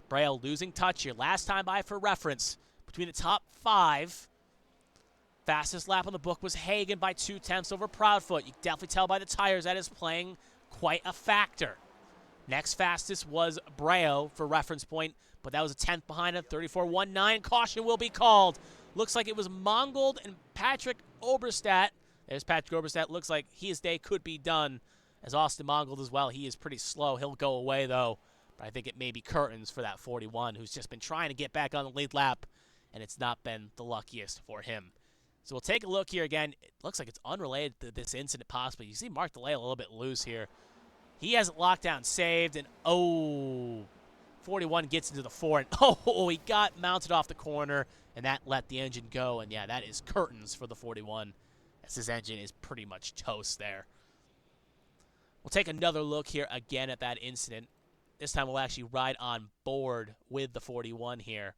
Speaker 1: Braille losing touch here. Last time by for reference. Between the top 5, fastest lap on the book was Hagen by 2/10 over Proudfoot. You can definitely tell by the tires that is playing quite a factor. Next fastest was Braille for reference point, but that was a 10th behind him. 34.19. Caution will be called. Looks like it was Mongold and Patrick Oberstadt. There's Patrick Oberstadt. Looks like his day could be done. As Austin Mongold as well. He is pretty slow. He'll go away, though. But I think it may be curtains for that 41, who's just been trying to get back on the lead lap and it's not been the luckiest for him. So we'll take a look here again. It looks like it's unrelated to this incident possibly. You see Mark DeLay a little bit loose here. He has it locked down, saved, and 41 gets into the 4, and he got mounted off the corner, and that let the engine go. And yeah, that is curtains for the 41, as his engine is pretty much toast there. We'll take another look here again at that incident. This time we'll actually ride on board with the 41 here.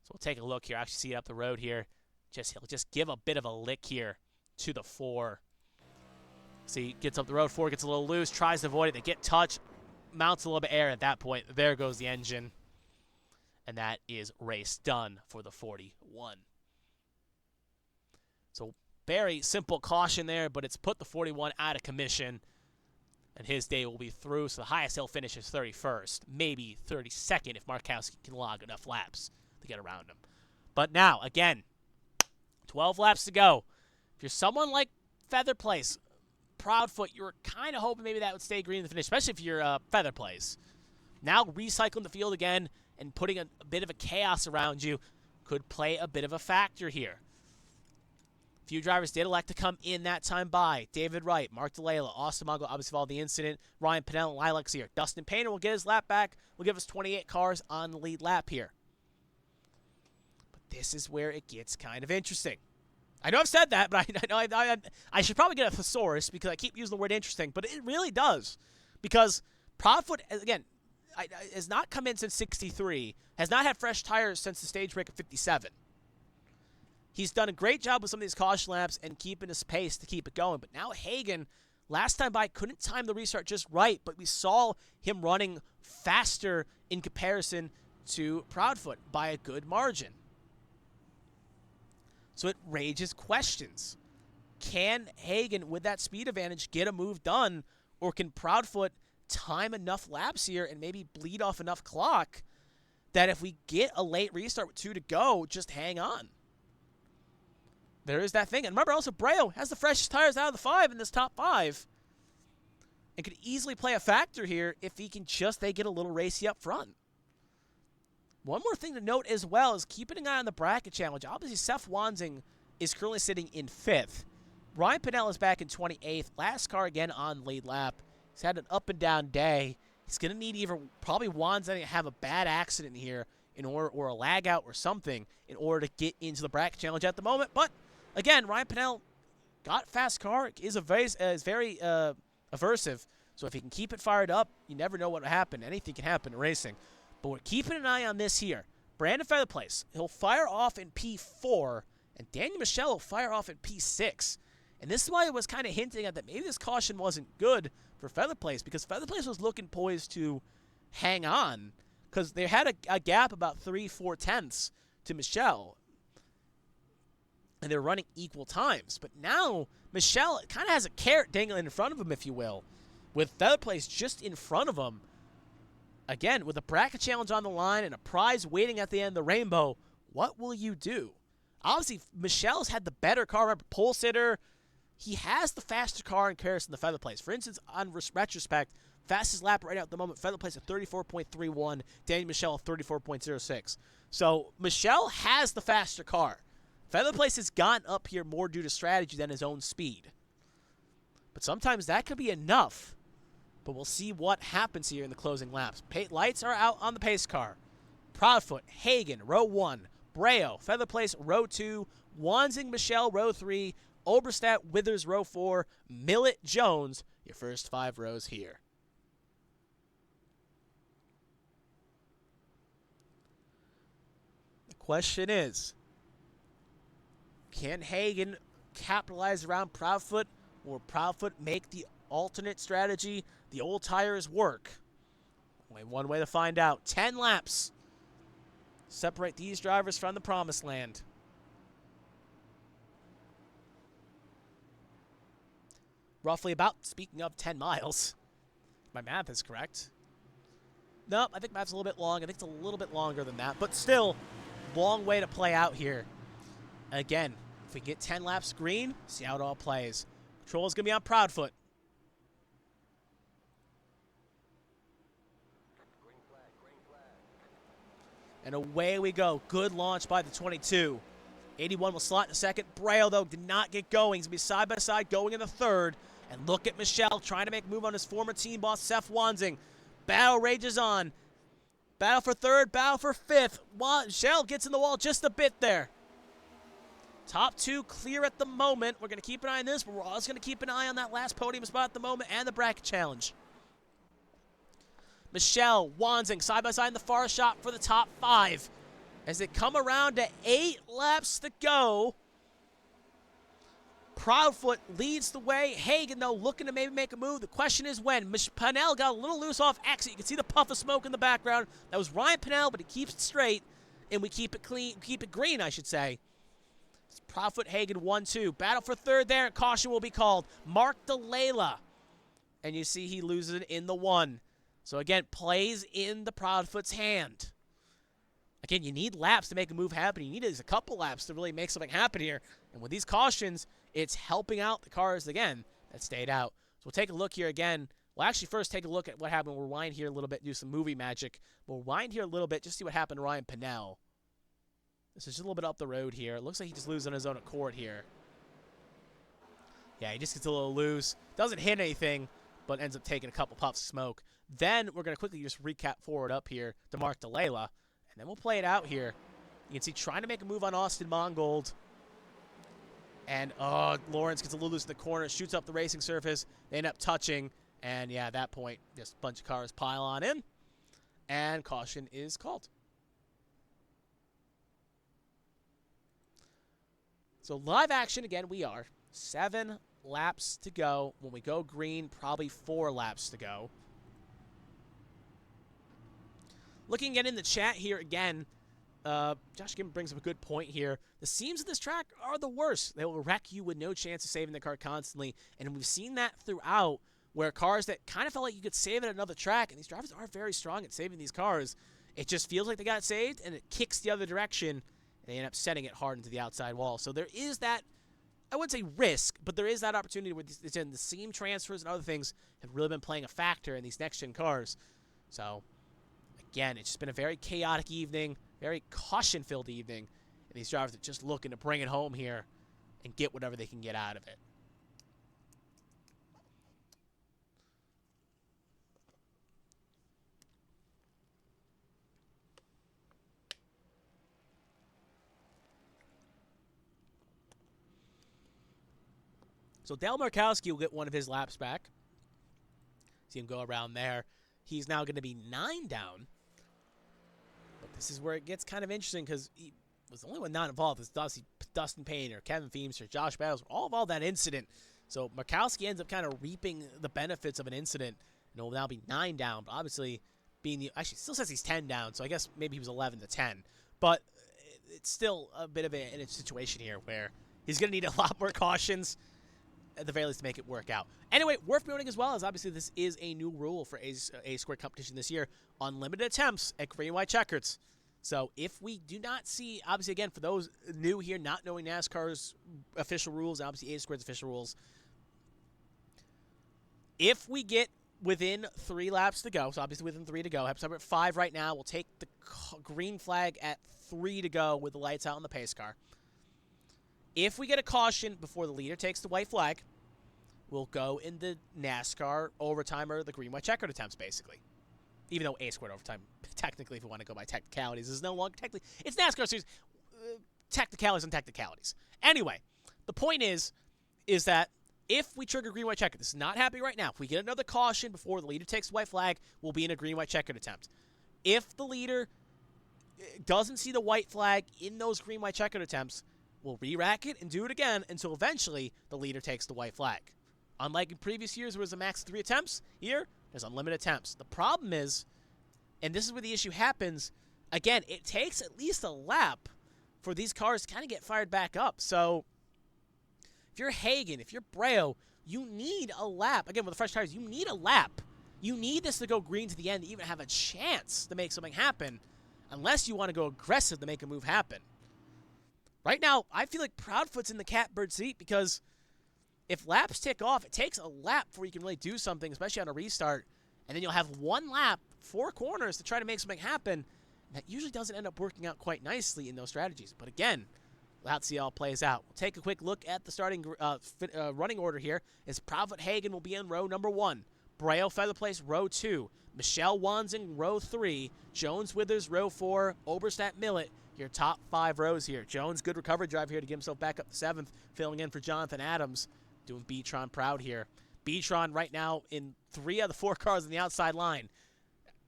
Speaker 1: So we'll take a look here. Actually see it up the road here. He'll just give a bit of a lick here to the 4. See, gets up the road. 4 gets a little loose, tries to avoid it. They get touched, mounts a little bit of air at that point. There goes the engine. And that is race done for the 41. So very simple caution there, but it's put the 41 out of commission. And his day will be through, so the highest he'll finish is 31st, maybe 32nd if Markowski can log enough laps to get around him. But now, again, 12 laps to go. If you're someone like Feather Place, Proudfoot, you were kind of hoping maybe that would stay green in the finish, especially if you're Feather Place. Now recycling the field again and putting a bit of a chaos around you could play a bit of a factor here. A few drivers did elect to come in that time by. David Wright, Mark DeLayla, Austin Mungo, obviously followed the incident. Ryan Pinnell and Lilacs here. Dustin Painter will get his lap back. Will give us 28 cars on the lead lap here. But this is where it gets kind of interesting. I know I've said that, but I should probably get a thesaurus because I keep using the word interesting, but it really does. Because Proudfoot, again, has not come in since 63, has not had fresh tires since the stage break of 57. He's done a great job with some of these caution laps and keeping his pace to keep it going. But now Hagan, last time by, couldn't time the restart just right, but we saw him running faster in comparison to Proudfoot by a good margin. So it raises questions. Can Hagan, with that speed advantage, get a move done, or can Proudfoot time enough laps here and maybe bleed off enough clock that if we get a late restart with 2 to go, just hang on? There is that thing. And remember also, Breo has the freshest tires out of the 5 in this top 5. And could easily play a factor here if he can they get a little racy up front. One more thing to note as well is keeping an eye on the bracket challenge. Obviously, Seth Wanzing is currently sitting in 5th. Ryan Pinnell is back in 28th. Last car again on lead lap. He's had an up and down day. He's going to need either probably Wanzing to have a bad accident here or a lag out or something in order to get into the bracket challenge at the moment. But again, Ryan Pinnell got fast car, is very aversive. So if he can keep it fired up, you never know what will happen. Anything can happen in racing. But we're keeping an eye on this here. Brandon Featherplace, he'll fire off in P4, and Daniel Michelle will fire off in P6. And this is why it was kind of hinting at that maybe this caution wasn't good for Featherplace, because Featherplace was looking poised to hang on, because they had a gap about 3-4 tenths to Michelle. And they're running equal times. But now, Michelle kind of has a carrot dangling in front of him, if you will, with Featherplace just in front of him. Again, with a bracket challenge on the line and a prize waiting at the end of the rainbow, what will you do? Obviously, Michelle's had the better car. Remember, pole sitter. He has the faster car in comparison to Featherplace. For instance, on retrospect, fastest lap right now at the moment, Featherplace at 34.31, Daniel Michelle at 34.06. So, Michelle has the faster car. Featherplace has gotten up here more due to strategy than his own speed. But sometimes that could be enough. But we'll see what happens here in the closing laps. Lights are out on the pace car. Proudfoot, Hagan, row 1. Breo, Featherplace, row 2. Wanzing, Michelle, row 3. Oberstadt, Withers, row 4. Millett, Jones, your first 5 rows here. The question is, can Hagan capitalize around Proudfoot, or Proudfoot make the alternate strategy? The old tires work. Only one way to find out. 10 laps. Separate these drivers from the promised land. Roughly about, speaking of, 10 miles. My math is correct. Nope, I think math's a little bit long. I think it's a little bit longer than that. But still, long way to play out here. Again, if we get 10 laps green, see how it all plays. Control is going to be on Proudfoot.
Speaker 3: And away we go. Good launch by the 22. 81 will slot in the second. Braille, though, did not get going. He's going to be side by side going in the third. And look at Michelle trying to make a move on his former team boss, Seth Wanzing. Battle rages on. Battle for third, battle for fifth. Michelle gets in the wall just a bit there. Top two clear at the moment. We're going to keep an eye on this, but we're also going to keep an eye on that last podium spot at the moment and the bracket challenge. Michelle, Wanzing, side by side in the far shot for the top five. As they come around to 8 laps to go. Proudfoot leads the way. Hagen, though, looking to maybe make a move. The question is when. Pinnell got a little loose off exit. You can see the puff of smoke in the background. That was Ryan Pinnell, but he keeps it straight. And we keep it clean, keep it green, I should say. It's Proudfoot, Hagen, 1-2. Battle for third there, and caution will be called. Mark DeLayla. And you see he loses it in the 1. So, again, plays in the Proudfoot's hand. Again, you need laps to make a move happen. You need a couple laps to really make something happen here. And with these cautions, it's helping out the cars, again, that stayed out. So we'll take a look here again. We'll actually first take a look at what happened. We'll rewind here a little bit, do some movie magic. We'll rewind here a little bit, just see what happened to Ryan Pinnell. This is just a little bit up the road here. It looks like he just loses on his own accord here. Yeah, he just gets a little loose. Doesn't hit anything, but ends up taking a couple puffs of smoke. Then we're going to quickly just recap forward up here to Mark DeLayla. And then we'll play it out here. You can see trying to make a move on Austin Mongold. And, Lawrence gets a little loose in the corner, shoots up the racing surface. They end up touching. And, yeah, at that point, just a bunch of cars pile on in. And caution is called. So, live action, again, we are 7 laps to go. When we go green, probably 4 laps to go. Looking again in the chat here again, Josh Gibbon brings up a good point here. The seams of this track are the worst. They will wreck you with no chance of saving the car constantly. And we've seen that throughout, where cars that kind of felt like you could save it at another track, and these drivers are very strong at saving these cars. It just feels like they got saved, and it kicks the other direction, and they end up setting it hard into the outside wall. So there is that, I wouldn't say risk, but there is that opportunity where the seam transfers and other things have really been playing a factor in these next-gen cars. So, again, it's just been a very chaotic evening, very caution-filled evening, and these drivers are just looking to bring it home here and get whatever they can get out of it. So Dale Markowski will get one of his laps back. See him go around there. He's now going to be 9 down. But this is where it gets kind of interesting because he was the only one not involved. It's Dustin Payne or Kevin Feemster, Josh Battles, all involved in that incident. So Markowski ends up kind of reaping the benefits of an incident. And will now be 9 down. But obviously, being the actually still says he's 10 down. So I guess maybe he was 11 to 10. But it's still a bit of a situation here where he's going to need a lot more cautions, at the very least, to make it work out. Anyway, worth noting as well is obviously this is a new rule for A Squared competition this year. Unlimited attempts at green, white checkers. So if we do not see, obviously, again, for those new here, not knowing NASCAR's official rules, obviously A Squared's official rules, if we get within 3 laps to go, so obviously within 3 to go, have at 5 right now, we'll take the green flag at 3 to go with the lights out on the pace car. If we get a caution before the leader takes the white flag, we'll go in the NASCAR overtime or the green, white checkered attempts, basically. Even though A Squared overtime, technically, if we want to go by technicalities, is no longer technically. It's NASCAR series, technicalities and technicalities. Anyway, the point is that if we trigger green, white checkered, this is not happening right now. If we get another caution before the leader takes the white flag, we'll be in a green, white checkered attempt. If the leader doesn't see the white flag in those green, white checkered attempts, we'll re-rack it and do it again until eventually the leader takes the white flag. Unlike in previous years where it was a max of 3 attempts, here, there's unlimited attempts. The problem is, and this is where the issue happens, again, it takes at least a lap for these cars to kind of get fired back up. So, if you're Hagen, if you're Breo, you need a lap. Again, with the fresh tires, you need a lap. You need this to go green to the end to even have a chance to make something happen, unless you want to go aggressive to make a move happen. Right now, I feel like Proudfoot's in the catbird seat because if laps tick off, it takes a lap before you can really do something, especially on a restart. And then you'll have 1 lap, 4 corners to try to make something happen. That usually doesn't end up working out quite nicely in those strategies. But again, we'll have to see how it plays out. We'll take a quick look at the starting running order here. As Proudfoot Hagen will be in row number 1. Braille Featherplace, row 2. Michelle Wanzing, row 3. Jones Withers, row 4. Oberstadt Millet, your top 5 rows here. Jones, good recovery drive here to get himself back up to 7th, filling in for Jonathan Adams, doing B-Tron proud here. B-Tron right now in 3 of the 4 cars on the outside line.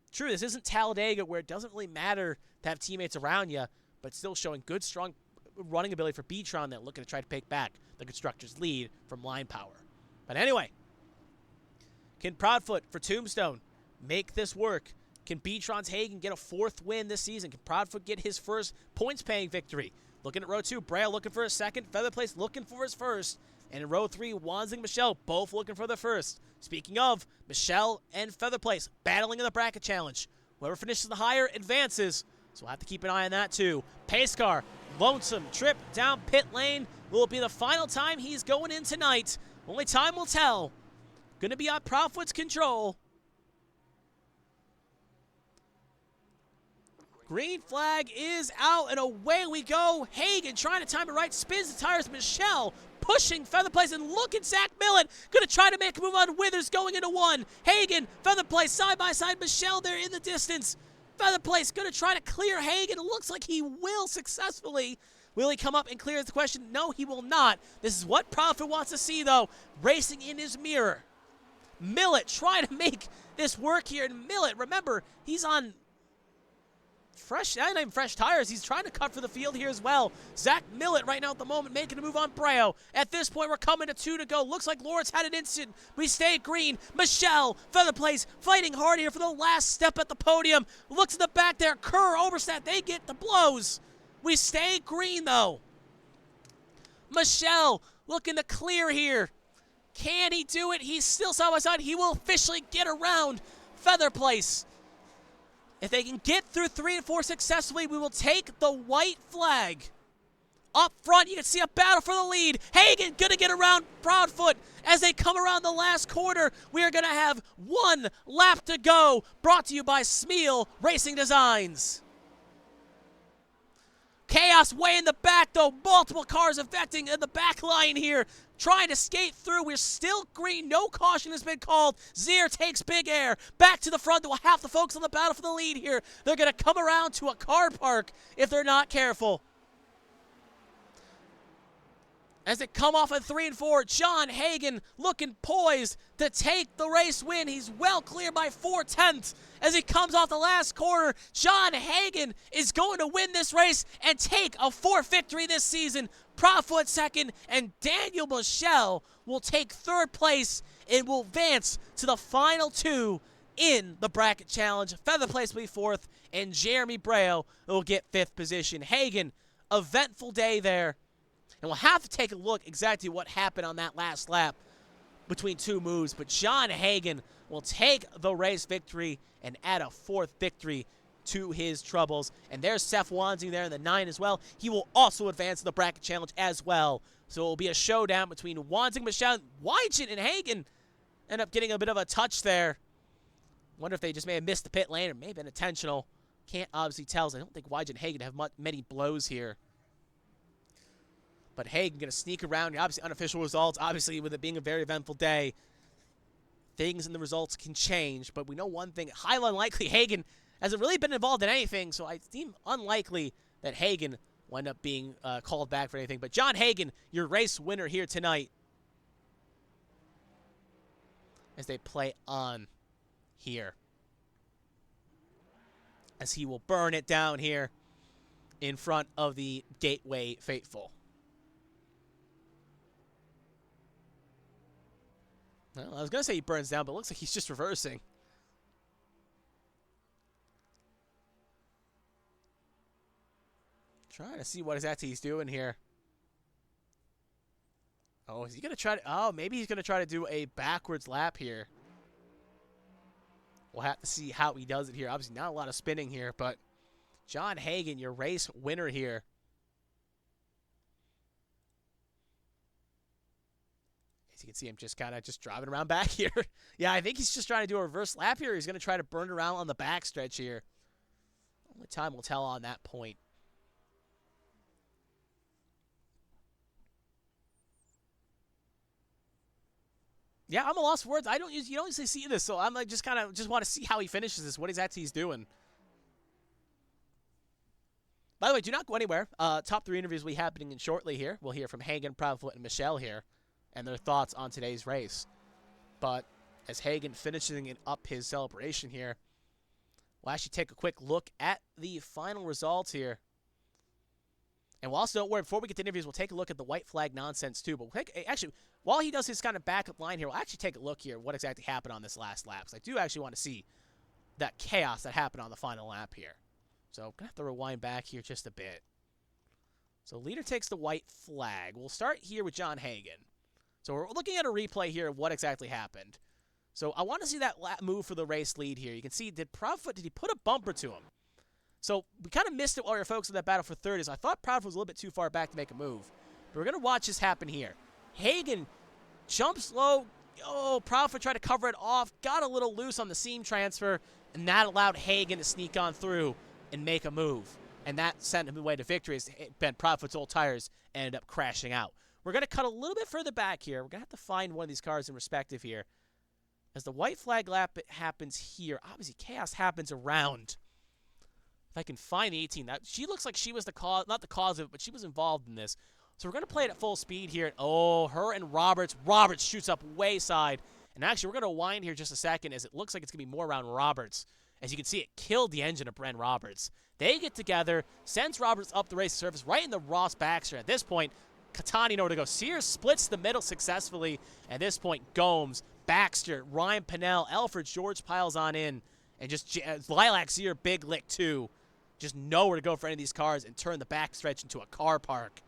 Speaker 3: True, this isn't Talladega where it doesn't really matter to have teammates around you, but still showing good, strong running ability for B-Tron that looking to try to take back the Constructors' lead from line power. But anyway, can Proudfoot for Tombstone make this work? Can B-Tron's Hagen get a 4th win this season? Can Proudfoot get his first points-paying victory? Looking at row 2, Braille looking for a 2nd, Featherplace looking for his 1st, and in row 3, Wanzing Michelle both looking for their 1st. Speaking of, Michelle and Featherplace battling in the bracket challenge. Whoever finishes the higher advances, so we'll have to keep an eye on that too. Pace car, lonesome trip down pit lane. Will it be the final time he's going in tonight? Only time will tell. Going to be on Proudfoot's control. Green flag is out, and away we go. Hagen trying to time it right, spins the tires. Michelle pushing Featherplace, and look at Zach Millet. Going to try to make a move on Withers going into 1. Hagen, Featherplace, side by side. Michelle there in the distance. Featherplace going to try to clear Hagen. It looks like he will successfully. Will he come up and clear the question? No, he will not. This is what Proudfoot wants to see, though. Racing in his mirror. Millet trying to make this work here. And Millet, remember, he's on not even fresh tires. He's trying to cut for the field here as well. Zach Millet right now at the moment making a move on Braille. At this point, we're coming to 2 to go. Looks like Lawrence had an instant. We stay green. Michelle, Featherplace, fighting hard here for the last step at the podium. Looks in the back there. Kerr, Oberstadt, they get the blows. We stay green, though. Michelle looking to clear here. Can he do it? He's still side by side. He will officially get around Featherplace. If they can get through 3 and 4 successfully, we will take the white flag. Up front, you can see a battle for the lead. Hagen going to get around Proudfoot as they come around the last corner. We are going to have 1 lap to go. Brought to you by Smeal Racing Designs. Chaos way in the back, though. Multiple cars affecting in the back line here. Trying to skate through. We're still green. No caution has been called. Zier takes big air. Back to the front. We'll have the folks on the battle for the lead here. They're going to come around to a car park if they're not careful. As they come off at 3 and 4, John Hagen looking poised to take the race win. He's well clear by 4/10 as he comes off the last corner. John Hagen is going to win this race and take a 4th victory this season. Proudfoot 2nd, and Daniel Michelle will take 3rd place and will advance to the final 2 in the bracket challenge. Featherplace will be 4th, and Jeremy Braille will get 5th position. Hagen, eventful day there. And we'll have to take a look exactly what happened on that last lap between 2 moves. But John Hagen will take the race victory and add a 4th victory to his troubles. And there's Seth Wanzing there in the 9 as well. He will also advance to the bracket challenge as well. So it will be a showdown between Wanzing, Michelle, Wygen, and Hagen. End up getting a bit of a touch there. Wonder if they just may have missed the pit lane or may have been intentional. Can't obviously tell. I don't think Wygen and Hagen have many blows here. But Hagen going to sneak around. Obviously, unofficial results. Obviously, with it being a very eventful day, things in the results can change. But we know one thing. Highly unlikely Hagen hasn't really been involved in anything. So I seem unlikely that Hagen will end up being called back for anything. But John Hagen, your race winner here tonight. As they play on here. As he will burn it down here in front of the Gateway faithful. Well, I was going to say he burns down, but it looks like he's just reversing. Trying to see what exactly he's doing here. Oh, is he going to try to... Oh, maybe he's going to try to do a backwards lap here. We'll have to see how he does it here. Obviously, not a lot of spinning here, but John Hagen, your race winner here. As you can see him just kind of just driving around back here. Yeah, I think he's just trying to do a reverse lap here. He's going to try to burn around on the backstretch here. Only time will tell on that point. Yeah, I'm a loss for words. You don't usually see this, so I'm like just want to see how he finishes this, what exactly he's doing. By the way, do not go anywhere. Top 3 interviews will be happening in shortly here. We'll hear from Hagen, Proudfoot, and Michelle here, and their thoughts on today's race. But as Hagen finishing up his celebration here, we'll actually take a quick look at the final results here. And we'll also, before we get to interviews, we'll take a look at the white flag nonsense too. But actually, while he does his kind of backup line here, we'll actually take a look here what exactly happened on this last lap. Because I do actually want to see that chaos that happened on the final lap here. So I'm going to have to rewind back here just a bit. So leader takes the white flag. We'll start here with John Hagen. So we're looking at a replay here of what exactly happened. So I want to see that lap move for the race lead here. You can see, did he put a bumper to him? So we kind of missed it while we were focused on that battle for third. I thought Proudfoot was a little bit too far back to make a move. But we're going to watch this happen here. Hagen jumps low. Oh, Proudfoot tried to cover it off. Got a little loose on the seam transfer. And that allowed Hagen to sneak on through and make a move. And that sent him away to victory as Proudfoot's old tires ended up crashing out. We're going to cut a little bit further back here. We're going to have to find one of these cars in perspective here. As the white flag lap happens here, obviously chaos happens around. If I can find the 18, she looks like she was the cause, not the cause of it, but she was involved in this. So we're going to play it at full speed here. Oh, her and Roberts. Roberts shoots up way side. And actually, we're going to wind here just a second as it looks like it's going to be more around Roberts. As you can see, it killed the engine of Bren Roberts. They get together, sends Roberts up the race surface right in the Ross Baxter. At this point, Catani nowhere to go. Sears splits the middle successfully. At this point, Gomes, Baxter, Ryan Pinnell, Alfred George piles on in. And just Lilac Sear, big lick too. Just nowhere to go for any of these cars and turn the backstretch into a car park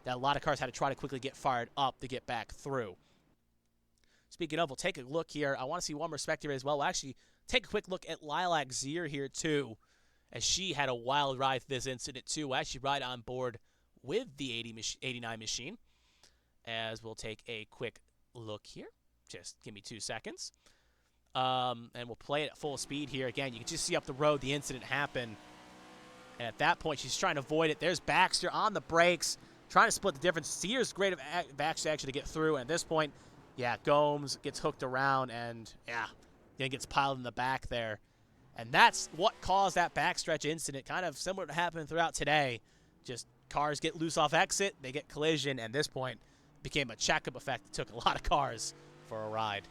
Speaker 3: that a lot of cars had to try to quickly get fired up to get back through. Speaking of, we'll take a look here. I want to see one more spectator as well. We'll actually take a quick look at Lilac Zier here too, as she had a wild ride through this incident too. We'll actually ride on board with the 89 machine, as we'll take a quick look here. Just give me 2 seconds. And we'll play it at full speed here. Again, you can just see up the road the incident happened. And at that point, she's trying to avoid it. There's Baxter on the brakes, trying to split the difference. Sears great of Baxter actually to get through. And at this point, yeah, Gomes gets hooked around and, yeah, then gets piled in the back there. And that's what caused that backstretch incident, kind of similar to happening throughout today. Just cars get loose off exit, they get collision, and at this point, it became a checkup effect that took a lot of cars for a ride.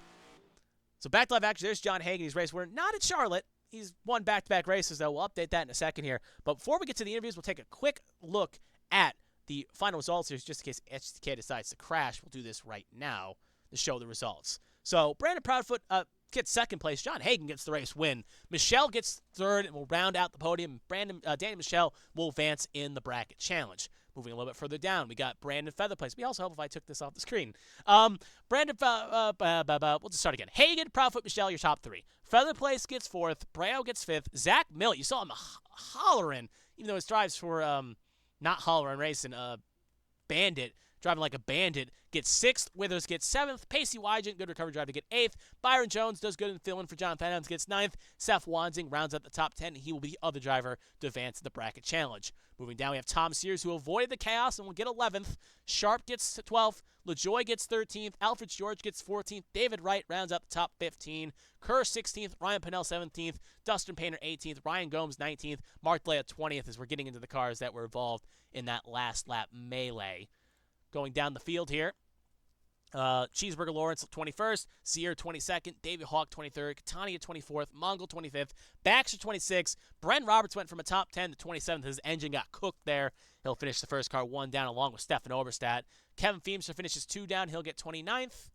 Speaker 3: So back to live action, there's John Hagen. He's race winner, not at Charlotte. He's won back-to-back races, though. We'll update that in a second here. But before we get to the interviews, we'll take a quick look at the final results here, just in case HTK decides to crash. We'll do this right now to show the results. So Brandon Proudfoot gets second place. John Hagen gets the race win. Michelle gets third and will round out the podium. Danny Michelle will advance in the bracket challenge. Moving a little bit further down, we got Brandon Featherplace. It'd be also help if I took this off the screen. We'll just start again. Hagen, Proudfoot, Michelle, your top 3. Featherplace gets 4th. Brao gets 5th. Zach Millett, you saw him hollering, even though his drives for not hollering racing, Bandit, driving like a bandit, gets 6th. Withers gets 7th. Pacey Wygant, good recovery drive to get 8th. Byron Jones does good in filling for Jonathan Adams, gets 9th. Seth Wanzing rounds out the top 10. He will be the other driver to advance the bracket challenge. Moving down, we have Tom Sears, who avoided the chaos and will get 11th. Sharp gets 12th. LaJoy gets 13th. Alfred George gets 14th. David Wright rounds out the top 15. Kerr 16th. Ryan Pinnell 17th. Dustin Painter 18th. Ryan Gomes 19th. Mark Leia 20th, as we're getting into the cars that were involved in that last lap melee. Going down the field here, Cheeseburger Lawrence 21st, Sear 22nd, David Hawk 23rd, Catania 24th, Mongol 25th, Baxter 26th. Bren Roberts went from a top 10 to 27th. His engine got cooked there. He'll finish the first car 1 down along with Stefan Oberstadt. Kevin Feemster finishes 2 down. He'll get 29th.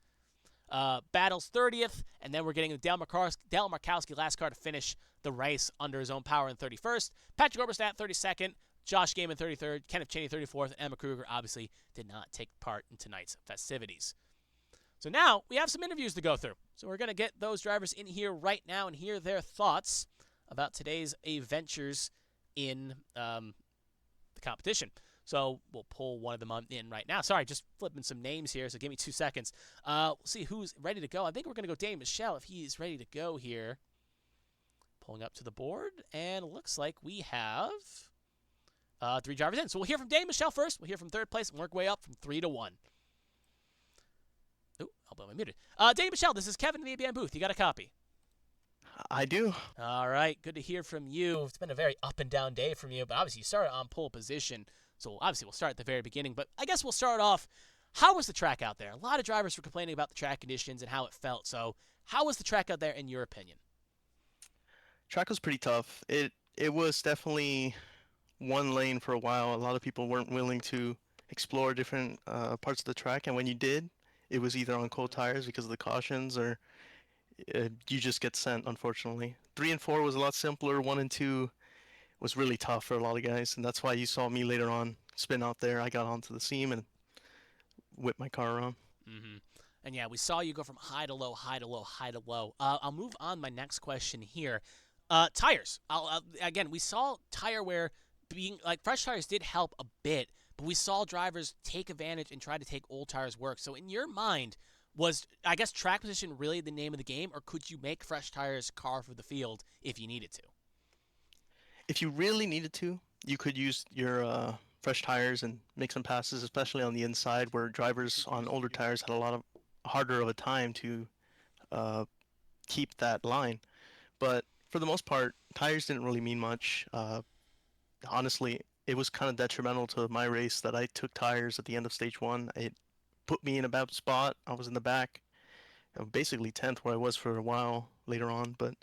Speaker 3: Battles 30th, and then we're getting Dale Markowski last car to finish the race under his own power in 31st. Patrick Oberstadt 32nd. Josh Gaiman 33rd, Kenneth Cheney 34th, and Emma Kruger obviously did not take part in tonight's festivities. So now we have some interviews to go through. So we're going to get those drivers in here right now and hear their thoughts about today's adventures in the competition. So we'll pull one of them in right now. Sorry, just flipping some names here, so give me 2 seconds. We'll see who's ready to go. I think we're going to go Danny Michelle if he's ready to go here. Pulling up to the board, and it looks like we have 3 drivers in. So we'll hear from Dave Michelle first. We'll hear from third place and work way up from 3 to 1. Ooh, I'll put my muted. Dave Michelle, this is Kevin in the ABM booth. You got a copy?
Speaker 4: I do.
Speaker 3: All right, good to hear from you. It's been a very up and down day from you, but obviously you started on pole position. So obviously we'll start at the very beginning, but I guess we'll start off. How was the track out there? A lot of drivers were complaining about the track conditions and how it felt. So how was the track out there in your opinion?
Speaker 4: Track was pretty tough. It was definitely one lane for a while. A lot of people weren't willing to explore different parts of the track, and when you did, it was either on cold tires because of the cautions, or you just get sent, unfortunately. 3 and 4 was a lot simpler. 1 and 2 was really tough for a lot of guys, and that's why you saw me later on spin out there. I got onto the seam and whipped my car around.
Speaker 3: Mm-hmm. And yeah, we saw you go from high to low, high to low, high to low. I'll move on my next question here. Tires. Again, we saw tire wear being like fresh tires did help a bit, but we saw drivers take advantage and try to take old tires work. So in your mind, was I guess track position really the name of the game, or could you make fresh tires carve for the field if you needed to?
Speaker 4: If you really needed to, you could use your fresh tires and make some passes, especially on the inside where drivers on older tires had a lot of harder of a time to keep that line. But for the most part, tires didn't really mean much. Honestly, it was kind of detrimental to my race that I took tires at the end of stage 1. It put me in a bad spot. I was in the back, basically 10th where I was for a while later on. But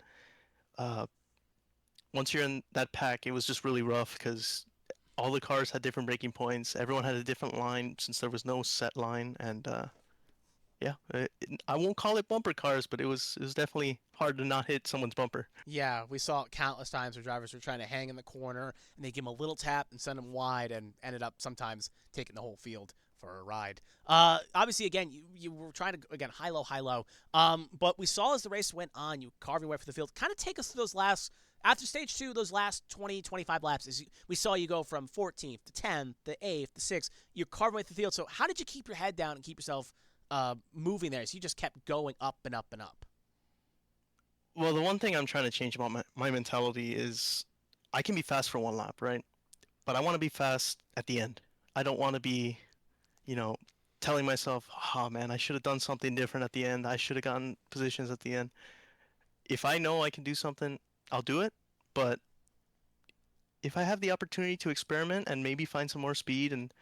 Speaker 4: once you're in that pack, it was just really rough because all the cars had different braking points. Everyone had a different line since there was no set line, and yeah, I won't call it bumper cars, but it was definitely hard to not hit someone's bumper.
Speaker 3: Yeah, we saw it countless times where drivers were trying to hang in the corner and they give them a little tap and send them wide, and ended up sometimes taking the whole field for a ride. Obviously, again, you were trying to, again, high, low, high, low. But we saw as the race went on, you carve your way for the field. Kind of take us through those last, after stage 2, those last 20, 25 laps. We saw you go from 14th to 10th, to 8th, to 6th. You carved away through the field. So how did you keep your head down and keep yourself moving there? So you just kept going up and up and up.
Speaker 4: Well, the one thing I'm trying to change about my mentality is I can be fast for one lap, right? But I want to be fast at the end. I don't want to be, telling myself, oh man, I should have done something different at the end. I should have gotten positions at the end. If I know I can do something, I'll do it. But if I have the opportunity to experiment and maybe find some more speed and,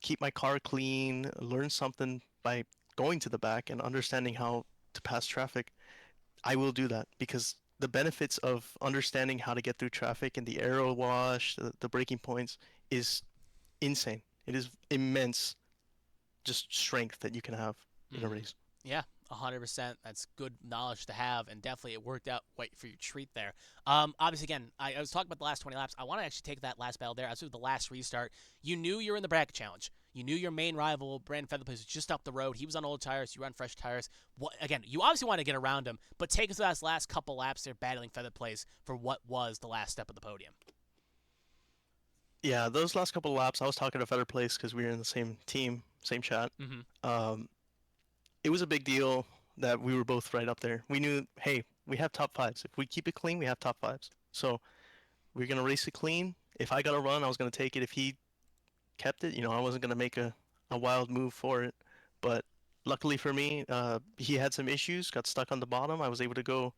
Speaker 4: keep my car clean, learn something by going to the back and understanding how to pass traffic, I will do that, because the benefits of understanding how to get through traffic and the aero wash, the braking points is insane. It is immense, just strength that you can have in a race.
Speaker 3: Yeah, 100%. That's good knowledge to have, and definitely it worked out quite for your treat there. Obviously, again, I was talking about the last 20 laps. I want to actually take that last battle there. As with the last restart, you knew you were in the bracket challenge. You knew your main rival, Brandon Featherplace, was just up the road. He was on old tires. You were on fresh tires. Again, you obviously want to get around him, but take us to those last couple laps there battling Featherplace for what was the last step of the podium.
Speaker 4: Yeah, those last couple of laps, I was talking to Featherplace because we were in the same team, same chat.
Speaker 3: Mm-hmm.
Speaker 4: It was a big deal that we were both right up there. We knew, hey, we have top 5s. If we keep it clean, we have top 5s. So we're going to race it clean. If I got a run, I was going to take it. If he kept it, I wasn't going to make a wild move for it. But luckily for me, he had some issues, got stuck on the bottom. I was able to go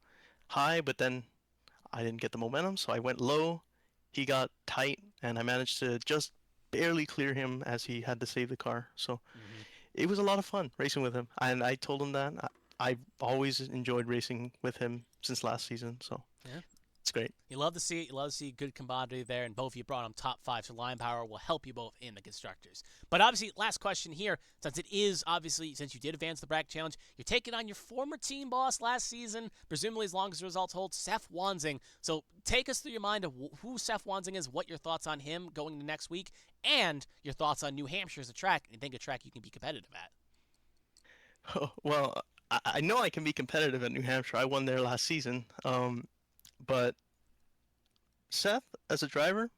Speaker 4: high, but then I didn't get the momentum, so I went low. He got tight, and I managed to just barely clear him as he had to save the car. So it was a lot of fun racing with him, and I told him that I've always enjoyed racing with him since last season. So
Speaker 3: Yeah.
Speaker 4: it's great.
Speaker 3: You love to see it. You love to see good camaraderie there, and both of you brought him top 5, so Lion Power will help you both in the constructors. But obviously, last question here, since it is obviously, since you did advance the bracket challenge, you're taking on your former team boss last season, presumably as long as the results hold, Seth Wanzing. So take us through your mind of who Seth Wanzing is, what your thoughts on him going into next week, and your thoughts on New Hampshire as a track, and you think a track you can be competitive at.
Speaker 4: Well, I know I can be competitive at New Hampshire. I won there last season. But Seth, as a driver,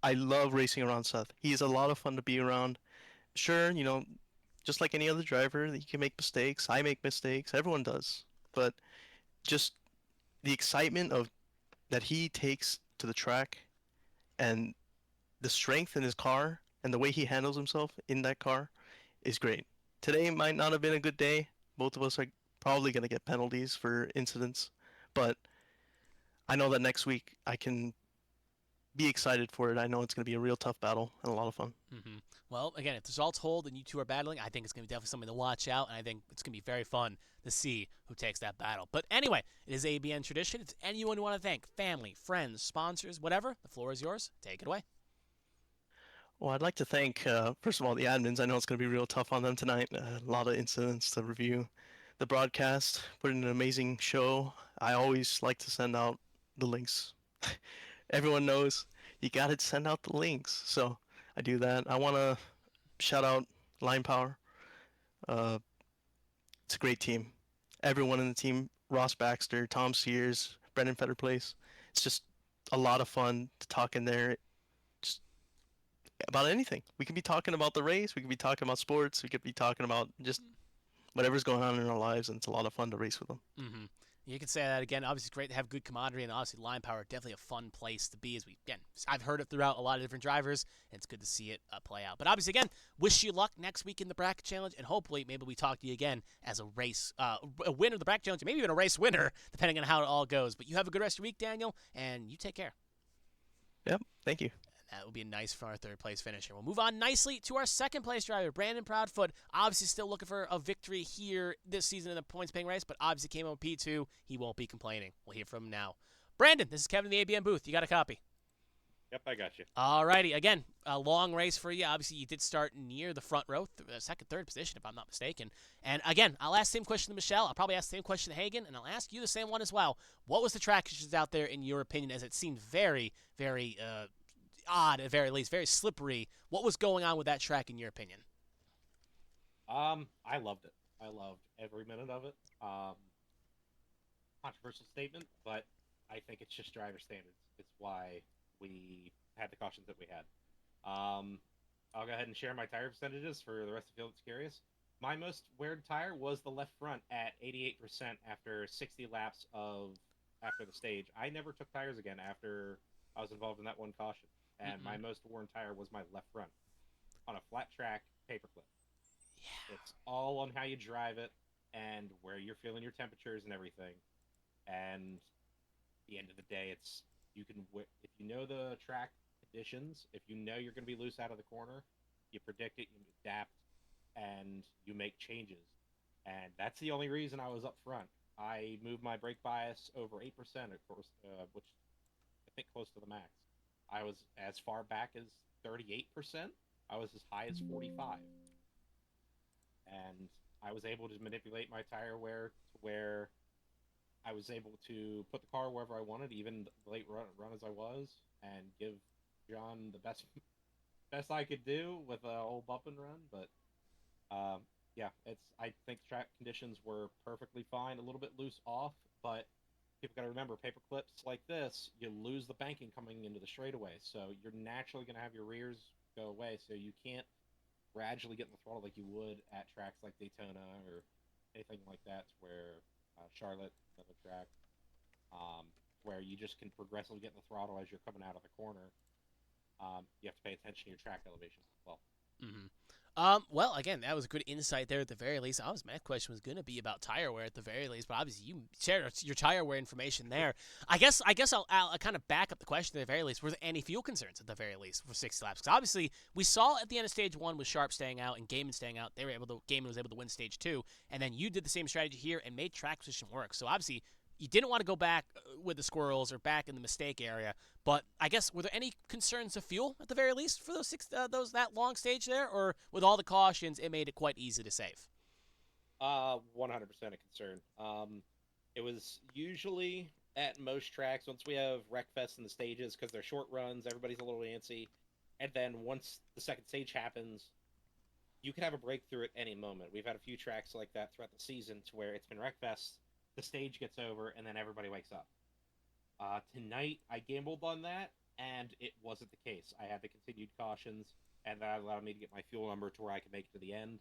Speaker 4: I love racing around Seth. He's a lot of fun to be around. Sure, just like any other driver, he can make mistakes. I make mistakes. Everyone does. But just the excitement of that he takes to the track and the strength in his car and the way he handles himself in that car is great. Today might not have been a good day. Both of us are probably going to get penalties for incidents, but I know that next week I can be excited for it. I know it's going to be a real tough battle and a lot of fun.
Speaker 3: Mm-hmm. Well, again, if the results hold and you two are battling, I think it's going to be definitely something to watch out, and I think it's going to be very fun to see who takes that battle. But anyway, it is ABN tradition. If there's anyone you want to thank, family, friends, sponsors, whatever, the floor is yours. Take it away.
Speaker 4: Well, I'd like to thank, first of all, the admins. I know it's going to be real tough on them tonight. A lot of incidents to review. The broadcast put in an amazing show. I always like to send out the links. Everyone knows you got to send out the links. So I do that. I want to shout out Line Power. Uh, it's a great team. Everyone in the team, Ross Baxter, Tom Sears, Brendan Fetterplace. It's just a lot of fun to talk in there just about anything. We could be talking about the race. We could be talking about sports. We could be talking about just whatever's going on in our lives, and it's a lot of fun to race with them.
Speaker 3: Mm-hmm. You can say that again. Obviously, it's great to have good camaraderie, and obviously, Line Power definitely a fun place to be. As we again, I've heard it throughout a lot of different drivers, and it's good to see it play out. But obviously, again, wish you luck next week in the bracket challenge, and hopefully, maybe we talk to you again as a race, a winner of the bracket challenge, maybe even a race winner, depending on how it all goes. But you have a good rest of your week, Daniel, and you take care.
Speaker 4: Yep. Thank you.
Speaker 3: That would be nice for our third place finisher. We'll move on nicely to our second place driver, Brandon Proudfoot. Obviously, still looking for a victory here this season in the points paying race, but obviously came on P2. He won't be complaining. We'll hear from him now. Brandon, this is Kevin in the ABM booth. You got a copy?
Speaker 5: Yep, I got you.
Speaker 3: Alrighty. Again, a long race for you. Obviously, you did start near the front row, second, third position, if I'm not mistaken. And again, I'll ask the same question to Michelle. I'll probably ask the same question to Hagen, and I'll ask you the same one as well. What was the track conditions out there, in your opinion, as it seemed very, very odd, at the very least, very slippery? What was going on with that track, in your opinion?
Speaker 5: I loved it. I loved every minute of it. Controversial statement, but I think it's just driver standards. It's why we had the cautions that we had. I'll go ahead and share my tire percentages for the rest of the field that's curious. My most wear tire was the left front at 88% after 60 laps after the stage. I never took tires again after I was involved in that one caution. And my most worn tire was my left front on a flat track paperclip.
Speaker 3: Yeah.
Speaker 5: It's all on how you drive it and where you're feeling your temperatures and everything. And at the end of the day, it's if you know the track conditions, if you know you're going to be loose out of the corner, you predict it, you adapt, and you make changes. And that's the only reason I was up front. I moved my brake bias over 8%, of course, which I think close to the max. I was as far back as 38%. I was as high as 45. And I was able to manipulate my tire wear to where I was able to put the car wherever I wanted, even late run as I was, and give John the best I could do with a whole bump and run. But yeah, I think track conditions were perfectly fine, a little bit loose off, but people got to remember, paper clips like this, you lose the banking coming into the straightaway, so you're naturally going to have your rears go away, so you can't gradually get in the throttle like you would at tracks like Daytona or anything like that, where Charlotte, another track, where you just can progressively get in the throttle as you're coming out of the corner. You have to pay attention to your track elevations as well.
Speaker 3: Mm-hmm. Well, again, that was a good insight there at the very least. My question was going to be about tire wear at the very least, but obviously you shared your tire wear information there. I guess I'll kind of back up the question at the very least. Were there any fuel concerns at the very least for 60 laps? Because obviously we saw at the end of stage 1 with Sharp staying out and Gaiman staying out, Gaiman was able to win stage 2, and then you did the same strategy here and made track position work. So obviously you didn't want to go back with the squirrels or back in the mistake area, but I guess were there any concerns of fuel at the very least for that long stage there, or with all the cautions it made it quite easy to save?
Speaker 5: 100% a concern. It was usually at most tracks once we have wreckfests in the stages because they're short runs, everybody's a little antsy, and then once the second stage happens, you could have a breakthrough at any moment. We've had a few tracks like that throughout the season to where it's been wreckfests. The stage gets over, and then everybody wakes up. Tonight, I gambled on that, and it wasn't the case. I had the continued cautions, and that allowed me to get my fuel number to where I could make it to the end.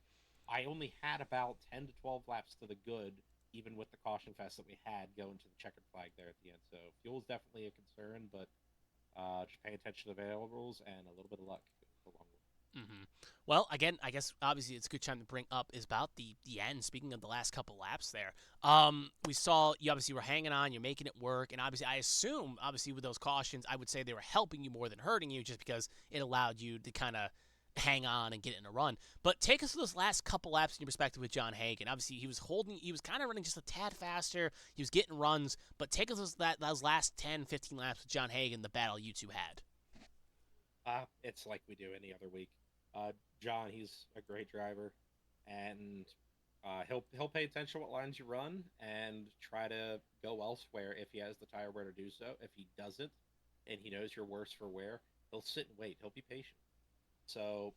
Speaker 5: I only had about 10 to 12 laps to the good even with the caution fest that we had going to the checkered flag there at the end. So fuel is definitely a concern, but just pay attention to the variables and a little bit of luck goes a long way.
Speaker 3: Well, again, I guess obviously it's a good time to bring up is about the end. Speaking of the last couple laps there, we saw you obviously were hanging on, you're making it work, and obviously I assume obviously with those cautions, I would say they were helping you more than hurting you, just because it allowed you to kind of hang on and get in a run. But take us to those last couple laps in your perspective with John Hagen. Obviously, he was kind of running just a tad faster. He was getting runs, but take us to those last 10, 15 laps with John Hagen, the battle you two had.
Speaker 5: It's like we do any other week. John, he's a great driver, and he'll pay attention to what lines you run and try to go elsewhere if he has the tire wear to do so. If he doesn't, and he knows you're worse for wear, he'll sit and wait. He'll be patient. So,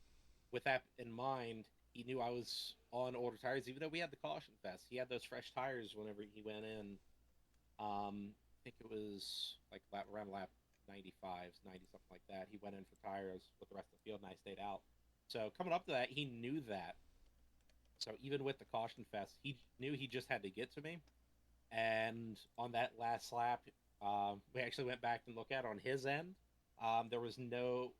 Speaker 5: with that in mind, he knew I was on older tires, even though we had the caution fest. He had those fresh tires whenever he went in. I think it was like around lap 95, 90, something like that. He went in for tires with the rest of the field, and I stayed out. So coming up to that, he knew that. So even with the caution fest, he knew he just had to get to me. And on that last lap, we actually went back and looked at it on his end. There was no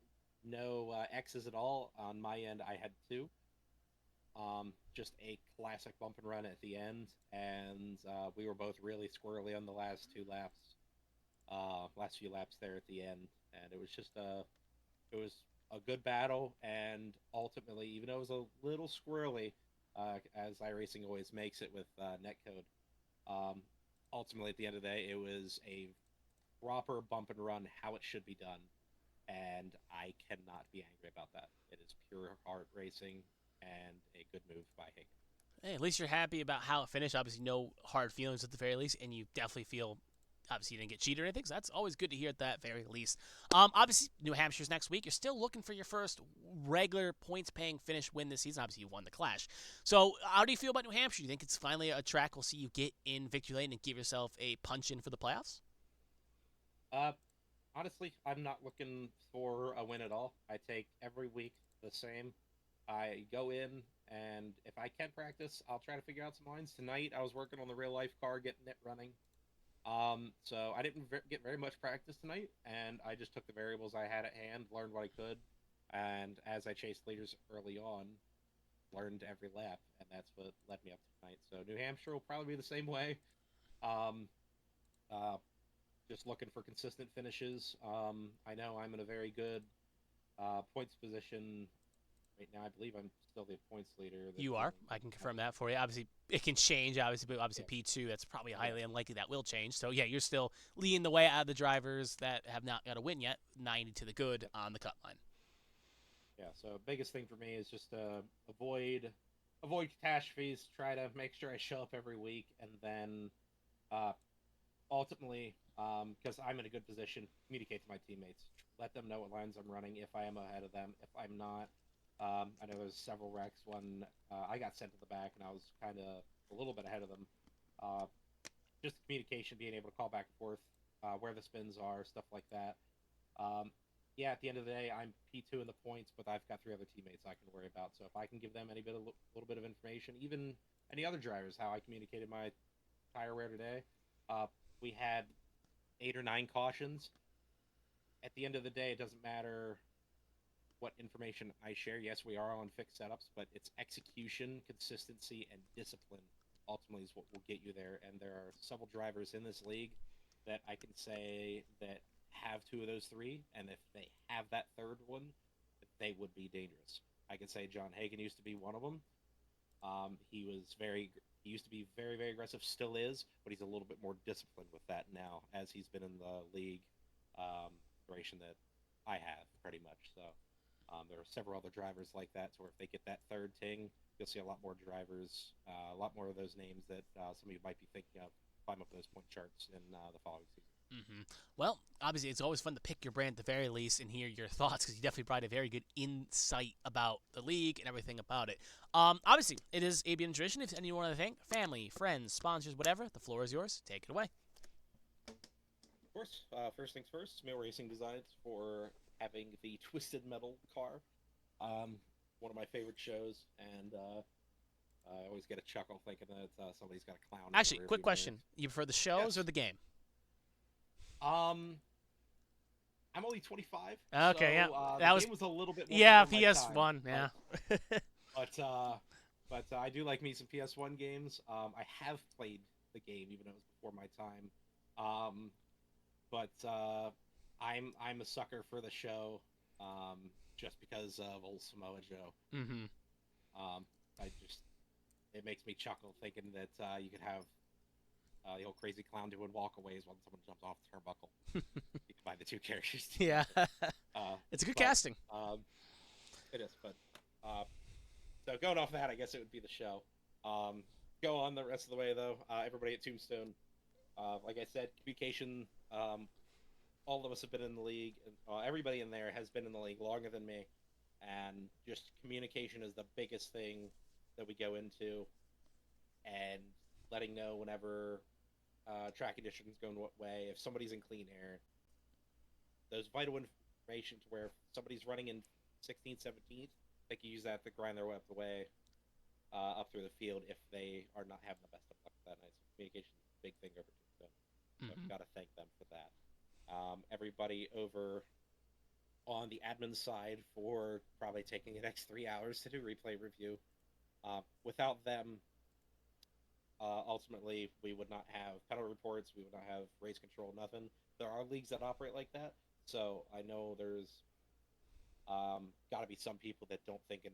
Speaker 5: X's at all on my end. I had two. Just a classic bump and run at the end, and we were both really squirrely on the last few laps there at the end, and it was just it was a good battle, and ultimately, even though it was a little squirrely, as iRacing always makes it with netcode, ultimately at the end of the day, it was a proper bump and run how it should be done, and I cannot be angry about that. It is pure heart racing and a good move by Hagen.
Speaker 3: Hey, at least you're happy about how it finished. Obviously, no hard feelings at the very least, and you definitely feel obviously you didn't get cheated or anything, so that's always good to hear at that very least. Obviously, New Hampshire's next week. You're still looking for your first regular points-paying finish win this season. Obviously, you won the Clash. So how do you feel about New Hampshire? Do you think it's finally a track we'll see you get in victory lane and give yourself a punch-in for the playoffs?
Speaker 5: Uh, Honestly, I'm not looking for a win at all. I take every week the same. I go in, and if I can practice, I'll try to figure out some lines. Tonight, I was working on the real life car, getting it running. So I didn't get very much practice tonight, and I just took the variables I had at hand, learned what I could, and as I chased leaders early on, learned every lap, and that's what led me up to tonight. So New Hampshire will probably be the same way. Um, uh, just looking for consistent finishes. I know I'm in a very good points position right now. I believe I'm still the points leader.
Speaker 3: You are. I can confirm that for you. Obviously, it can change. Obviously, but obviously
Speaker 5: Yeah.
Speaker 3: P2, that's probably highly unlikely that will change. So yeah, you're still leading the way out of the drivers that have not got a win yet, 90 to the good on the cut line.
Speaker 5: Yeah. So biggest thing for me is just avoid catastrophes. Try to make sure I show up every week, and then uh, ultimately, because I'm in a good position, communicate to my teammates. Let them know what lines I'm running if I am ahead of them. If I'm not, I know there's several wrecks when I got sent to the back and I was kind of a little bit ahead of them. Uh, just communication, being able to call back and forth, where the spins are, stuff like that. Um, yeah, at the end of the day, I'm P2 in the points, but I've got three other teammates I can worry about. So if I can give them any little bit of information, even any other drivers, how I communicated my tire wear today, uh, we had 8 or 9 cautions. At the end of the day, it doesn't matter what information I share. Yes, we are on fixed setups, but it's execution, consistency, and discipline ultimately is what will get you there. And there are several drivers in this league that I can say that have 2 of those 3, and if they have that third one, they would be dangerous. I can say John Hagen used to be one of them. He used to be very, very aggressive, still is, but he's a little bit more disciplined with that now, as he's been in the league duration that I have, pretty much. So there are several other drivers like that, so if they get that third ting, you'll see a lot more drivers, a lot more of those names that some of you might be thinking of climb up those point charts in the following season.
Speaker 3: Well, obviously, it's always fun to pick your brand at the very least and hear your thoughts, because you definitely provide a very good insight about the league and everything about it. Obviously, it is ABN tradition. If anyone want to thank family, friends, sponsors, whatever, the floor is yours. Take it away.
Speaker 5: Of course, first things first, Mill Racing Designs for having the Twisted Metal car. One of my favorite shows, and I always get a chuckle thinking that somebody's got a clown. in
Speaker 3: Actually,
Speaker 5: their
Speaker 3: quick
Speaker 5: rearview
Speaker 3: question:
Speaker 5: mirror.
Speaker 3: you prefer the shows
Speaker 5: Yes.
Speaker 3: or the game?
Speaker 5: I'm only 25.
Speaker 3: Okay,
Speaker 5: so,
Speaker 3: yeah,
Speaker 5: the
Speaker 3: that was
Speaker 5: game was a little bit more
Speaker 3: yeah,
Speaker 5: before my
Speaker 3: PS1,
Speaker 5: time,
Speaker 3: yeah.
Speaker 5: but I do like me some PS1 games. I have played the game even though it was before my time. Um, but I'm a sucker for the show, just because of old Samoa Joe.
Speaker 3: Mm-hmm.
Speaker 5: I just it makes me chuckle thinking that you could have the old crazy clown doing walkaways while someone jumps off the turnbuckle. You combine the two characters.
Speaker 3: Yeah,
Speaker 5: Uh,
Speaker 3: it's a good
Speaker 5: but,
Speaker 3: casting.
Speaker 5: It is, but so going off that, I guess it would be the show. Go on the rest of the way though. Everybody at Tombstone, like I said, communication. All of us have been in the league. Everybody in there has been in the league longer than me, and just communication is the biggest thing that we go into, and letting know whenever track conditions going what way. If somebody's in clean air, those vital information to where somebody's running in 16th, 17th, they can use that to grind their way up the way, up through the field if they are not having the best of luck that night. So communication is a big thing over Tombstone. So
Speaker 3: Mhm.
Speaker 5: I've got to thank them for that. Everybody over on the admin side for probably taking the next 3 hours to do replay review. Without them, ultimately, we would not have penalty reports, we would not have race control, nothing. There are leagues that operate like that, so I know there's got to be some people that don't think in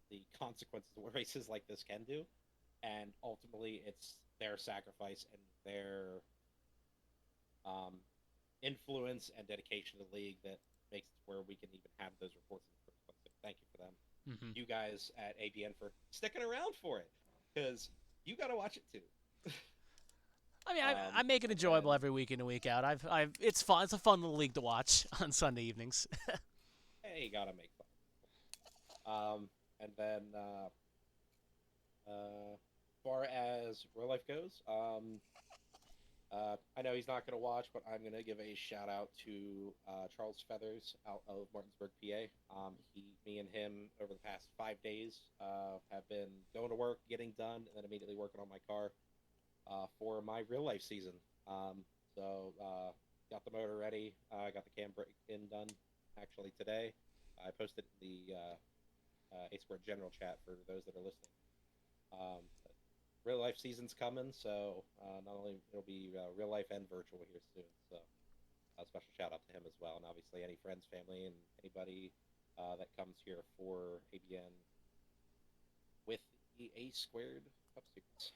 Speaker 5: the consequences of what races like this can do, and ultimately it's their sacrifice and their influence and dedication to the league that makes it where we can even have those reports in the first place. So thank you for them.
Speaker 3: Mm-hmm.
Speaker 5: You guys at ABN for sticking around for it, because you got to watch it too.
Speaker 3: I mean, I make it enjoyable every week in and week out. It's fun. It's a fun little league to watch on Sunday evenings.
Speaker 5: Hey, you gotta make fun. And then, far as real life goes, I know he's not gonna watch, but I'm gonna give a shout out to Charles Feathers out of Martinsburg, PA. Me and him over the past 5 days have been going to work, getting done, and then immediately working on my car for my real life season. So got the motor ready. Got the cam break in done actually today. I posted the A Squared General chat for those that are listening. Real life season's coming, so not only it'll be real life and virtual here soon. So a special shout out to him as well, and obviously any friends, family, and anybody that comes here for ABN with the A Squared Cup Secrets.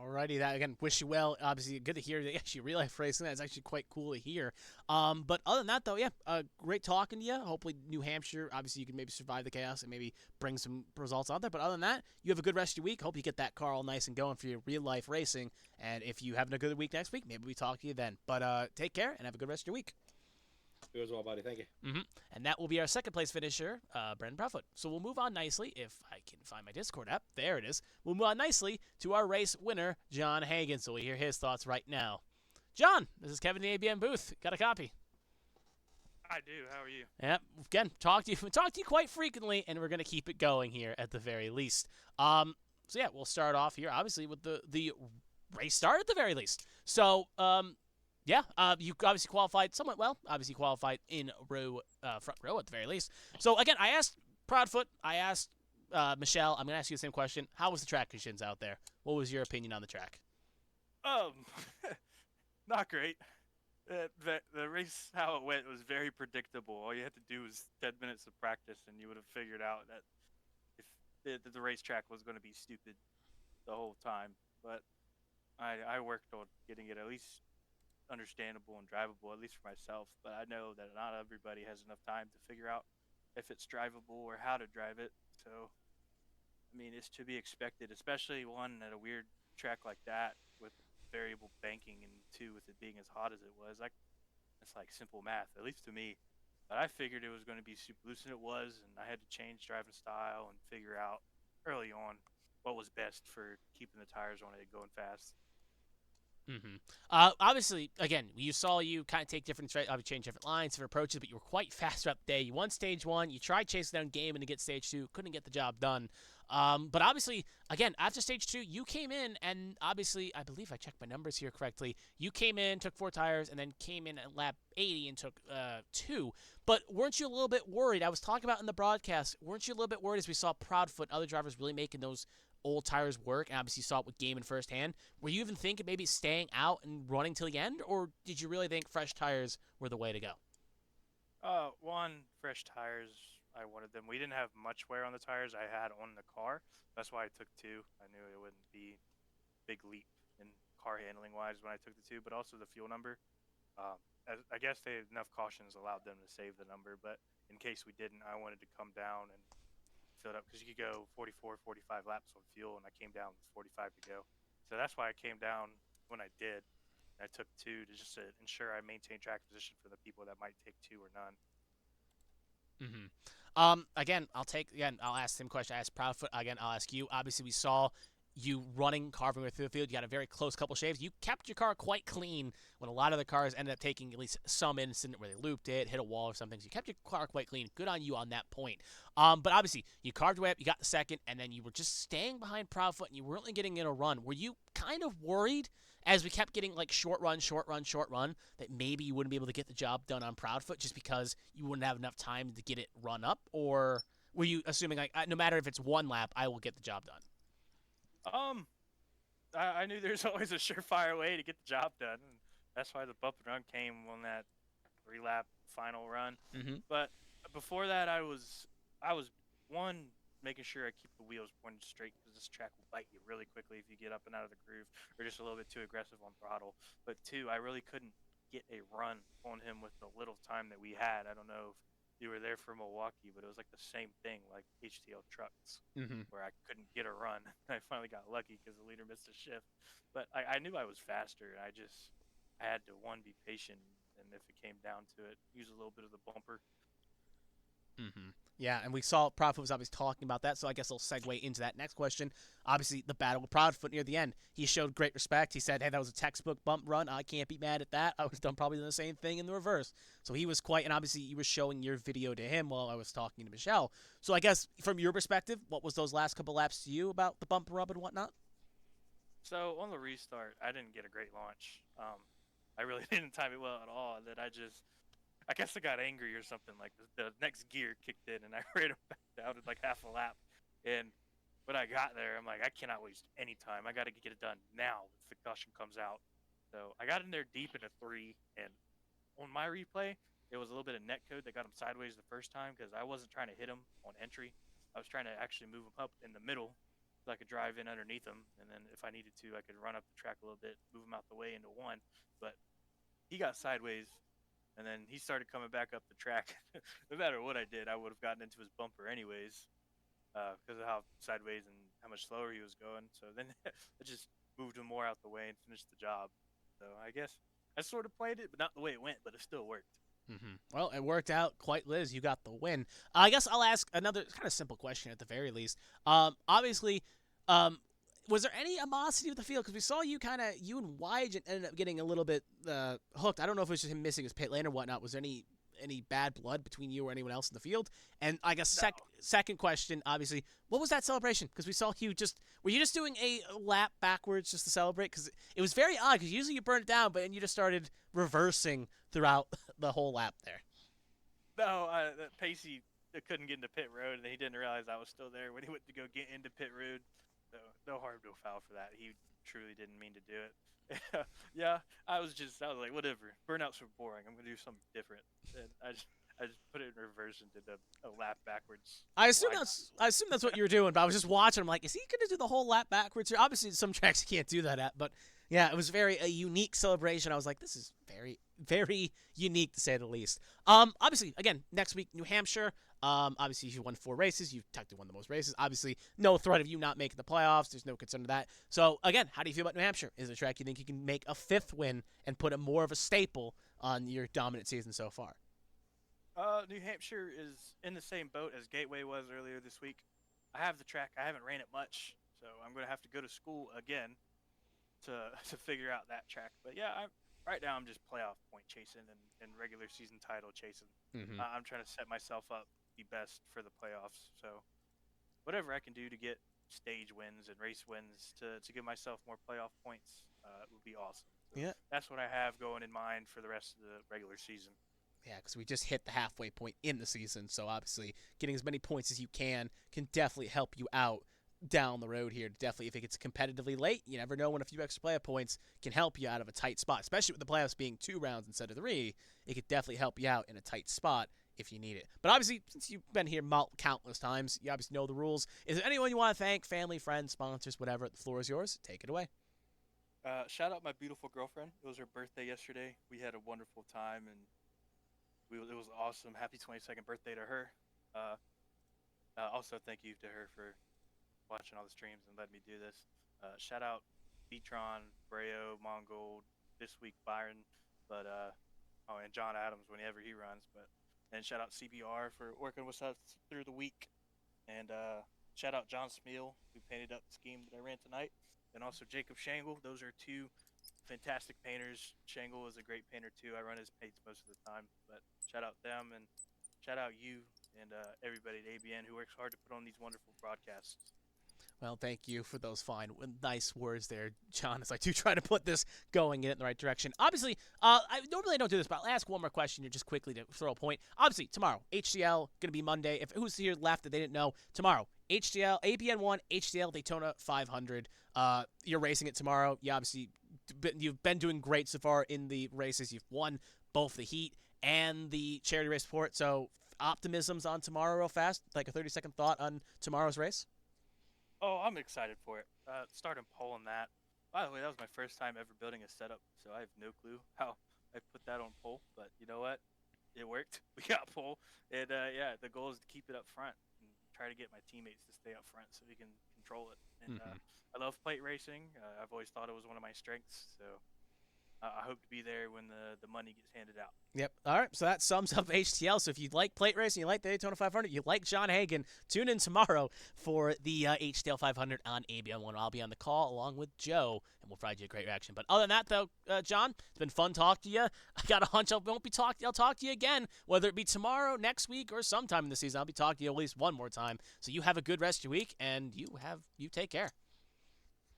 Speaker 3: Alrighty, that again. Wish you well. Obviously, good to hear that actually real life racing. That's actually quite cool to hear. But other than that, though, yeah, great talking to you. Hopefully, New Hampshire. Obviously, you can maybe survive the chaos and maybe bring some results out there. But other than that, you have a good rest of your week. Hope you get that car all nice and going for your real life racing. And if you having a good week next week, maybe we talk to you then. But take care and have a good rest of your week.
Speaker 5: You as well, buddy. Thank you.
Speaker 3: Mm-hmm. And that will be our second place finisher, Brendan Proudfoot. So we'll move on nicely, if I can find my Discord app. There it is. We'll move on nicely to our race winner, John Hagan. So we'll hear his thoughts right now. John, this is Kevin in the ABM booth. Got a copy?
Speaker 6: I do. How are you?
Speaker 3: Yep. Again, talk to you quite frequently, and we're going to keep it going here at the very least. So yeah, we'll start off here, obviously, with the race start at the very least. So, yeah, you obviously qualified somewhat well. Obviously qualified in front row at the very least. So again, I asked Proudfoot, I asked Michelle. I'm gonna ask you the same question. How was the track conditions out there? What was your opinion on the track?
Speaker 6: Not great. The race, how it went, was very predictable. All you had to do was 10 minutes of practice, and you would have figured out that if the racetrack was going to be stupid the whole time. But I worked on getting it at least understandable and drivable, at least for myself. But I know that not everybody has enough time to figure out if it's drivable or how to drive it. So, I mean, it's to be expected, especially one at a weird track like that with variable banking, and two, with it being as hot as it was. It's like simple math, at least to me. But I figured it was going to be super loose, and it was, and I had to change driving style and figure out early on what was best for keeping the tires on it going fast.
Speaker 3: Mm-hmm. Obviously, again, you saw you kind of take different, change different lines, different approaches, but you were quite fast throughout the day. You won stage one. You tried chasing down Gaiman to get stage two. Couldn't get the job done. But obviously, again, after stage 2, you came in, and obviously, I believe I checked my numbers here correctly. You came in, took 4 tires, and then came in at lap 80 and took 2. But weren't you a little bit worried? I was talking about in the broadcast. Weren't you a little bit worried as we saw Proudfoot and other drivers really making those old tires work? And obviously, you saw it with Gaiman firsthand. Were you even thinking maybe staying out and running till the end, or did you really think fresh tires were the way to go?
Speaker 6: One, fresh tires. I wanted them. We didn't have much wear on the tires I had on the car. That's why I took 2. I knew it wouldn't be big leap in car handling wise when I took the 2, but also the fuel number. I guess they enough cautions allowed them to save the number, but in case we didn't, I wanted to come down and fill it up because you could go 44, 45 laps on fuel, and I came down with 45 to go. So that's why I came down when I did. I took 2 to just to ensure I maintain track position for the people that might take 2 or none.
Speaker 3: Again, I'll ask the same question I asked Proudfoot. Again, I'll ask you. Obviously, we saw you running, carving through the field. You got a very close couple shaves. You kept your car quite clean when a lot of the cars ended up taking at least some incident where they looped it, hit a wall or something. So you kept your car quite clean. Good on you on that point. But obviously, you carved your way up, you got the second, and then you were just staying behind Proudfoot, and you weren't really getting in a run. Were you kind of worried as we kept getting like short run, that maybe you wouldn't be able to get the job done on Proudfoot just because you wouldn't have enough time to get it run up? Or were you assuming like no matter if it's one lap, I will get the job done?
Speaker 6: I knew there's always a surefire way to get the job done, and that's why the bump and run came on that 3-lap final run. But before that, I was one, making sure I keep the wheels pointed straight because this track will bite you really quickly if you get up and out of the groove or just a little bit too aggressive on throttle. But 2, I really couldn't get a run on him with the little time that we had. I don't know if you were there for Milwaukee, but it was like the same thing, like HTL trucks, where I couldn't get a run. I finally got lucky because the leader missed a shift. But I knew I was faster, and I had to, one, be patient, and if it came down to it, use a little bit of the bumper.
Speaker 3: Yeah, and we saw Proudfoot was obviously talking about that, so I guess I'll segue into that next question. Obviously, the battle with Proudfoot near the end. He showed great respect. He said, hey, that was a textbook bump run. I can't be mad at that. I was done probably the same thing in the reverse. So he was quite, and obviously you were showing your video to him while I was talking to Michelle. So I guess from your perspective, what was those last couple laps to you about the bump rub and whatnot?
Speaker 6: So on the restart, I didn't get a great launch. I really didn't time it well at all. And then I guess I got angry or something. Like the next gear kicked in, and I ran him back down in like half a lap. And when I got there, I'm like, I cannot waste any time. I got to get it done now if the caution comes out. So I got in there deep into 3, and on my replay, it was a little bit of net code that got him sideways the first time because I wasn't trying to hit him on entry. I was trying to actually move him up in the middle so I could drive in underneath him, and then if I needed to, I could run up the track a little bit, move him out the way into 1. But he got sideways. And then he started coming back up the track. No matter what I did, I would have gotten into his bumper anyways because of how sideways and how much slower he was going. So then I just moved him more out the way and finished the job. So I guess I sort of played it, but not the way it went, but it still worked.
Speaker 3: Well, it worked out quite, Liz. You got the win. I guess I'll ask another kind of simple question at the very least. Obviously, was there any animosity with the field? Because we saw you and Wige ended up getting a little bit hooked. I don't know if it was just him missing his pit lane or whatnot. Was there any bad blood between you or anyone else in the field? And I guess second question, obviously, what was that celebration? Because we saw you were you just doing a lap backwards just to celebrate? Because it was very odd, because usually you burn it down, but then you just started reversing throughout the whole lap there.
Speaker 6: No, Pacey couldn't get into pit road, and he didn't realize I was still there when he went to go get into pit road. No harm, no foul for that. He truly didn't mean to do it. Yeah, I was like, whatever. Burnouts are boring. I'm gonna do something different. And I just put it in reverse and did a lap backwards.
Speaker 3: I assume that's what you were doing, but I was just watching. I'm like, is he gonna do the whole lap backwards here? Obviously, some tracks you can't do that at, but yeah, it was a unique celebration. I was like, this is very, very unique to say the least. Obviously, again, next week, New Hampshire. Obviously, you won 4 races. You've technically won the most races. Obviously, no threat of you not making the playoffs. There's no concern of that. So, again, how do you feel about New Hampshire? Is it a track you think you can make a 5th win and put a more of a staple on your dominant season so far?
Speaker 6: New Hampshire is in the same boat as Gateway was earlier this week. I have the track. I haven't ran it much, so I'm going to have to go to school again to figure out that track. But yeah, right now I'm just playoff point chasing and regular season title chasing. I'm trying to set myself up be best for the playoffs. So whatever I can do to get stage wins and race wins to give myself more playoff points would be awesome. So
Speaker 3: Yeah.
Speaker 6: that's what I have going in mind for the rest of the regular season.
Speaker 3: Yeah, because we just hit the halfway point in the season, so obviously getting as many points as you can definitely help you out down the road here. Definitely, if it gets competitively late, you never know when a few extra playoff points can help you out of a tight spot, especially with the playoffs being 2 rounds instead of 3. It could definitely help you out in a tight spot if you need it. But obviously, since you've been here countless times, you obviously know the rules. Is there anyone you want to thank, family, friends, sponsors, whatever? The floor is yours. Take it away.
Speaker 6: Shout out my beautiful girlfriend. It was her birthday yesterday. We had a wonderful time, and it was awesome. Happy 22nd birthday to her. Also, thank you to her for watching all the streams and letting me do this. Shout out Beatron, Breo, Mongold, this week Byron, but and John Adams whenever he runs. And shout out CBR for working with us through the week. And shout out John Smeal, who painted up the scheme that I ran tonight. And also Jacob Shangle. Those are 2 fantastic painters. Shangle is a great painter too. I run his paints most of the time. But shout out them, and shout out you and everybody at ABN who works hard to put on these wonderful broadcasts.
Speaker 3: Well, thank you for those fine, nice words there, John, as I do try to put this going in the right direction. Obviously, I normally don't do this, but I'll ask one more question here just quickly to throw a point. Obviously, tomorrow, HDL, going to be Monday. If who's here left that they didn't know, tomorrow, HDL, ABN 1, HDL Daytona 500. You're racing it tomorrow. You've been doing great so far in the races. You've won both the heat and the charity race report. So, optimisms on tomorrow real fast, like a 30-second thought on tomorrow's race?
Speaker 6: Oh, I'm excited for it. Starting polling that. By the way, that was my first time ever building a setup, so I have no clue how I put that on pole. But you know what? It worked. We got pole. And yeah, the goal is to keep it up front and try to get my teammates to stay up front so we can control it. And I love plate racing. I've always thought it was one of my strengths. So I hope to be there when the money gets handed out.
Speaker 3: Yep. All right. So that sums up HTL. So if you like plate racing, you like the Daytona 500, you like John Hagan, tune in tomorrow for the HTL 500 on ABN 1. I'll be on the call along with Joe, and we'll provide you a great reaction. But other than that, though, John, it's been fun talking to you. I got a hunch I'll talk to you again, whether it be tomorrow, next week, or sometime in the season. I'll be talking to you at least one more time. So you have a good rest of your week, and you take care.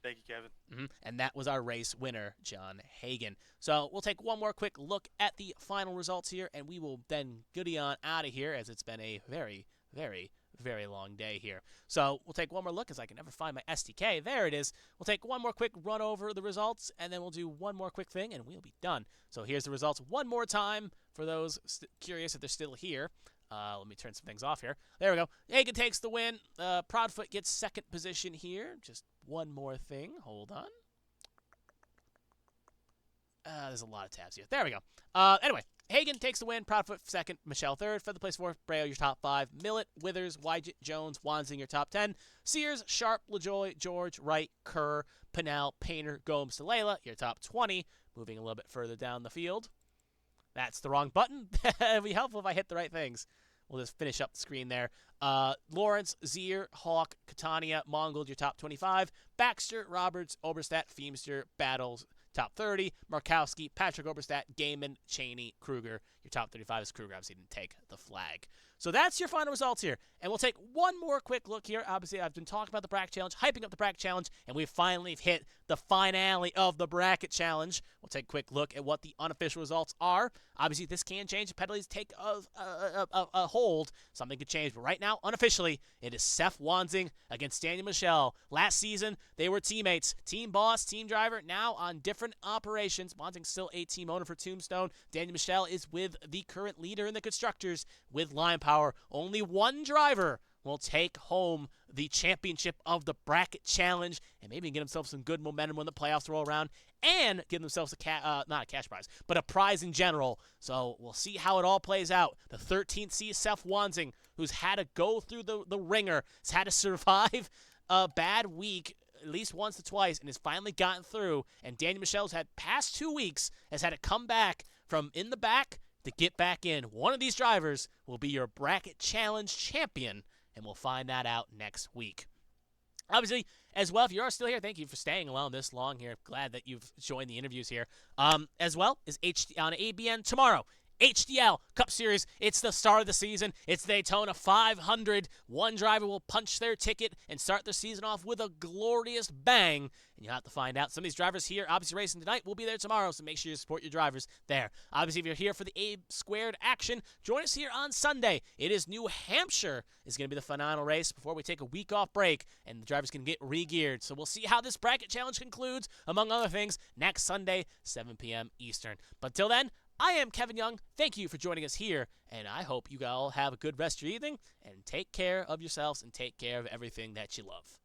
Speaker 6: Thank you, Kevin.
Speaker 3: And that was our race winner, John Hagan. So we'll take one more quick look at the final results here, and we will then goody on out of here as it's been a very, very, very long day here. So we'll take one more look as I can never find my SDK. There it is. We'll take one more quick run over the results, and then we'll do one more quick thing, and we'll be done. So here's the results one more time for those curious if they're still here. Let me turn some things off here. There we go. Hagan takes the win. Proudfoot gets second position here. Just one more thing. Hold on. There's a lot of tabs here. There we go. Anyway, Hagan takes the win. Proudfoot second. Michelle third. For the place fourth. Breo, your top 5. Millet, Withers, Wygett, Jones, Wanzing, your top 10. Sears, Sharp, LaJoy, George, Wright, Kerr, Pinnell, Painter, Gomes, Delela, your top 20. Moving a little bit further down the field. That's the wrong button. It'd be helpful if I hit the right things. We'll just finish up the screen there. Lawrence, Zier, Hawk, Catania, Mongold, your top 25. Baxter, Roberts, Oberstadt, Feemster, Battles, top 30. Markowski, Patrick Oberstadt, Gaiman, Cheney, Kruger. Your top 35 is Kruger. Obviously didn't take the flag. So that's your final results here. And we'll take one more quick look here. Obviously, I've been talking about the bracket challenge, hyping up the bracket challenge, and we finally hit the finale of the bracket challenge. We'll take a quick look at what the unofficial results are. Obviously, this can change if penalties take a hold. Something could change. But right now, unofficially, it is Seth Wanzing against Daniel Michelle. Last season, they were teammates. Team boss, team driver, now on different operations. Wanzing's still a team owner for Tombstone. Daniel Michelle is with the current leader in the Constructors with Lion Power. Only one driver will take home the championship of the bracket challenge and maybe get themselves some good momentum when the playoffs roll around and give themselves not a cash prize, but a prize in general. So we'll see how it all plays out. The 13th seed, Seth Wanzing, who's had to go through the ringer, has had to survive a bad week at least once or twice and has finally gotten through. And Daniel Michelle's had past 2 weeks, has had to come back from in the back to get back in. One of these drivers will be your bracket challenge champion, and we'll find that out next week. Obviously, as well, if you are still here, thank you for staying along this long here. Glad that you've joined the interviews here. As well as on ABN tomorrow, HDL Cup Series. It's the start of the season. It's Daytona 500. One driver will punch their ticket and start their season off with a glorious bang. And you'll have to find out. Some of these drivers here, obviously racing tonight, will be there tomorrow, so make sure you support your drivers there. Obviously, if you're here for the A squared action, join us here on Sunday. It is New Hampshire is going to be the final race before we take a week off break, and the drivers can get re-geared. So we'll see how this bracket challenge concludes, among other things, next Sunday, 7 p.m. Eastern. But till then, I am Kevin Young. Thank you for joining us here, and I hope you all have a good rest of your evening, and take care of yourselves and take care of everything that you love.